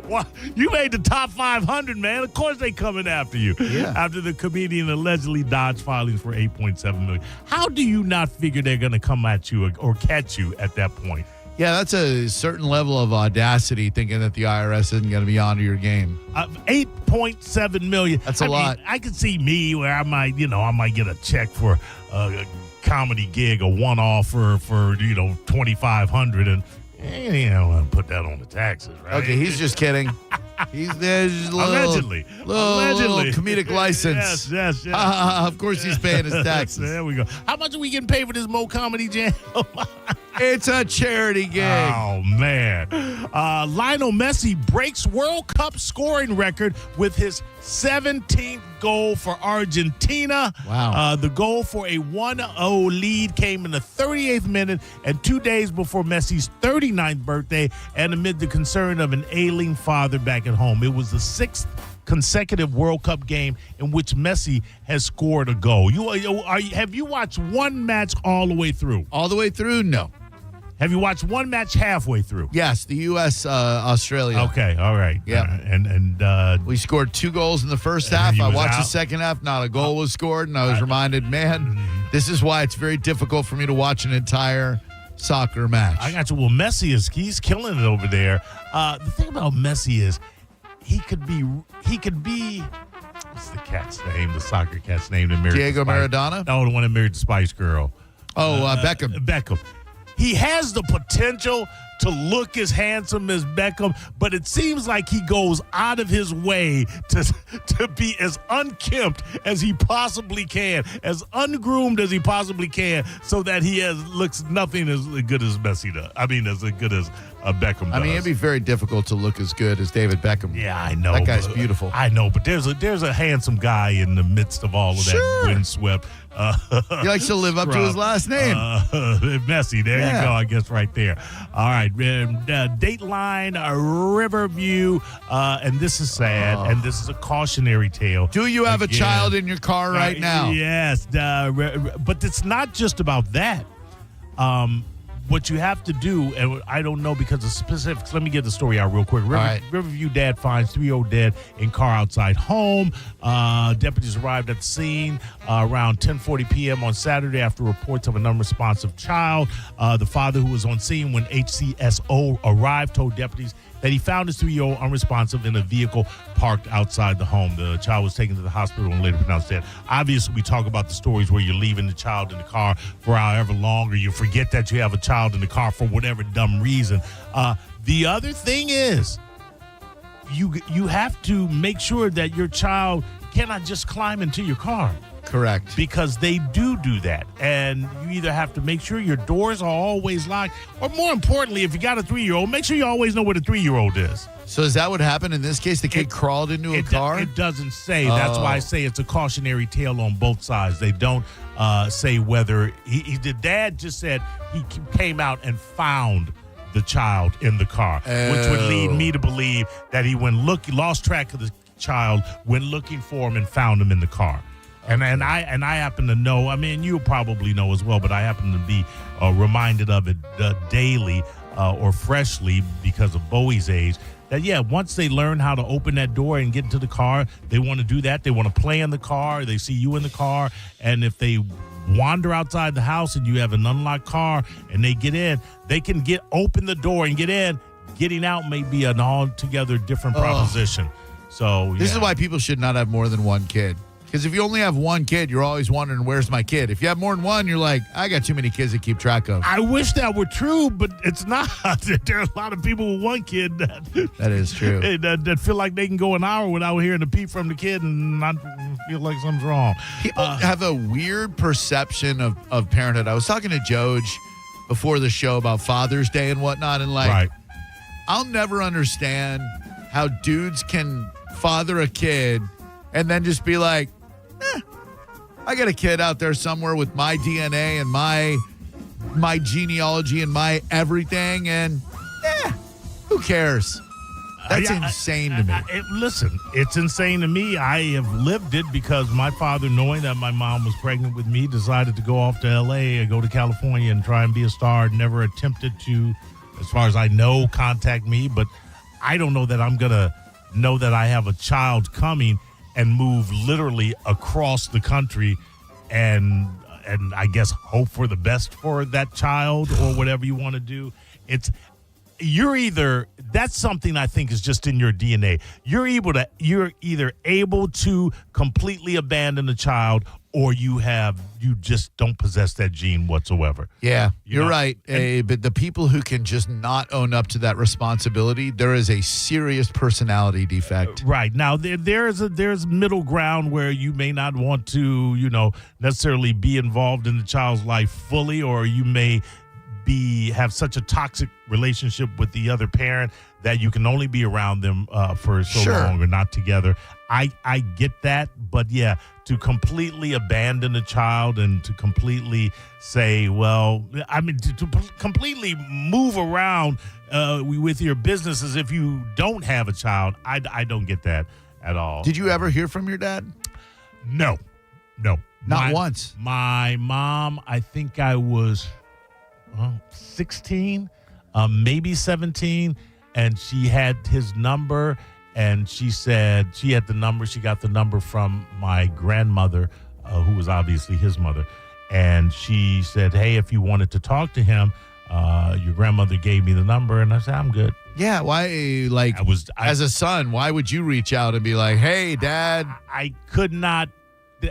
Well, you made the top 500, man. Of course they coming after you. Yeah. After the comedian allegedly dodged filings for $8.7 million. How do you not figure they're going to come at you or catch you at that point? Yeah, that's a certain level of audacity, thinking that the IRS isn't going to be onto your game. $8.7 million. That's a lot. I could see me where I might get a check for a comedy gig, a one-off for $2,500, and I don't want to put that on the taxes, right? Okay, he's just kidding. There's a Allegedly. little comedic license. Yes. Of course he's paying his taxes. There we go. How much are we getting paid for this Mo Comedy Jam? It's a charity gig. Oh, man. Lionel Messi breaks World Cup scoring record with his 17th goal for Argentina. Wow. The goal for a 1-0 lead came in the 38th minute and 2 days before Messi's 39th birthday and amid the concern of an ailing father back at home. It was the 6th consecutive World Cup game in which Messi has scored a goal. Have you watched one match all the way through? All the way through? No. Have you watched one match halfway through? Yes, the U.S. Australia. Okay, all right. Yeah, and we scored 2 goals in the first half. I watched the second half. Not a goal was scored, and I was reminded, man, this is why it's very difficult for me to watch an entire soccer match. I got you. Well, Messi he's killing it over there. The thing about Messi is he could be. What's the cat's name? The soccer cat's name that married Diego Maradona? No, the one that married the Spice Girl. Beckham. Beckham. He has the potential to look as handsome as Beckham, but it seems like he goes out of his way to be as unkempt as he possibly can, as ungroomed as he possibly can, so that he looks nothing as good as Messi does. I mean, as good as Beckham does. I mean, it'd be very difficult to look as good as David Beckham. Yeah, I know. That guy's beautiful. I know, but there's a handsome guy in the midst of all of that windswept. He likes to live up to his last name. Messi, there you go, I guess, right there. All right, Dateline, Riverview, and this is sad, and this is a cautionary tale. Do you have a child in your car right now? Yes, but it's not just about that. What you have to do, and I don't know because of specifics. Let me get the story out real quick. Riverview dad finds 3-year-old dead in car outside home. Deputies arrived at the scene around 10:40 p.m. on Saturday after reports of an unresponsive child. The father, who was on scene when HCSO arrived, told deputies that he found his 3-year-old unresponsive in a vehicle parked outside the home. The child was taken to the hospital and later pronounced dead. Obviously, we talk about the stories where you're leaving the child in the car for however long, or you forget that you have a child in the car for whatever dumb reason. The other thing is, you have to make sure that your child cannot just climb into your car. Correct. Because they do that. And you either have to make sure your doors are always locked, or more importantly, if you got a 3-year-old, make sure you always know where the 3-year-old is. So is that what happened in this case? The kid crawled into a car? It doesn't say. That's why I say it's a cautionary tale on both sides. They don't say whether the dad just said he came out and found the child in the car, which would lead me to believe that he lost track of the child, went looking for him and found him in the car. And I happen to know, I mean, you probably know as well, but I happen to be reminded of it daily or freshly because of Bowie's age, that, once they learn how to open that door and get into the car, they want to do that. They want to play in the car. They see you in the car. And if they wander outside the house and you have an unlocked car and they get in, they can open the door and get in. Getting out may be an altogether different proposition. So this is why people should not have more than one kid. Because if you only have one kid, you're always wondering, where's my kid? If you have more than one, you're like, I got too many kids to keep track of. I wish that were true, but it's not. There are a lot of people with one kid that is true. that feel like they can go an hour without hearing the peep from the kid and not feel like something's wrong. People have a weird perception of parenthood. I was talking to Joj before the show about Father's Day and whatnot, and I'll never understand how dudes can father a kid and then just be like, I got a kid out there somewhere with my DNA and my genealogy and my everything, and who cares? That's insane to me. Listen, it's insane to me. I have lived it because my father, knowing that my mom was pregnant with me, decided to go off to L.A. and go to California and try and be a star. Never attempted to, as far as I know, contact me, but I don't know that I'm going to know that I have a child coming and move literally across the country and I guess hope for the best for that child or whatever you want to do. That's something I think is just in your DNA. You're either able to completely abandon a child, or you just don't possess that gene whatsoever. Yeah, you're right. But the people who can just not own up to that responsibility, there is a serious personality defect. Right. Now, there's middle ground where you may not want to, necessarily be involved in the child's life fully, or you may have such a toxic relationship with the other parent that you can only be around them for so long or not together. I get that, but to completely abandon a child and to completely say, to completely move around with your business as if you don't have a child, I don't get that at all. Did you ever hear from your dad? No. Not once. My mom, I think I was 16, maybe 17, and she had his number, and she said she had the number. She got the number from my grandmother, who was obviously his mother, and she said, hey, if you wanted to talk to him, your grandmother gave me the number, and I said, I'm good. Yeah, why, like, as a son, why would you reach out and be like, hey, Dad? I could not.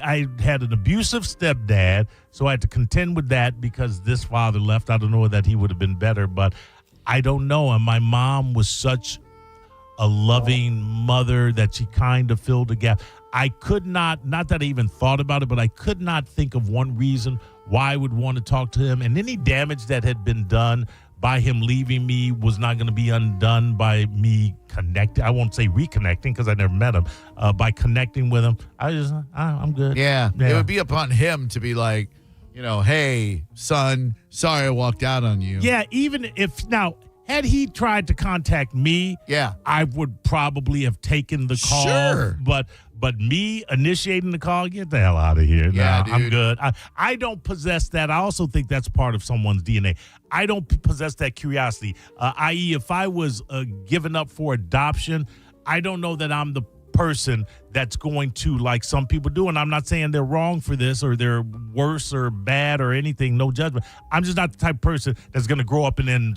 I had an abusive stepdad, so I had to contend with that because this father left. I don't know that he would have been better, but I don't know. And my mom was such a loving mother that she kind of filled the gap. I could not that I even thought about it, but I could not think of one reason why I would want to talk to him. And any damage that had been done by him leaving me was not going to be undone by me connecting. I won't say reconnecting because I never met him. By connecting with him, I'm good. Yeah, it would be upon him to be like, hey, son, sorry I walked out on you. Yeah, even if now, had he tried to contact me, I would probably have taken the call. Sure. But me initiating the call, get the hell out of here. Yeah, no, I'm good. I don't possess that. I also think that's part of someone's DNA. I don't possess that curiosity. I.e., if I was given up for adoption, I don't know that I'm the person that's going to, like some people do, and I'm not saying they're wrong for this or they're worse or bad or anything, no judgment. I'm just not the type of person that's going to grow up and then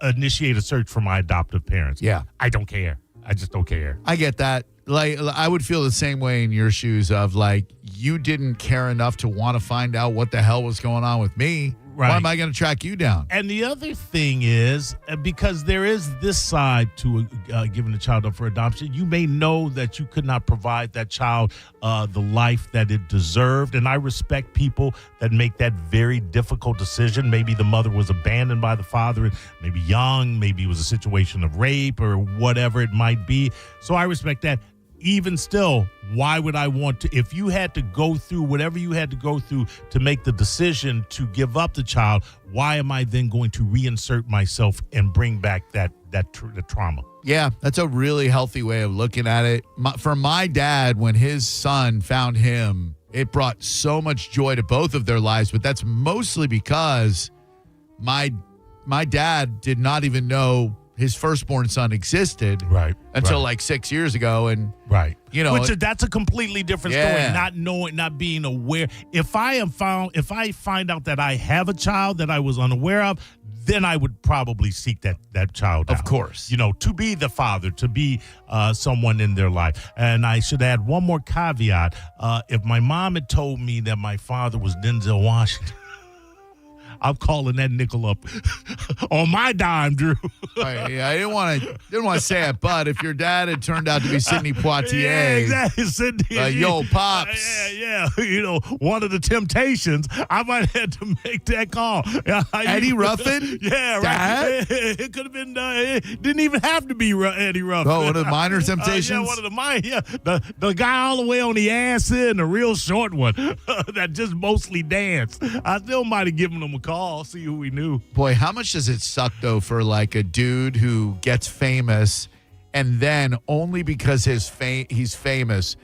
initiate a search for my adoptive parents. Yeah. I don't care. I just don't care. I get that. Like, I would feel the same way in your shoes of, like, you didn't care enough to want to find out what the hell was going on with me. Right. Why am I going to track you down? And the other thing is, because there is this side to giving a child up for adoption, you may know that you could not provide that child the life that it deserved. And I respect people that make that very difficult decision. Maybe the mother was abandoned by the father, maybe young, maybe it was a situation of rape or whatever it might be. So I respect that. Even still, why would I want to, if you had to go through whatever you had to go through to make the decision to give up the child, why am I then going to reinsert myself and bring back the trauma? Yeah, that's a really healthy way of looking at it. For my dad, when his son found him, it brought so much joy to both of their lives, but that's mostly because my dad did not even know his firstborn son existed until like 6 years ago. And which that's a completely different story. Not knowing, not being aware. If I find out that I have a child that I was unaware of, then I would probably seek that child out. Of course. To be the father, to be someone in their life. And I should add one more caveat. If my mom had told me that my father was Denzel Washington, I'm calling that nickel up on my dime, Drew. I didn't want to say it, but if your dad had turned out to be Sidney Poitier, yeah, exactly. Sidney, yo, pops, one of the Temptations, I might have to make that call. Eddie Ruffin, yeah, right. It could have been. It didn't even have to be Eddie Ruffin. Oh, one of the minor Temptations. One of the minor. Yeah, the guy all the way on the ass end, the real short one that just mostly danced. I still might have given him a call, see who we knew. Boy, how much does it suck though for like a dude who gets famous and then only because he's famous,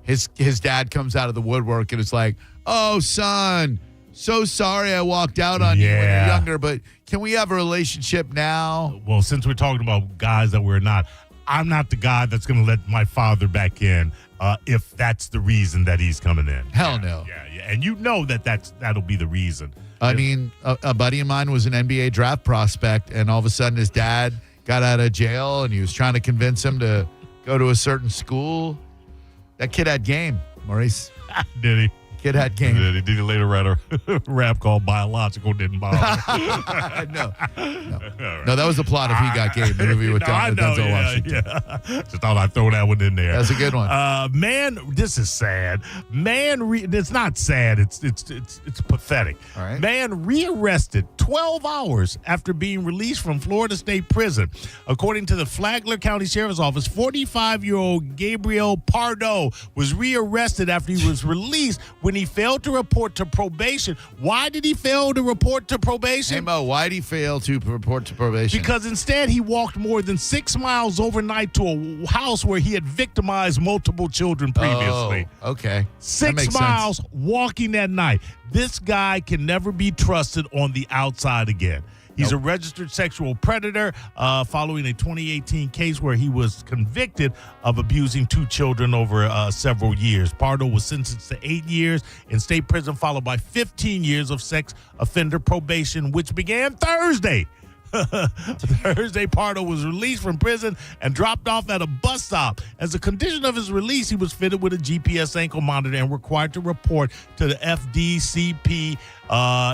his dad comes out of the woodwork and it's like, oh son, so sorry I walked out on you when you're younger, but can we have a relationship now? Well, since we're talking about guys that we're not, I'm not the guy that's going to let my father back in if that's the reason that he's coming in. Hell no. Yeah. And that'll be the reason. I mean, a buddy of mine was an NBA draft prospect, and all of a sudden his dad got out of jail, and he was trying to convince him to go to a certain school. That kid had game, Maurice. Did he? Kid had game. Did he later write a rap called Biological Didn't Bother? No, that was the plot of He Got Game, the movie with Denzel Washington. Yeah. Just thought I'd throw that one in there. That's a good one. Man, this is sad. It's not sad. It's pathetic. All right. Man rearrested 12 hours after being released from Florida State Prison. According to the Flagler County Sheriff's Office, 45-year-old Gabriel Pardo was rearrested after he was released when he failed to report to probation. Why did he fail to report to probation? Hey, Mo, why did he fail to report to probation? Because instead he walked more than 6 miles overnight to a house where he had victimized multiple children previously. Oh, okay. 6 miles walking that night. This guy can never be trusted on the outside again. He's a registered sexual predator following a 2018 case where he was convicted of abusing 2 children over several years. Pardo was sentenced to 8 years in state prison, followed by 15 years of sex offender probation, which began Thursday. Thursday, Pardo was released from prison and dropped off at a bus stop. As a condition of his release, he was fitted with a GPS ankle monitor and required to report to the FDCP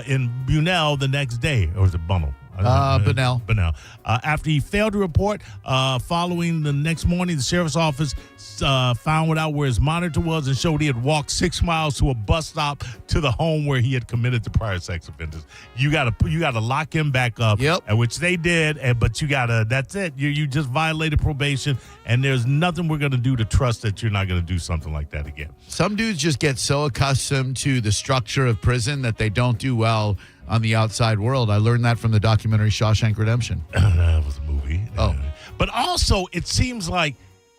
in Bunnell the next day. Or was it Bunnell? Bunnell. After he failed to report, following the next morning, the sheriff's office found out where his monitor was and showed he had walked 6 miles to a bus stop to the home where he had committed the prior sex offenses. You gotta lock him back up. Yep. Which they did, but you gotta. That's it. You just violated probation, and there's nothing we're gonna do to trust that you're not gonna do something like that again. Some dudes just get so accustomed to the structure of prison that they don't do well on the outside world. I learned that from the documentary Shawshank Redemption. That was a movie. Oh. But also, it seems like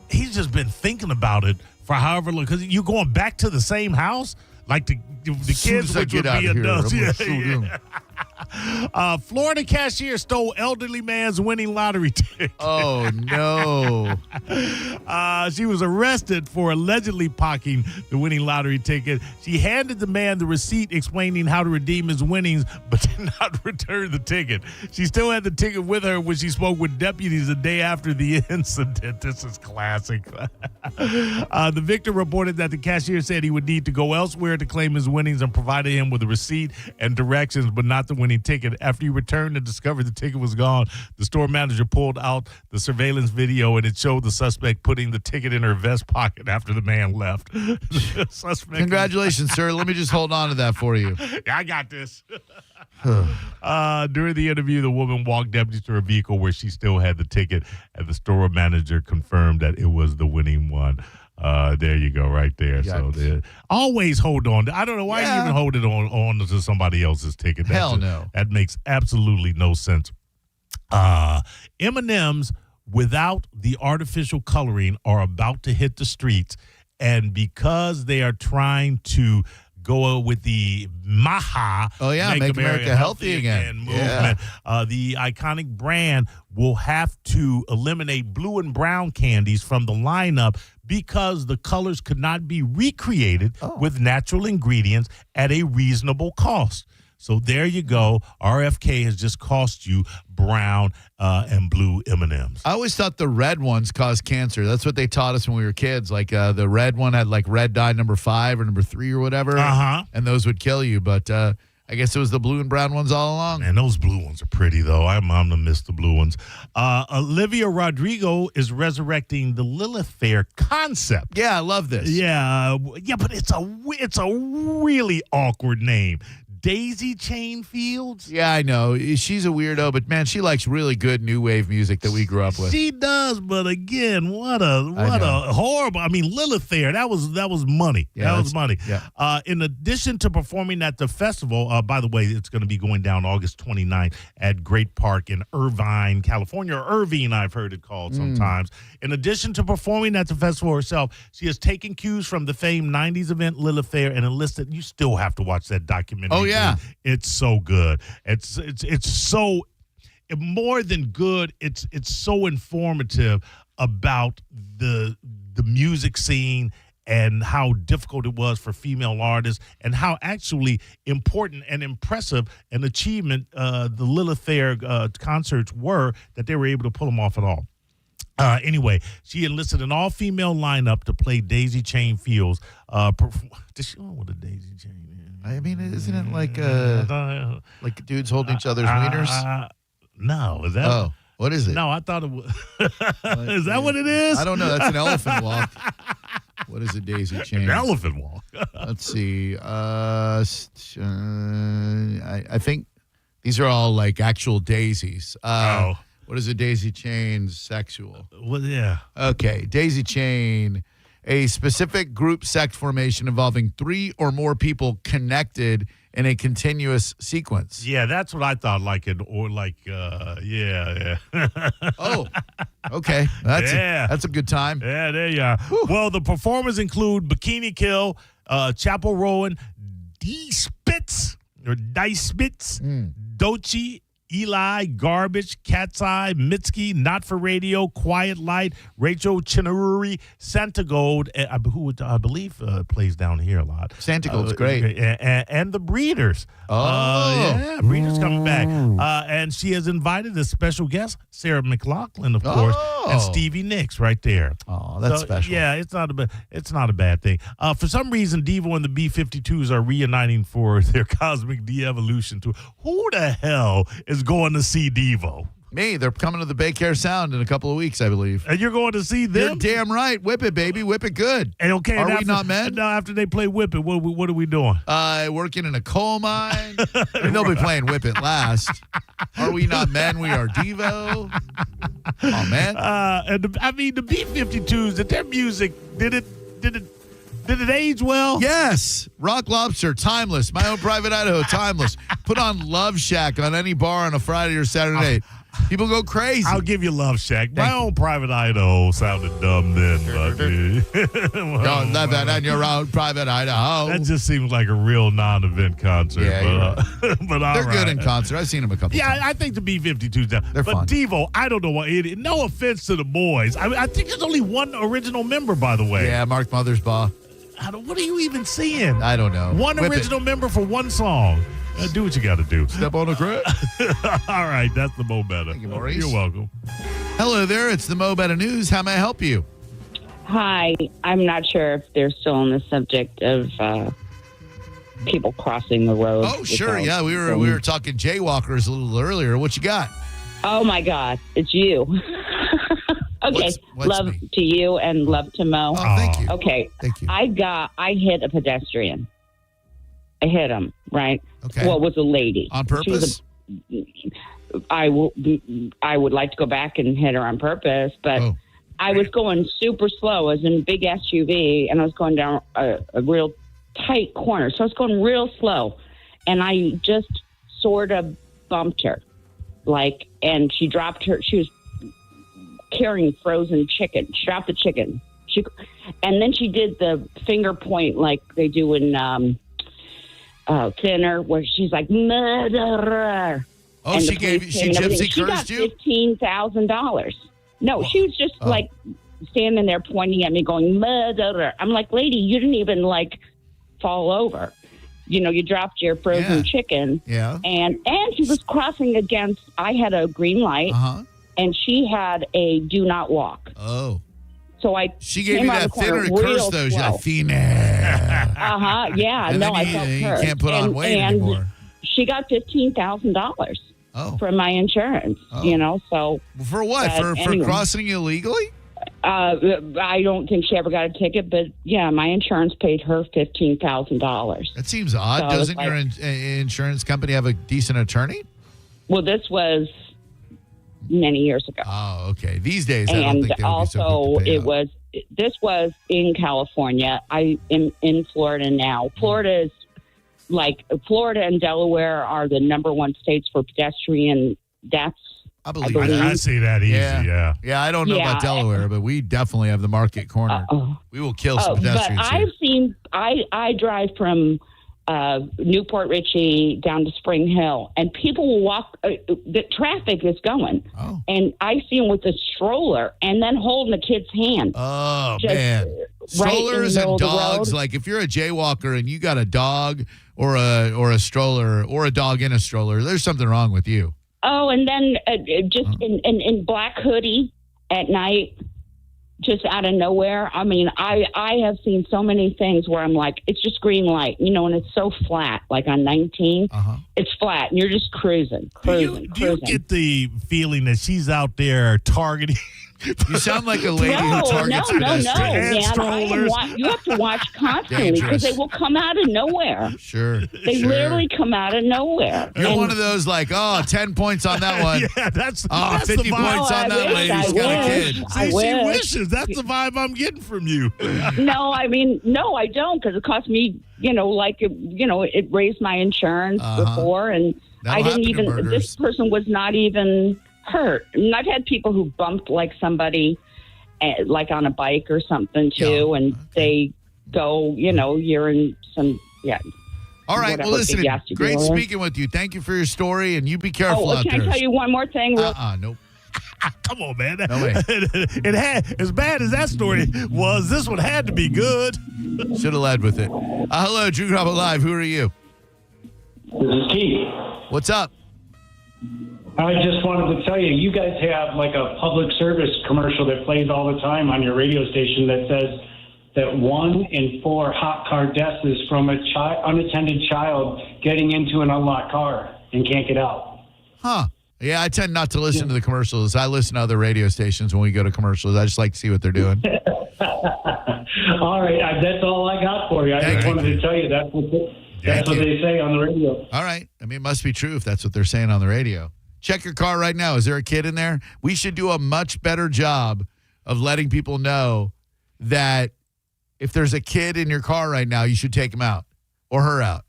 he's just been thinking about it for however long. Because you're going back to the same house? Like the kids, which would be adults. Florida cashier stole elderly man's winning lottery ticket. Oh, no. She was arrested for allegedly pocketing the winning lottery ticket. She handed the man the receipt explaining how to redeem his winnings, but did not return the ticket. She still had the ticket with her when she spoke with deputies the day after the incident. This is classic. The victim reported that the cashier said he would need to go elsewhere to claim his winnings and provided him with a receipt and directions, but not the winning ticket. After he returned and discovered the ticket was gone, the store manager pulled out the surveillance video, and it showed the suspect putting the ticket in her vest pocket after the man left. Congratulations, sir. Let me just hold on to that for you. I got this. During the interview, the woman walked deputies to her vehicle where she still had the ticket, and the store manager confirmed that it was the winning one. There you go, right there. Yikes. So always hold on. I don't know why you even hold it on to somebody else's ticket. No. That makes absolutely no sense. M&Ms without the artificial coloring are about to hit the streets, and because they are trying to go with the MAHA, Make America Healthy Again movement, the iconic brand will have to eliminate blue and brown candies from the lineup because the colors could not be recreated with natural ingredients at a reasonable cost. So there you go. RFK has just cost you brown and blue M&Ms. I always thought the red ones caused cancer. That's what they taught us when we were kids. Like the red one had like red dye number 5 or number 3 or whatever. And those would kill you. But I guess it was the blue and brown ones all along. Man, those blue ones are pretty, though. I'm going to miss the blue ones. Olivia Rodrigo is resurrecting the Lilith Fair concept. Yeah, I love this. Yeah, but it's a really awkward name. Daisy Chain Fields? Yeah, I know. She's a weirdo, but man, she likes really good new wave music that we grew up with. She does, but again, what a horrible. I mean, Lilith Fair, that was money. Yeah, that was money. Yeah. In addition to performing at the festival, by the way, it's going to be going down August 29th at Great Park in Irvine, California, or Irvine, I've heard it called sometimes. In addition to performing at the festival herself, she has taken cues from the famed 90s event Lilith Fair and enlisted. You still have to watch that documentary. Oh, yeah. It's so good. It's so more than good. It's so informative about the music scene and how difficult it was for female artists and how actually important and impressive an achievement the Lilith Fair concerts were that they were able to pull them off at all. Anyway, she enlisted an all-female lineup to play Daisy Chain Fields. Does she know what a daisy chain is? I mean, isn't it like dudes holding each other's wieners? No, is that? Oh, what is it? No, I thought it was. Is that what it is? I don't know. That's an elephant walk. What is a daisy chain? An elephant walk. Let's see. I think these are all like actual daisies. What is a daisy chain? Sexual. Well, yeah. Okay, daisy chain. A specific group sect formation involving 3 or more people connected in a continuous sequence. Yeah, that's what I thought. Yeah. Oh, okay. That's a good time. Yeah, there you are. Whew. Well, the performers include Bikini Kill, Chapel Rowan, D Spitz or Dice Spitz, Dochi, Eli, Garbage, Cat's Eye, Mitski, Not for Radio, Quiet Light, Rachel Chinururi, Santa Gold, who I believe plays down here a lot. Santa Gold's great. And the Breeders. Yeah, Breeders coming back. And she has invited a special guest, Sarah McLachlan, of course, and Stevie Nicks right there. Oh, that's special. Yeah, it's not a bad thing. For some reason, Devo and the B-52s are reuniting for their Cosmic De-Evolution tour. Who the hell is going to see Devo? Me. They're coming to the Bay Care Sound in a couple of weeks, I believe. And you're going to see them? You're damn right. Whip it, baby. Whip it good. And okay, are we not men? Now, after they play Whip It, what are we doing? Working in a coal mine. I mean, they'll be playing Whip It last. Are we not men? We are Devo. Oh, man. The B-52s, did their music, did it age well? Yes. Rock Lobster, timeless. My Own Private Idaho, timeless. Put on Love Shack on any bar on a Friday or Saturday night. People go crazy. I'll give you Love Shack. My Own Private Idaho sounded dumb then. Don't live that in your own private Idaho. That just seems like a real non-event concert. Yeah, but they're good in concert. I've seen them a couple times. Yeah, I think the B-52's down. They're fun. Devo, I don't know what it is. No offense to the boys. I think there's only one original member, by the way. Yeah, Mark Mothersbaugh. What are you even seeing? I don't know. One Whip original member for one song. Do what you got to do. Step on the grid. All right, that's the Mo Better. Thank you, Maurice. You're welcome. Hello there. It's the Mo Better News. How may I help you? Hi. I'm not sure if they're still on the subject of people crossing the road. Oh, sure. Yeah, we were talking jaywalkers a little earlier. What you got? Oh my God, it's you. Okay, what's love me? to you and love to Mo. Oh, thank you. Okay, thank you. I hit a pedestrian. I hit him, right? Okay. Well, it was a lady. On purpose? I would like to go back and hit her on purpose, but I was going super slow. I was in a big SUV, and I was going down a real tight corner. So I was going real slow, and I just sort of bumped her. And she dropped her. She was carrying frozen chicken. She dropped the chicken. And then she did the finger point like they do in Thinner, where she's like, murderer. Oh, and she gypsy cursed you? She got $15,000. No, she was just standing there pointing at me going, murderer. I'm like, lady, you didn't even fall over. You dropped your frozen chicken. Yeah. And she was crossing against, I had a green light, and she had a do not walk. Oh. So she gave you that Thinner curse, though. She's like, Fina. Yeah. And no, I then felt you cursed. can't put on weight anymore. She got $15,000 from my insurance, so. For what? For crossing illegally? I don't think she ever got a ticket, but yeah, my insurance paid her $15,000. That seems odd. So Doesn't your insurance company have a decent attorney? Well, this was many years ago. Oh, okay. These days, I don't think they would be so quick to pay out. This was in California. I am in Florida now. Florida is Florida and Delaware are the number one states for pedestrian deaths. I believe. I see that easy, yeah. Yeah, I don't know about Delaware, but we definitely have the market cornered. We will kill some pedestrians. But I've seen, I drive from Newport Richey down to Spring Hill, and people will walk, the traffic is going. And I see them with a stroller and then holding the kid's hand. Oh, man. Strollers and dogs, if you're a jaywalker and you got a dog or a stroller or a dog in a stroller, there's something wrong with you. Oh, and then just in black hoodie at night, just out of nowhere. I mean, I have seen so many things where I'm like, it's just green light, and it's so flat, like on 19. It's flat, and you're just cruising. Do you get the feeling that she's out there targeting? You sound like a lady who targets pedestrians. No, man. You have to watch constantly because they will come out of nowhere. Sure. They literally come out of nowhere. You're one of those 10 points on that one. Yeah, that's 50 points on that lady. She's got a kid. See, she wishes. That's the vibe I'm getting from you. No, I don't, because it cost me, it raised my insurance before, and I didn't even, this person was not even hurt. And I've had people who bumped somebody on a bike or something too, and they go, you're in some All right. Well, listen, great speaking with you. Thank you for your story, and you be careful out there. Can I tell you one more thing? Nope. Come on, man. No way. It had, as bad as that story was, this one had to be good. Should have led with it. Hello, Drew Garabo Live. Who are you? This is Keith. What's up? I just wanted to tell you, you guys have like a public service commercial that plays all the time on your radio station that says that 1 in 4 hot car deaths is from a unattended child getting into an unlocked car and can't get out. Huh. Yeah, I tend not to listen to the commercials. I listen to other radio stations when we go to commercials. I just like to see what they're doing. All right. That's all I got for you. I just wanted to tell you that's what they say on the radio. All right. I mean, it must be true if that's what they're saying on the radio. Check your car right now. Is there a kid in there? We should do a much better job of letting people know that if there's a kid in your car right now, you should take him out or her out.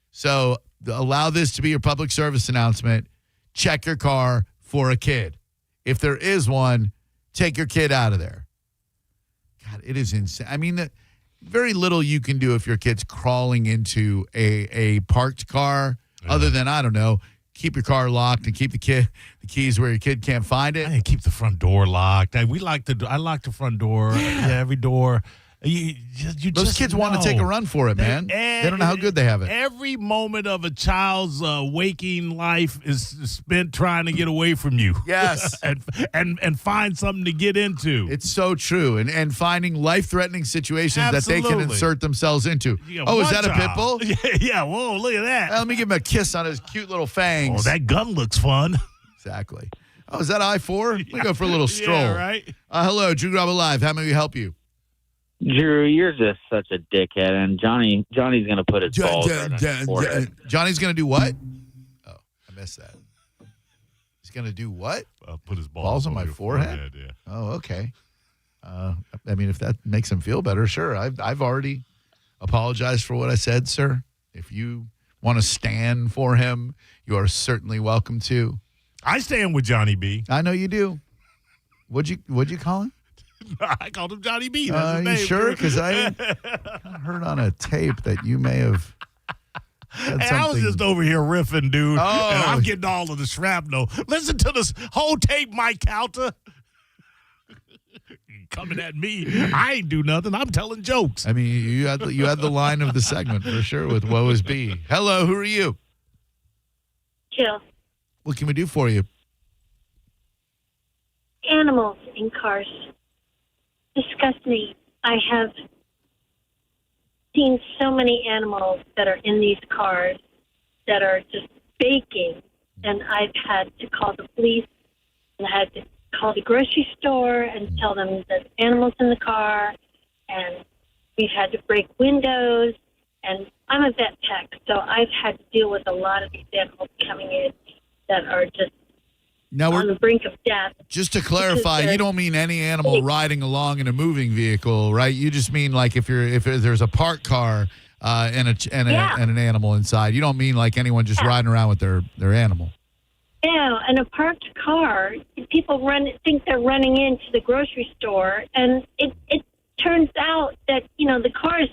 So allow this to be your public service announcement. Check your car for a kid. If there is one, take your kid out of there. God, it is insane. I mean, very little you can do if your kid's crawling into a parked car other than, I don't know, keep your car locked and keep the keys where your kid can't find it. Keep the front door locked. I lock the front door. Every door. Those kids want to take a run for it, man. They don't know how good they have it. Every moment of a child's waking life is spent trying to get away from you. Yes. and find something to get into. It's so true. And finding life-threatening situations that they can insert themselves into. Is that a pit bull? Yeah, whoa, look at that. Let me give him a kiss on his cute little fangs. Oh, that gun looks fun. Exactly. Oh, is that I-4? Let me go for a little stroll. Yeah, right. Hello, Drew Garabo Live. How may we help you? Drew, you're just such a dickhead, and Johnny's going to put his balls right on your forehead. Johnny's going to do what? Oh, I missed that. He's going to do what? Put his balls on my forehead? Yeah. Oh, okay. I mean, if that makes him feel better, sure. I've already apologized for what I said, sir. If you want to stand for him, you are certainly welcome to. I stand with Johnny B. I know you do. What'd you call him? I called him Johnny B. That's his name. You sure? Because I heard on a tape that you may have said something. I was just over here riffing, dude. Oh. And I'm getting all of the shrapnel. Listen to this whole tape, Mike Calter. Coming at me. I ain't do nothing. I'm telling jokes. I mean, you had the line of the segment for sure with Woe Is B. Hello, who are you? Jill. What can we do for you? Animals in cars disgust me. I have seen so many animals that are in these cars that are just baking, and I've had to call the police, and I had to call the grocery store and tell them there's animals in the car, and we've had to break windows, and I'm a vet tech, so I've had to deal with a lot of these animals coming in that are just on the brink of death. Just to clarify, you don't mean any animal riding along in a moving vehicle, right? You just mean like if there's a parked car and an animal inside. You don't mean like anyone just riding around with their animal. Yeah, in a parked car, people think they're running into the grocery store, and it turns out that the car is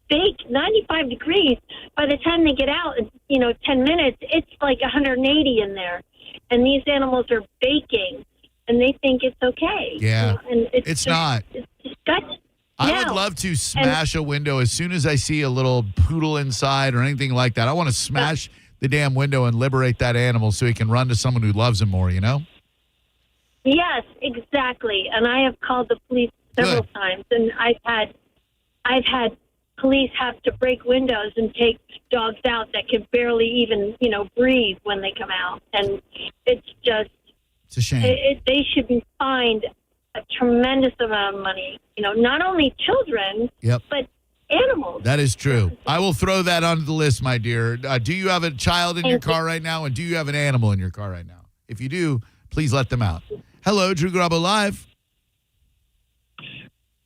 baked 95 degrees. By the time they get out, 10 minutes, it's like 180 in there. And these animals are baking, and they think it's okay. Yeah, and it's not. It's disgusting. I would love to smash a window as soon as I see a little poodle inside or anything like that. I want to smash the damn window and liberate that animal so he can run to someone who loves him more, Yes, exactly. And I have called the police several times, and I've had police have to break windows and take dogs out that can barely even, breathe when they come out. And it's a shame. They should be fined a tremendous amount of money. Not only children, but animals. That is true. I will throw that onto the list, my dear. Do you have a child in your car right now, and do you have an animal in your car right now? If you do, please let them out. Hello, Drew Garabo Live.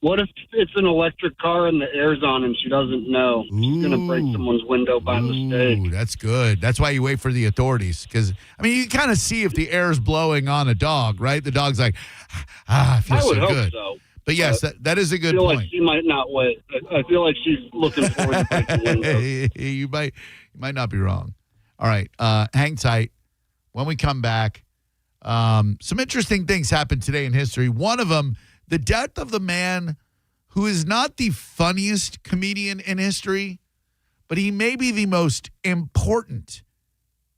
What if it's an electric car and the air's on and she doesn't know? She's going to break someone's window by mistake. That's good. That's why you wait for the authorities. Because, you kind of see if the air's blowing on a dog, right? The dog's like, it feels so good. So. But yes, that is a good I feel point. like she might not wait. I feel like she's looking forward to breaking windows. You might not be wrong. All right, hang tight. When we come back, some interesting things happened today in history. One of them, the death of the man who is not the funniest comedian in history, but he may be the most important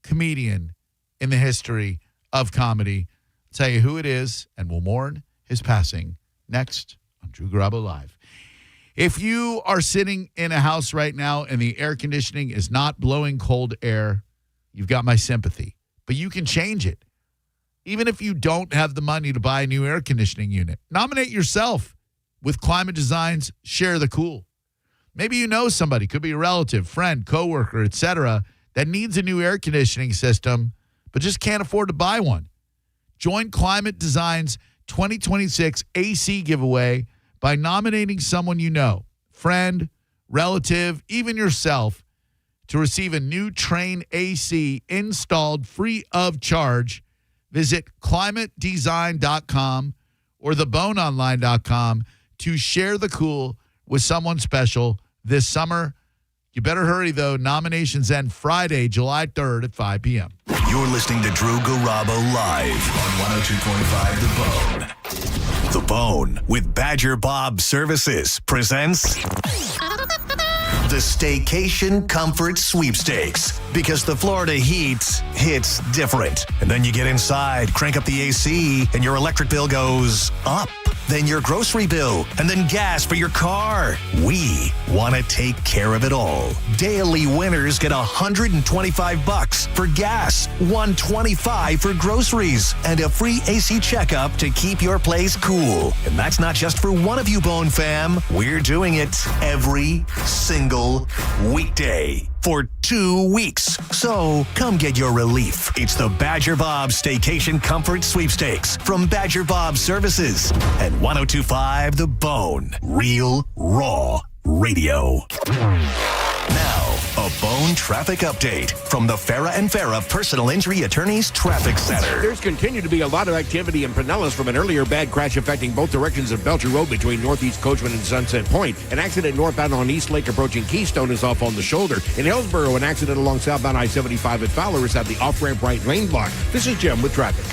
comedian in the history of comedy. I'll tell you who it is, and we'll mourn his passing next on Drew Garabo Live. If you are sitting in a house right now and the air conditioning is not blowing cold air, you've got my sympathy. But you can change it. Even if you don't have the money to buy a new air conditioning unit, nominate yourself with Climate Design's Share the Cool. Maybe you know somebody, could be a relative, friend, coworker, etc., that needs a new air conditioning system but just can't afford to buy one. Join Climate Design's 2026 AC giveaway by nominating someone you know, friend, relative, even yourself, to receive a new Train AC installed free of charge. Visit climatedesign.com or theboneonline.com to share the cool with someone special this summer. You better hurry, though. Nominations end Friday, July 3rd at 5 p.m. You're listening to Drew Garabo live on 102.5 The Bone. The Bone with Badger Bob Services presents the Staycation Comfort Sweepstakes. Because the Florida heat hits different. And then you get inside, crank up the AC, and your electric bill goes up. Then your grocery bill, and then gas for your car. We want to take care of it all. Daily winners get $125 for gas, $125 for groceries, and a free AC checkup to keep your place cool. And that's not just for one of you, Bone fam. We're doing it every single weekday for 2 weeks. So come get your relief. It's the Badger Bob Staycation Comfort Sweepstakes from Badger Bob Services and 102.5 The Bone. Real, raw radio. Now, a Bone traffic update from the Farah and Farah Personal Injury Attorneys Traffic Center. There's continued to be a lot of activity in Pinellas from an earlier bad crash affecting both directions of Belcher Road between Northeast Coachman and Sunset Point. An accident northbound on East Lake approaching Keystone is off on the shoulder. In Hillsborough, an accident along southbound I-75 at Fowler is at the off-ramp right lane block. This is Jim with traffic.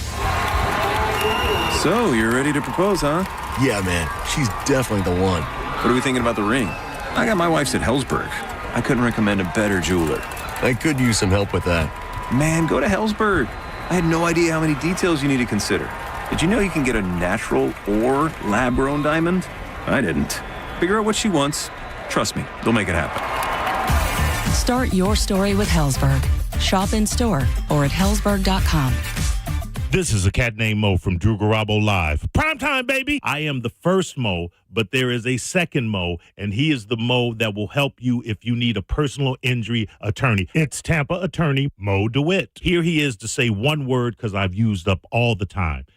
So, you're ready to propose, huh? Yeah, man. She's definitely the one. What are we thinking about the ring? I got my wife's at Hellsberg. I couldn't recommend a better jeweler. I could use some help with that. Man, go to Hellsberg. I had no idea how many details you need to consider. Did you know you can get a natural or lab-grown diamond? I didn't. Figure out what she wants. Trust me, they'll make it happen. Start your story with Hellsberg. Shop in store or at hellsberg.com. This is a cat named Mo from Drew Garabo Live. Primetime, baby! I am the first Mo, but there is a second Mo, and he is the Mo that will help you if you need a personal injury attorney. It's Tampa attorney Mo DeWitt. Here he is to say one word because I've used up all the time.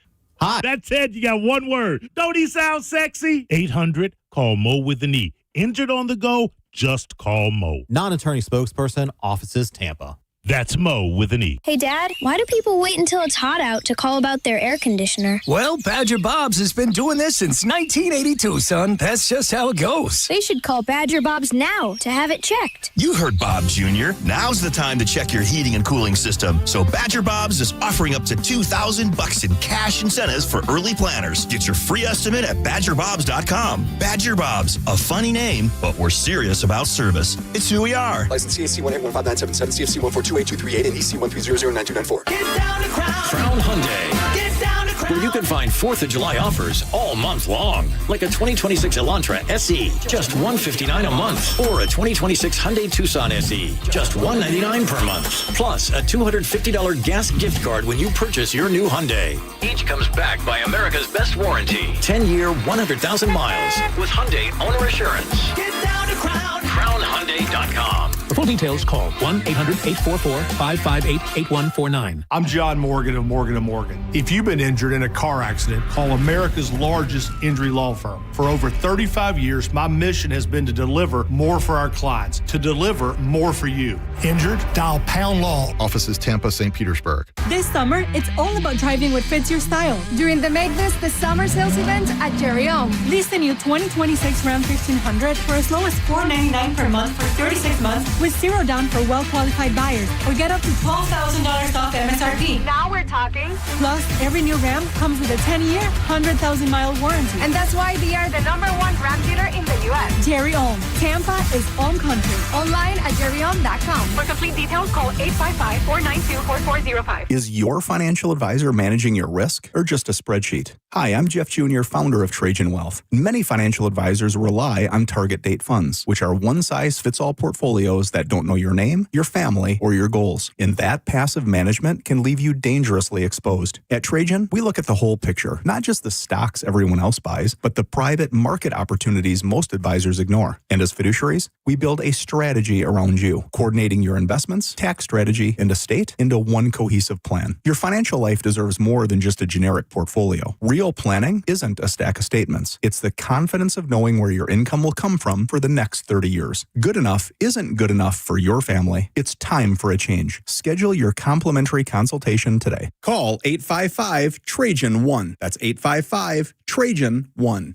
Hi. That's it. You got one word. Don't he sound sexy? 800, call Mo with an E. Injured on the go? Just call Mo. Non-attorney spokesperson, offices Tampa. That's Mo with an E. Hey, Dad, why do people wait until it's hot out to call about their air conditioner? Well, Badger Bob's has been doing this since 1982, son. That's just how it goes. They should call Badger Bob's now to have it checked. You heard Bob Jr. Now's the time to check your heating and cooling system. So Badger Bob's is offering up to $2,000 in cash incentives for early planners. Get your free estimate at badgerbobs.com. Badger Bob's, a funny name, but we're serious about service. It's who we are. License CAC 1815977, CFC 1428238, and EC 130099294. Get down to Crown Hyundai. Get down to Crown. Where you can find 4th of July offers all month long. Like a 2026 Elantra SE, just $159 a month. Or a 2026 Hyundai Tucson SE, just $199 per month. Plus a $250 gas gift card when you purchase your new Hyundai. Each comes backed by America's best warranty. 10-year, 100,000 miles with Hyundai Owner Assurance. Get down to Crown. CrownHyundai.com. For full details, call 1-800-844-558-8149. I'm John Morgan of Morgan & Morgan. If you've been injured in a car accident, call America's largest injury law firm. For over 35 years, my mission has been to deliver more for our clients, to deliver more for you. Injured? Dial Pound Law. Offices Tampa, St. Petersburg. This summer, it's all about driving what fits your style. During the Make This the Summer Sales event at Jerry Ohm. Lease the new 2026 Ram 1500 for as low as $499 per month for 36 months with zero down for well-qualified buyers, or get up to $12,000 off MSRP. Now we're talking. Plus, every new Ram comes with a 10-year, 100,000-mile warranty. And that's why they are the #1 Ram dealer in the U.S. Jerry Ohm. Tampa is Ohm country. Online at jerryohm.com. For complete details, call 855-492-4405. Is your financial advisor managing your risk or just a spreadsheet? Hi, I'm Jeff Jr., founder of Trajan Wealth. Many financial advisors rely on target date funds, which are one-size-fits-all portfolios that don't know your name, your family, or your goals. And that passive management can leave you dangerously exposed. At Trajan, we look at the whole picture, not just the stocks everyone else buys, but the private market opportunities most advisors ignore. And as fiduciaries, we build a strategy around you, coordinating your investments, tax strategy, and estate into one cohesive plan. Your financial life deserves more than just a generic portfolio. Real planning isn't a stack of statements. It's the confidence of knowing where your income will come from for the next 30 years. Good enough isn't good enough for your family. It's time for a change. Schedule your complimentary consultation today. Call 855-TRAJAN-1. That's 855-TRAJAN-1.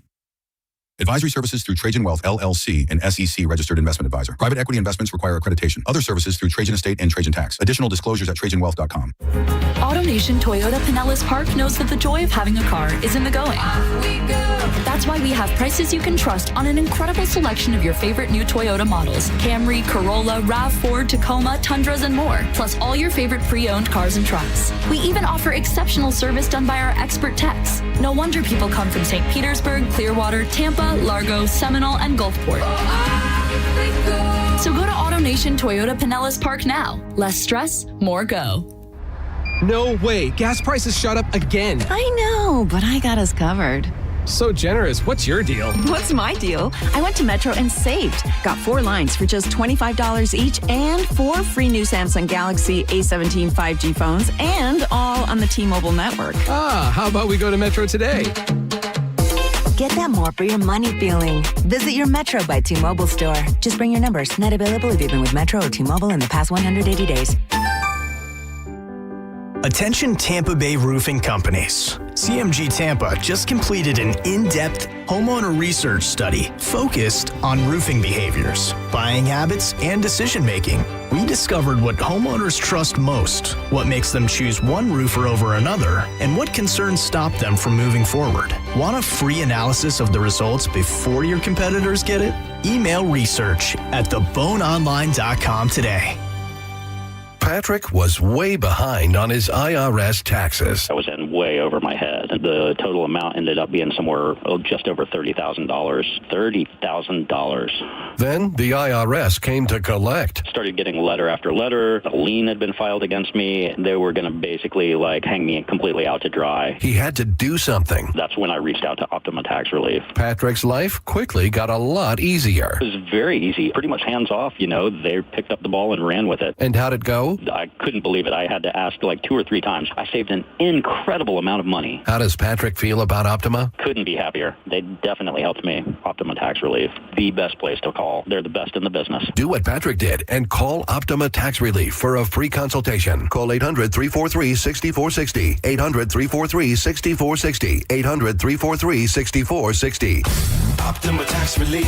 Advisory services through Trajan Wealth, LLC, an SEC registered investment advisor. Private equity investments require accreditation. Other services through Trajan Estate and Trajan Tax. Additional disclosures at TrajanWealth.com. AutoNation Toyota Pinellas Park knows that the joy of having a car is in the going. That's why we have prices you can trust on an incredible selection of your favorite new Toyota models. Camry, Corolla, RAV4, Tacoma, Tundras, and more. Plus all your favorite pre-owned cars and trucks. We even offer exceptional service done by our expert techs. No wonder people come from St. Petersburg, Clearwater, Tampa, Largo, Seminole, and Gulfport. So go to AutoNation Toyota Pinellas Park now. Less stress, more go. No way. Gas prices shot up again. I know, but I got us covered. So generous. What's your deal? What's my deal? I went to Metro and saved. Got 4 lines for just $25 each and 4 free new Samsung Galaxy A17 5G phones, and all on the T-Mobile network. Ah, how about we go to Metro today? Get that more for your money feeling. Visit your Metro by T-Mobile store. Just bring your numbers. Not available if you've been with Metro or T-Mobile in the past 180 days. Attention Tampa Bay roofing companies. CMG Tampa just completed an in-depth homeowner research study focused on roofing behaviors, buying habits, and decision-making. We discovered what homeowners trust most, what makes them choose one roofer over another, and what concerns stop them from moving forward. Want a free analysis of the results before your competitors get it? Email research at theboneonline.com today. Patrick was way behind on his IRS taxes. I was in way over my head. The total amount ended up being somewhere just over $30,000. $30,000. Then the IRS came to collect. Started getting letter after letter. A lien had been filed against me. They were going to basically hang me completely out to dry. He had to do something. That's when I reached out to Optima Tax Relief. Patrick's life quickly got a lot easier. It was very easy. Pretty much hands off, They picked up the ball and ran with it. And how'd it go? I couldn't believe it. I had to ask 2 or 3 times. I saved an incredible amount of money. How does Patrick feel about Optima? Couldn't be happier. They definitely helped me. Optima Tax Relief, the best place to call. They're the best in the business. Do what Patrick did and call Optima Tax Relief for a free consultation. Call 800-343-6460. 800-343-6460. 800-343-6460. Optima Tax Relief.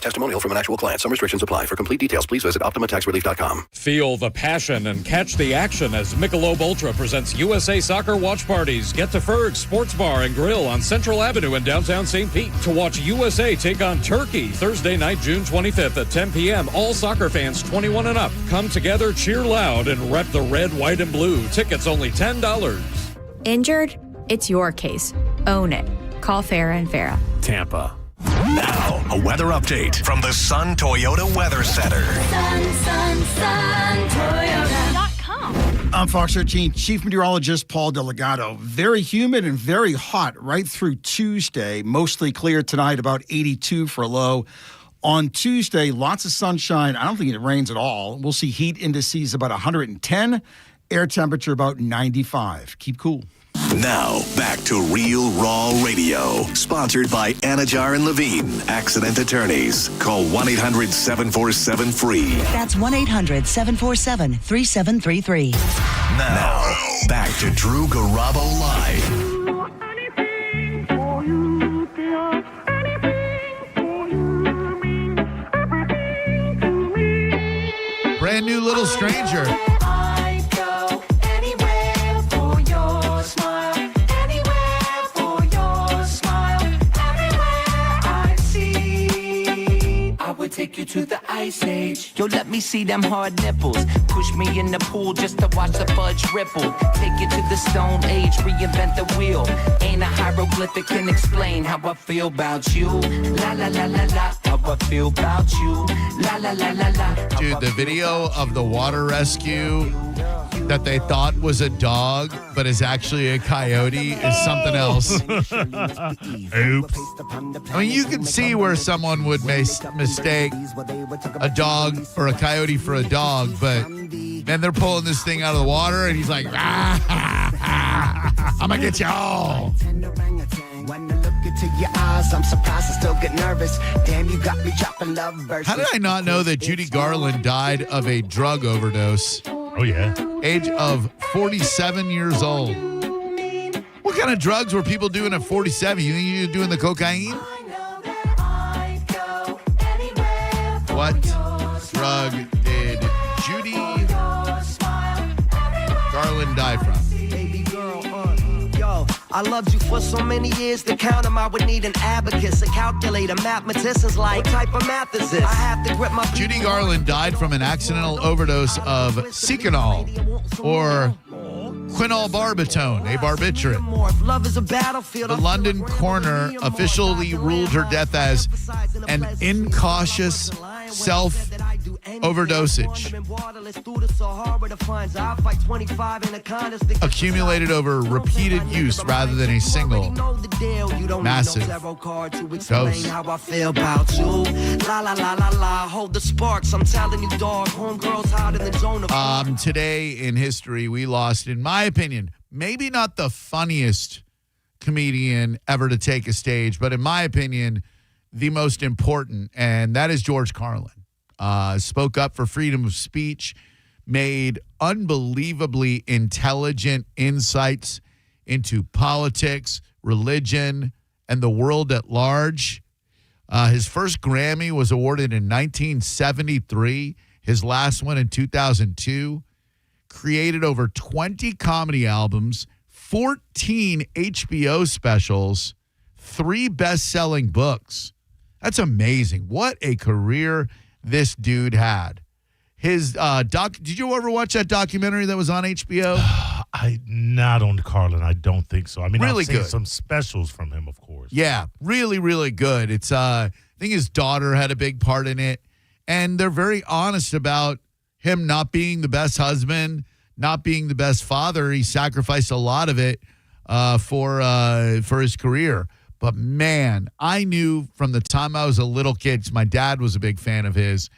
Testimonial from an actual client. Some restrictions apply. For complete details, please visit OptimaTaxRelief.com. Feel the passion and catch the action as Michelob Ultra presents USA Soccer Watch Parties. Get to Ferg's Sports Bar and Grill on Central Avenue in downtown St. Pete to watch USA take on Turkey Thursday night, June 25th at 10 p.m. All soccer fans 21 and up. Come together, cheer loud, and rep the red, white, and blue. Tickets only $10. Injured? It's your case. Own it. Call Farah & Farah. Tampa. Now, a weather update from the Sun Toyota Weather Center. SunToyota.com. I'm Fox 13 Chief Meteorologist Paul Delgado. Very humid and very hot right through Tuesday. Mostly clear tonight, about 82 for a low. On Tuesday, lots of sunshine. I don't think it rains at all. We'll see heat indices about 110, air temperature about 95. Keep cool. Now, back to Real Raw Radio. Sponsored by Anajar and Levine, Accident Attorneys. Call 1-800-747-FREE. That's 1-800-747-3733. Now, back to Drew Garabo Live. Brand new Little Stranger. I go anywhere for your smile. Anywhere for your smile. Everywhere I see. I would take you to the ice age. Yo, let me see them hard nipples. Push me in the pool just to watch the fudge ripple. Take you to the Stone Age, reinvent the wheel. Ain't a hieroglyphic can explain how I feel about you. La la la la la, how I feel about you. La la la la la. Dude, the video of the water rescue that they thought was a dog, but is actually a coyote is something else. Oops. I mean, you can see where someone would mistake a dog or a coyote for a dog, but man, they're pulling this thing out of the water, and he's like, I'm gonna get you all. When I look into your eyes, I'm surprised I still get nervous. Damn, you got me dropping love verses. How did I not know that Judy Garland died of a drug overdose? Oh, yeah. Age of 47 years old. What kind of drugs were people doing at 47? You think you were doing the cocaine? What drug did Judy Garland die from? Baby girl, yo, I loved you for so many years. To count them, I would need an abacus, a calculator, mathematicians like, what type of math is this? I have to grip my... Judy Garland died from an accidental overdose of Seconal, or quinolbarbitone, a barbiturate. Love is a battlefield. The London coroner officially ruled her death as an incautious self-overdosage accumulated over repeated use rather than a single massive dose. Today in history, we lost, in my opinion, maybe not the funniest comedian ever to take a stage, but in my opinion, the most important, and that is George Carlin. Spoke up for freedom of speech, made unbelievably intelligent insights into politics, religion, and the world at large. His first Grammy was awarded in 1973, his last one in 2002. Created over 20 comedy albums, 14 HBO specials, 3 best-selling books. That's amazing. What a career this dude had. His did you ever watch that documentary that was on HBO? Not on Carlin, I don't think so. I mean, really I've seen good. some specials from him, of course. Yeah, really, really good. It's I think his daughter had a big part in it, and they're very honest about him not being the best husband, not being the best father. He sacrificed a lot of it for his career. But man, I knew from the time I was a little kid, 'cause my dad was a big fan of his,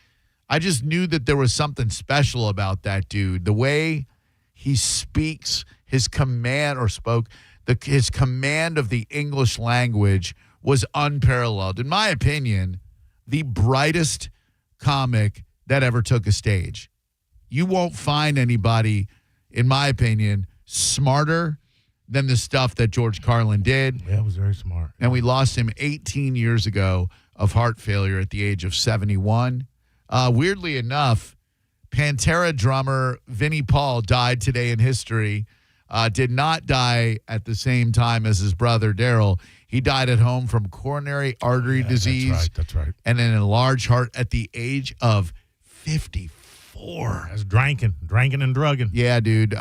I just knew that there was something special about that dude. The way he speaks, his command of the English language was unparalleled. In my opinion, the brightest comic that ever took a stage. You won't find anybody, in my opinion, smarter than the stuff that George Carlin did. Yeah, it was very smart. And we lost him 18 years ago of heart failure at the age of 71. Weirdly enough, Pantera drummer Vinnie Paul died today in history. Did not die at the same time as his brother Daryl. He died at home from coronary artery disease. That's right. And an enlarged heart at the age of 54. That's drinking and drugging. Yeah, dude.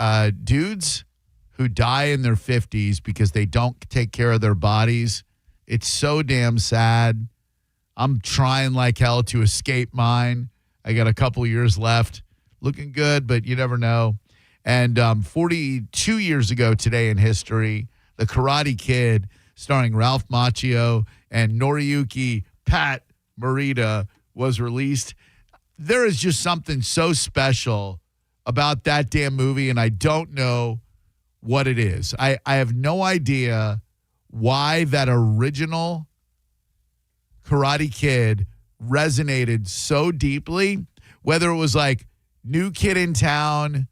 Dudes who die in their 50s because they don't take care of their bodies, it's so damn sad. I'm trying like hell to escape mine. I got a couple years left. Looking good, but you never know. And 42 years ago today in history, The Karate Kid, starring Ralph Macchio and Noriyuki Pat Morita, was released. There is just something so special about that damn movie, and I don't know what it is. I have no idea why that original Karate Kid resonated so deeply, whether it was like new kid in town,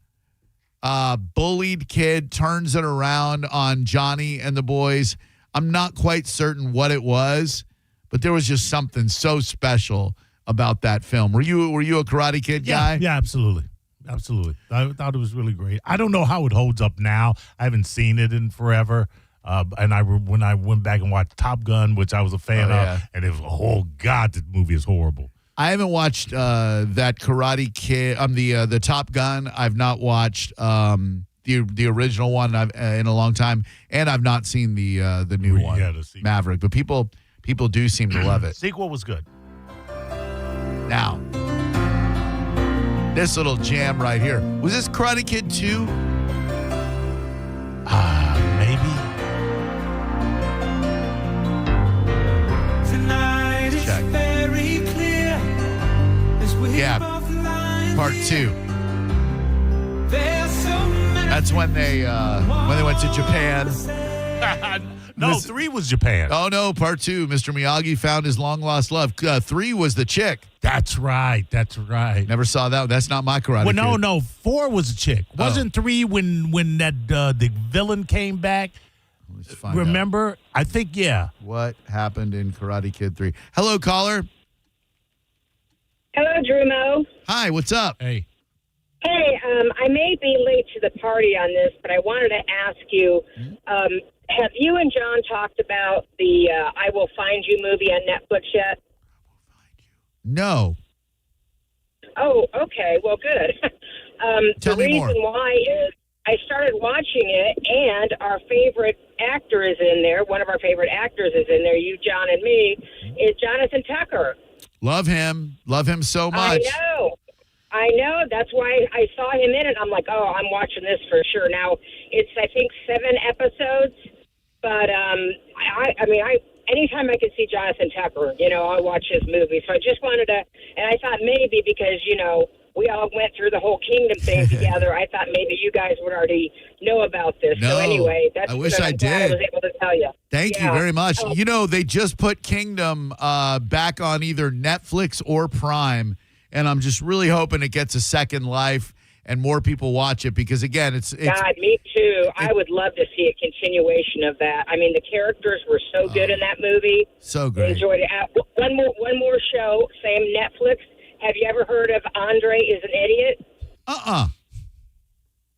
bullied kid turns it around on Johnny and the boys. I'm not quite certain what it was, but there was just something so special about that film. Were you a Karate Kid guy? Yeah, absolutely. Absolutely. I thought it was really great. I don't know how it holds up now. I haven't seen it in forever. And when I went back and watched Top Gun, which I was a fan of, and it was, oh, God, this movie is horrible. I haven't watched that Karate Kid, the Top Gun. I've not watched the original one in a long time, and I've not seen the new one, Maverick. But people do seem to love it. Sequel was good. Now, this little jam right here. Was this Karate Kid 2? Maybe. Tonight is Check. very clear as we Yeah, part 2. There's so many That's when they went to Japan. No, 3 was Japan. Oh, no, part 2. Mr. Miyagi found his long-lost love. 3 was the chick. That's right. Never saw that. That's not my Karate Kid. No. 4 was a chick. Wasn't 3 when that the villain came back? Let's find Remember? out. I think, yeah. What happened in Karate Kid 3? Hello, caller. Hello, Drumo. Hi, what's up? Hey. Hey, I may be late to the party on this, but I wanted to ask you, have you and John talked about the I Will Find You movie on Netflix yet? No. Oh, okay. Well, good. Tell the me more. reason why is I started watching it, and our favorite actor is in there. One of our favorite actors is in there, you, John, and me, is Jonathan Tucker. Love him. Love him so much. I know. That's why I saw him in it. I'm like, oh, I'm watching this for sure. Now, it's, I think, 7 episodes. But, anytime I can see Jonathan Tucker, I watch his movie. So I just wanted to, and I thought maybe because, we all went through the whole Kingdom thing together, I thought maybe you guys would already know about this. No, so anyway, that's I wish what I I'm glad did. I was able to tell you. Thank you very much. They just put Kingdom back on either Netflix or Prime, and I'm just really hoping it gets a second life and more people watch it because, again, it's God, me too. I would love to see a continuation of that. I mean, the characters were so good in that movie. So great. Enjoyed it. One more show, same Netflix. Have you ever heard of Andre is an Idiot?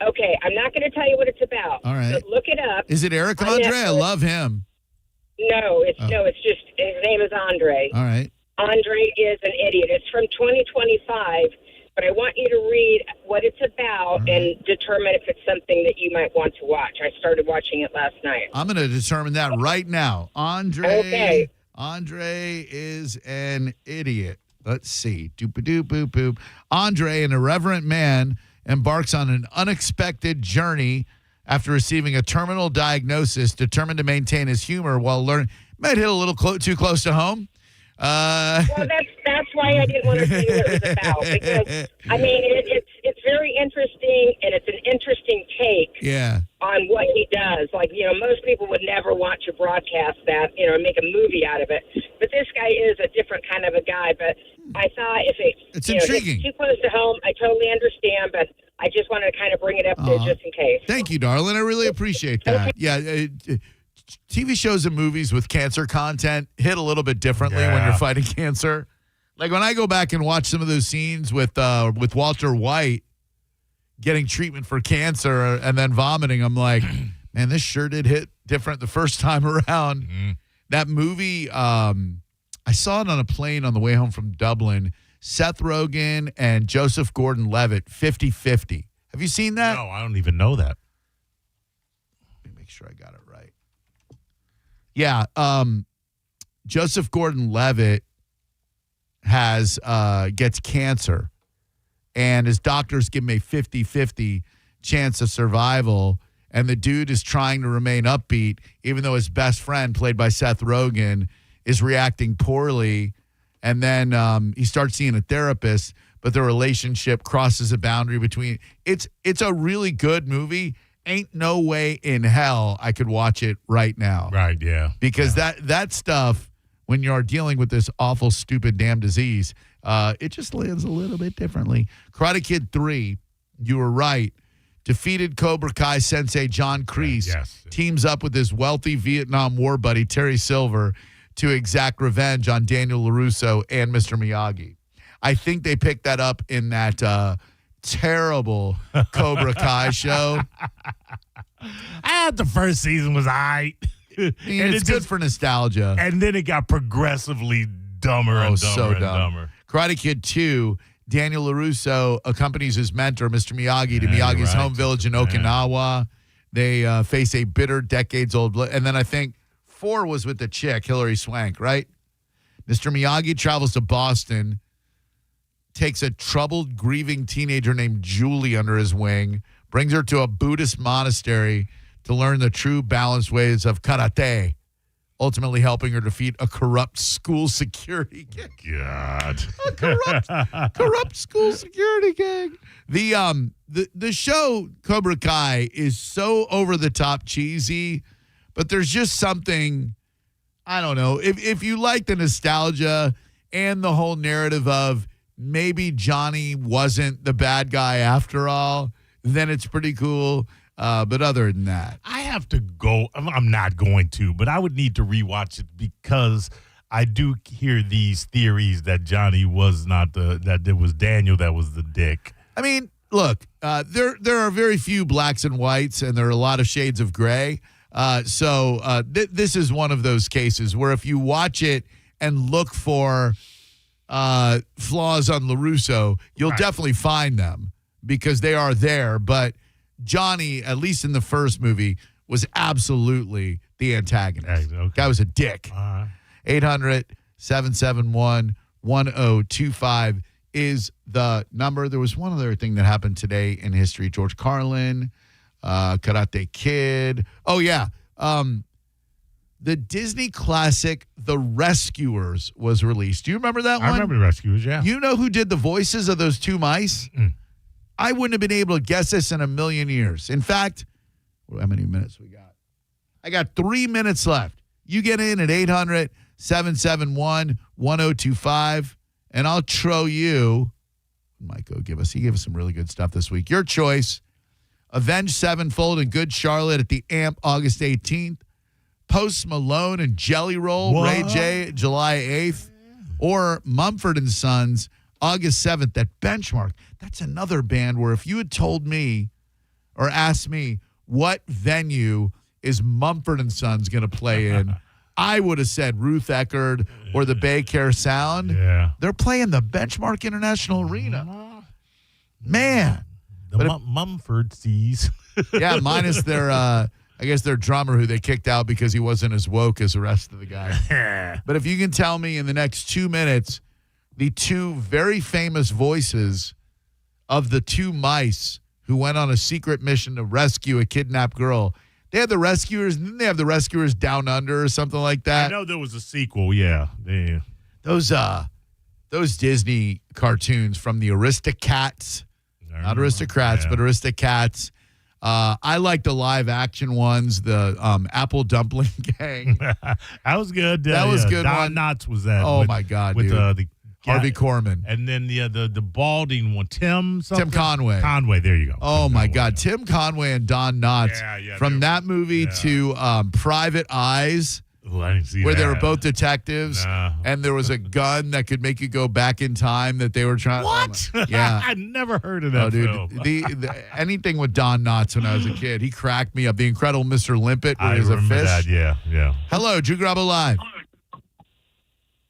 Okay, I'm not going to tell you what it's about. All right. But look it up. Is it Eric on Andre? Netflix. I love him. No, it's just his name is Andre. All right. Andre is an Idiot. It's from 2025, but I want you to read what it's about and determine if it's something that you might want to watch. I started watching it last night. I'm going to determine that right now. Andre is an idiot. Let's see. Doop-a-doop-boop-boop. Andre, an irreverent man, embarks on an unexpected journey after receiving a terminal diagnosis, determined to maintain his humor while learning. Might hit a little too close to home. Well, that's why I didn't want to tell you what it was about, because I mean it's very interesting and it's an interesting take on what he does. Like most people would never want to broadcast that, make a movie out of it. But this guy is a different kind of a guy. But I thought if it's intriguing. Too close to home, I totally understand. But I just wanted to kind of bring it up there just in case. Thank you, darling. I really appreciate that. Yeah. TV shows and movies with cancer content hit a little bit differently when you're fighting cancer. Like when I go back and watch some of those scenes with Walter White getting treatment for cancer and then vomiting, I'm like, man, this sure did hit different the first time around. Mm-hmm. That movie, I saw it on a plane on the way home from Dublin. Seth Rogen and Joseph Gordon-Levitt, 50-50. Have you seen that? No, I don't even know that. Let me make sure I got it right. Yeah, Joseph Gordon-Levitt gets cancer, and his doctors give him a 50-50 chance of survival, and the dude is trying to remain upbeat, even though his best friend, played by Seth Rogen, is reacting poorly, And then he starts seeing a therapist, but the relationship crosses a boundary between. It's a really good movie. Ain't no way in hell I could watch it right now. Right, yeah. Because that stuff, when you're dealing with this awful, stupid, damn disease, it just lands a little bit differently. Karate Kid 3, you were right. Defeated Cobra Kai sensei John Kreese teams up with his wealthy Vietnam War buddy Terry Silver to exact revenge on Daniel LaRusso and Mr. Miyagi. I think they picked that up in that terrible Cobra Kai show. The first season was all right. And it's good for nostalgia. And then it got progressively dumber and dumber and dumber. Karate Kid 2, Daniel LaRusso accompanies his mentor, Mr. Miyagi, to Miyagi's home village in Okinawa. They face a bitter, decades-old... And then I think 4 was with the chick, Hilary Swank, right? Mr. Miyagi travels to Boston, takes a troubled, grieving teenager named Julie under his wing, brings her to a Buddhist monastery to learn the true balanced ways of karate, ultimately helping her defeat a corrupt school security gang. God. A corrupt school security gang. The show Cobra Kai is so over the top cheesy, but there's just something, I don't know, if you like the nostalgia and the whole narrative of maybe Johnny wasn't the bad guy after all, then it's pretty cool. But other than that, I have to go. I'm not going to, but I would need to rewatch it because I do hear these theories that Johnny was not that it was Daniel that was the dick. I mean, look, there are very few blacks and whites, and there are a lot of shades of gray. So this is one of those cases where if you watch it and look for flaws on LaRusso, you'll definitely find them because they are there. But Johnny, at least in the first movie, was absolutely the antagonist. Guy was a dick. 800-771-1025 is the number. There was one other thing that happened today in history. George Carlin, Karate Kid. Oh, yeah. The Disney classic The Rescuers was released. Do you remember that one? I remember The Rescuers, yeah. You know who did the voices of those two mice? I wouldn't have been able to guess this in a million years. In fact, how many minutes we got? I got 3 minutes left. You get in at 800-771-1025, and I'll throw you. Mike, he gave us some really good stuff this week. Your choice, Avenged Sevenfold and Good Charlotte at the AMP August 18th, Post Malone and Jelly Roll, Ray J, July 8th, or Mumford & Sons, August 7th at Benchmark. That's another band where if you had told me or asked me what venue is Mumford & Sons going to play in, I would have said Ruth Eckerd or the Bay Care Sound. Yeah. They're playing the Benchmark International Arena. Man. The Mumford Seas. Yeah, minus their, I guess their drummer who they kicked out because he wasn't as woke as the rest of the guys. But if you can tell me in the next 2 minutes the two very famous voices of the two mice who went on a secret mission to rescue a kidnapped girl. They had the Rescuers, and then they have the Rescuers Down Under or something like that. I know there was a sequel, yeah. Those Disney cartoons from the Aristocats, not Aristocrats, but Aristocats. I like the live action ones, the Apple Dumpling Gang. That was good. That was good. Don Knotts was that. Oh, my God, with dude. The Harvey Korman. And then the balding one, Tim Conway. Conway, there you go. Oh, my God. Tim Conway and Don Knotts. From that movie to Private Eyes. Oh, I didn't see where that. they were both detectives, and there was a gun that could make you go back in time that they were trying. What? Yeah, I never heard of that. Dude, film. Anything with Don Knotts when I was a kid, he cracked me up. The Incredible Mr. Limpet, where I he was a remember fish. that. Yeah. Hello, Drew Garabo Live.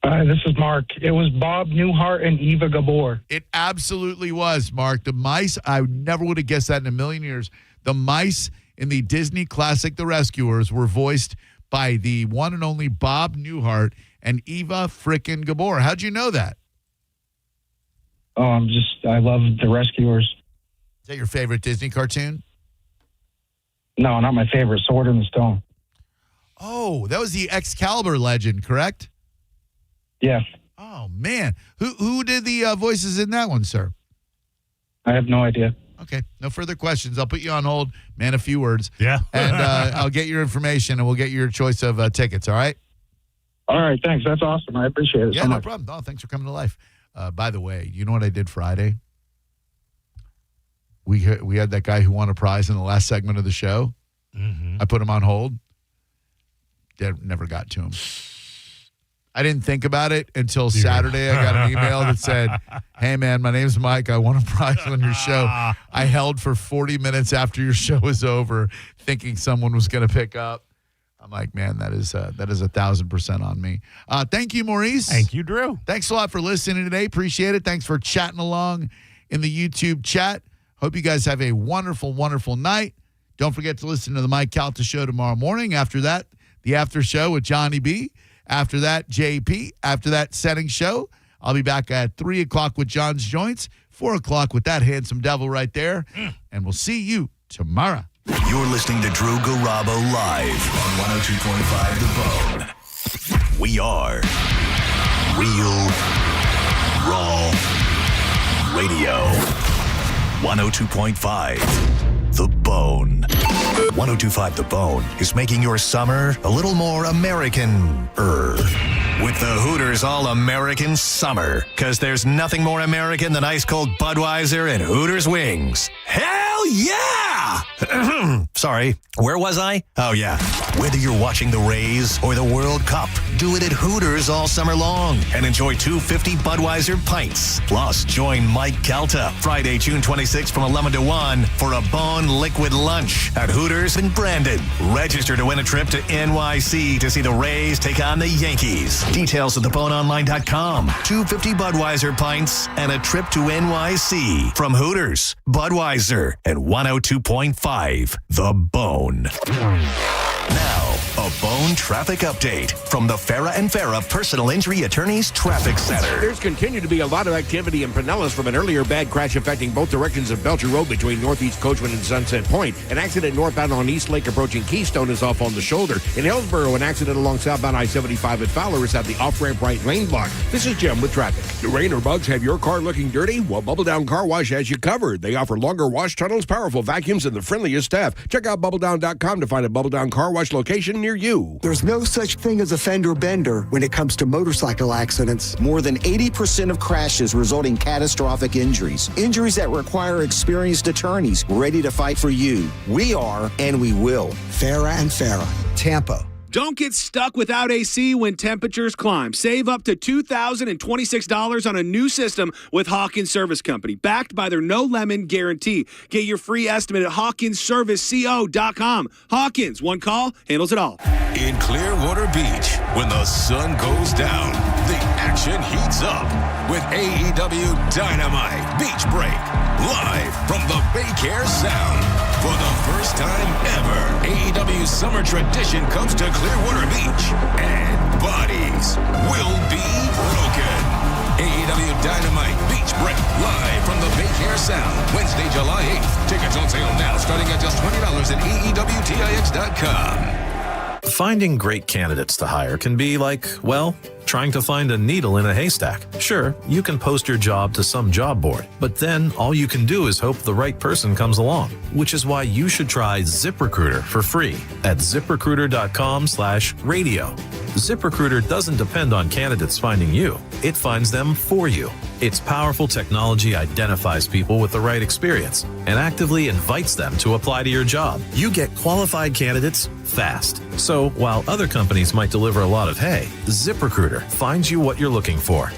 Hi, this is Mark. It was Bob Newhart and Eva Gabor. It absolutely was, Mark. The mice, I never would have guessed that in a million years. The mice in the Disney classic The Rescuers were voiced by the one and only Bob Newhart and Eva frickin' Gabor. How'd you know that? Oh, I love The Rescuers. Is that your favorite Disney cartoon? No, not my favorite. Sword in the Stone. Oh, that was the Excalibur legend, correct? Yeah. Oh, man. Who did the voices in that one, sir? I have no idea. Okay. No further questions. I'll put you on hold. Man, a few words. Yeah. And I'll get your information, and we'll get your choice of tickets, all right? All right, thanks. That's awesome. I appreciate it Yeah, so no much. problem. Oh, thanks for coming to life. By the way, you know what I did Friday? We had that guy who won a prize in the last segment of the show. Mm-hmm. I put him on hold. Never got to him. I didn't think about it until Saturday. I got an email that said, "Hey, man, my name's Mike. I won a prize on your show. I held for 40 minutes after your show was over thinking someone was going to pick up." I'm like, man, that is 1,000% on me. Thank you, Maurice. Thank you, Drew. Thanks a lot for listening today. Appreciate it. Thanks for chatting along in the YouTube chat. Hope you guys have a wonderful, wonderful night. Don't forget to listen to the Mike Calta Show tomorrow morning. After that, the after show with Johnny B. After that, JP. After that, setting show. I'll be back at 3 o'clock with John's Joints, 4 o'clock with that handsome devil right there. And we'll see you tomorrow. You're listening to Drew Garabo live on 102.5 The Bone. We are Real Raw Radio. 102.5 The Bone. 102.5 The Bone is making your summer a little more American-er. With the Hooters All-American Summer. Because there's nothing more American than ice-cold Budweiser and Hooters wings. Hell yeah! Sorry, where was I? Oh, yeah. Whether you're watching the Rays or the World Cup, do it at Hooters all summer long and enjoy 250 Budweiser pints. Plus, join Mike Calta Friday, June 26th from 11 to 1 for a Bone Liquid Lunch at Hooters in Brandon. Register to win a trip to NYC to see the Rays take on the Yankees. Details at theboneonline.com. 250 Budweiser pints and a trip to NYC from Hooters, Budweiser, and 102.5 The Bone. Now, a Bone traffic update from the Farah and Farah Personal Injury Attorneys Traffic Center. There's continued to be a lot of activity in Pinellas from an earlier bad crash affecting both directions of Belcher Road between Northeast Coachman and Sunset Point. An accident northbound on East Lake approaching Keystone is off on the shoulder. In Hillsborough, an accident along southbound I-75 at Fowler is at the off-ramp right lane block. This is Jim with traffic. Do rain or bugs have your car looking dirty? Well, Bubble Down Car Wash has you covered. They offer longer wash tunnels, powerful vacuums, and the friendliest staff. Check out BubbleDown.com to find a Bubble Down Car Wash location near you. There's no such thing as a fender bender when it comes to motorcycle accidents. More than 80% of crashes result in catastrophic injuries. Injuries that require experienced attorneys ready to fight for you. We are, and we will. Farah and Farah, Tampa. Don't get stuck without AC when temperatures climb. Save up to $2,026 on a new system with Hawkins Service Company, backed by their no lemon guarantee. Get your free estimate at HawkinsServiceCO.com. Hawkins, one call, handles it all. In Clearwater Beach, when the sun goes down, the action heats up with AEW Dynamite Beach Break, live from the Baycare Sound. For the first time ever, AEW's summer tradition comes to Clearwater Beach, and bodies will be broken. AEW Dynamite Beach Break, live from the Baycare Sound, Wednesday, July 8th. Tickets on sale now, starting at just $20 at AEWTIX.com. Finding great candidates to hire can be like, well, trying to find a needle in a haystack. Sure, you can post your job to some job board, but then all you can do is hope the right person comes along, which is why you should try ZipRecruiter for free at ZipRecruiter.com/radio. ZipRecruiter doesn't depend on candidates finding you. It finds them for you. Its powerful technology identifies people with the right experience and actively invites them to apply to your job. You get qualified candidates fast. So while other companies might deliver a lot of hay, ZipRecruiter finds you what you're looking for.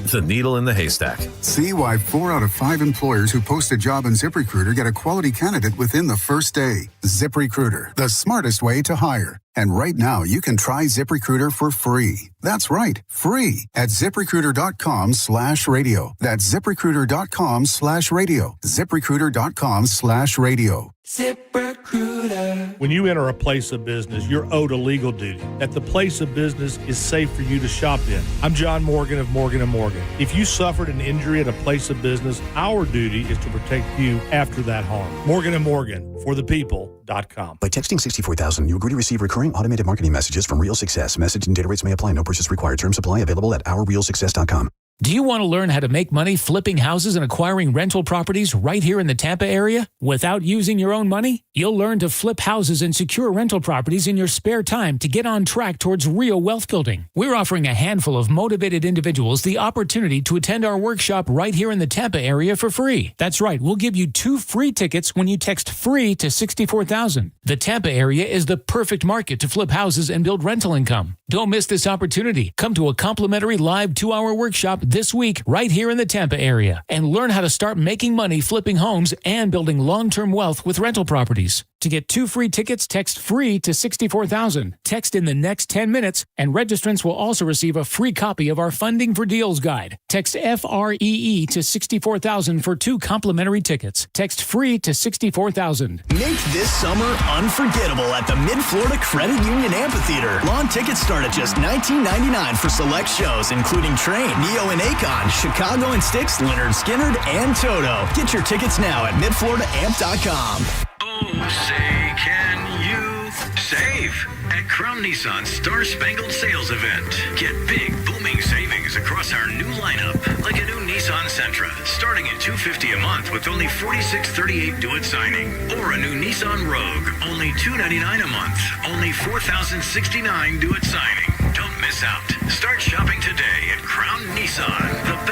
The needle in the haystack. See why 4 out of 5 employers who post a job on ZipRecruiter get a quality candidate within the first day. ZipRecruiter, the smartest way to hire. And right now, you can try ZipRecruiter for free. That's right, free at ZipRecruiter.com/radio. That's ZipRecruiter.com/radio. ZipRecruiter.com/radio. ZipRecruiter. ZipRecruiter. When you enter a place of business, you're owed a legal duty that the place of business is safe for you to shop in. I'm John Morgan of Morgan & Morgan. If you suffered an injury at a place of business, our duty is to protect you after that harm. Morgan & Morgan, for the people.com. By texting 64,000, you agree to receive recurring automated marketing messages from Real Success. Message and data rates may apply. No purchase required. Terms apply. Available at ourrealsuccess.com. Do you want to learn how to make money flipping houses and acquiring rental properties right here in the Tampa area without using your own money? You'll learn to flip houses and secure rental properties in your spare time to get on track towards real wealth building. We're offering a handful of motivated individuals the opportunity to attend our workshop right here in the Tampa area for free. That's right, we'll give you 2 free tickets when you text FREE to 64,000. The Tampa area is the perfect market to flip houses and build rental income. Don't miss this opportunity. Come to a complimentary live 2-hour workshop this week right here in the Tampa area and learn how to start making money flipping homes and building long-term wealth with rental properties. To get 2 free tickets, text FREE to 64,000. Text in the next 10 minutes, and registrants will also receive a free copy of our Funding for Deals guide. Text FREE to 64,000 for 2 complimentary tickets. Text FREE to 64,000. Make this summer unforgettable at the Mid-Florida Credit Union Amphitheater. Lawn tickets start at just $19.99 for select shows, including Train, Neo and Akon, Chicago and Styx, Leonard Skinner, and Toto. Get your tickets now at midfloridaamp.com. Oh, say, can you save at Crown Nissan's Star Spangled Sales Event? Get big, booming savings across our new lineup, like a new Nissan Sentra, starting at $250 a month with only $46.38 due at signing, or a new Nissan Rogue, only $299 a month, only $4,069 due at signing. Don't miss out. Start shopping today at Crown Nissan. The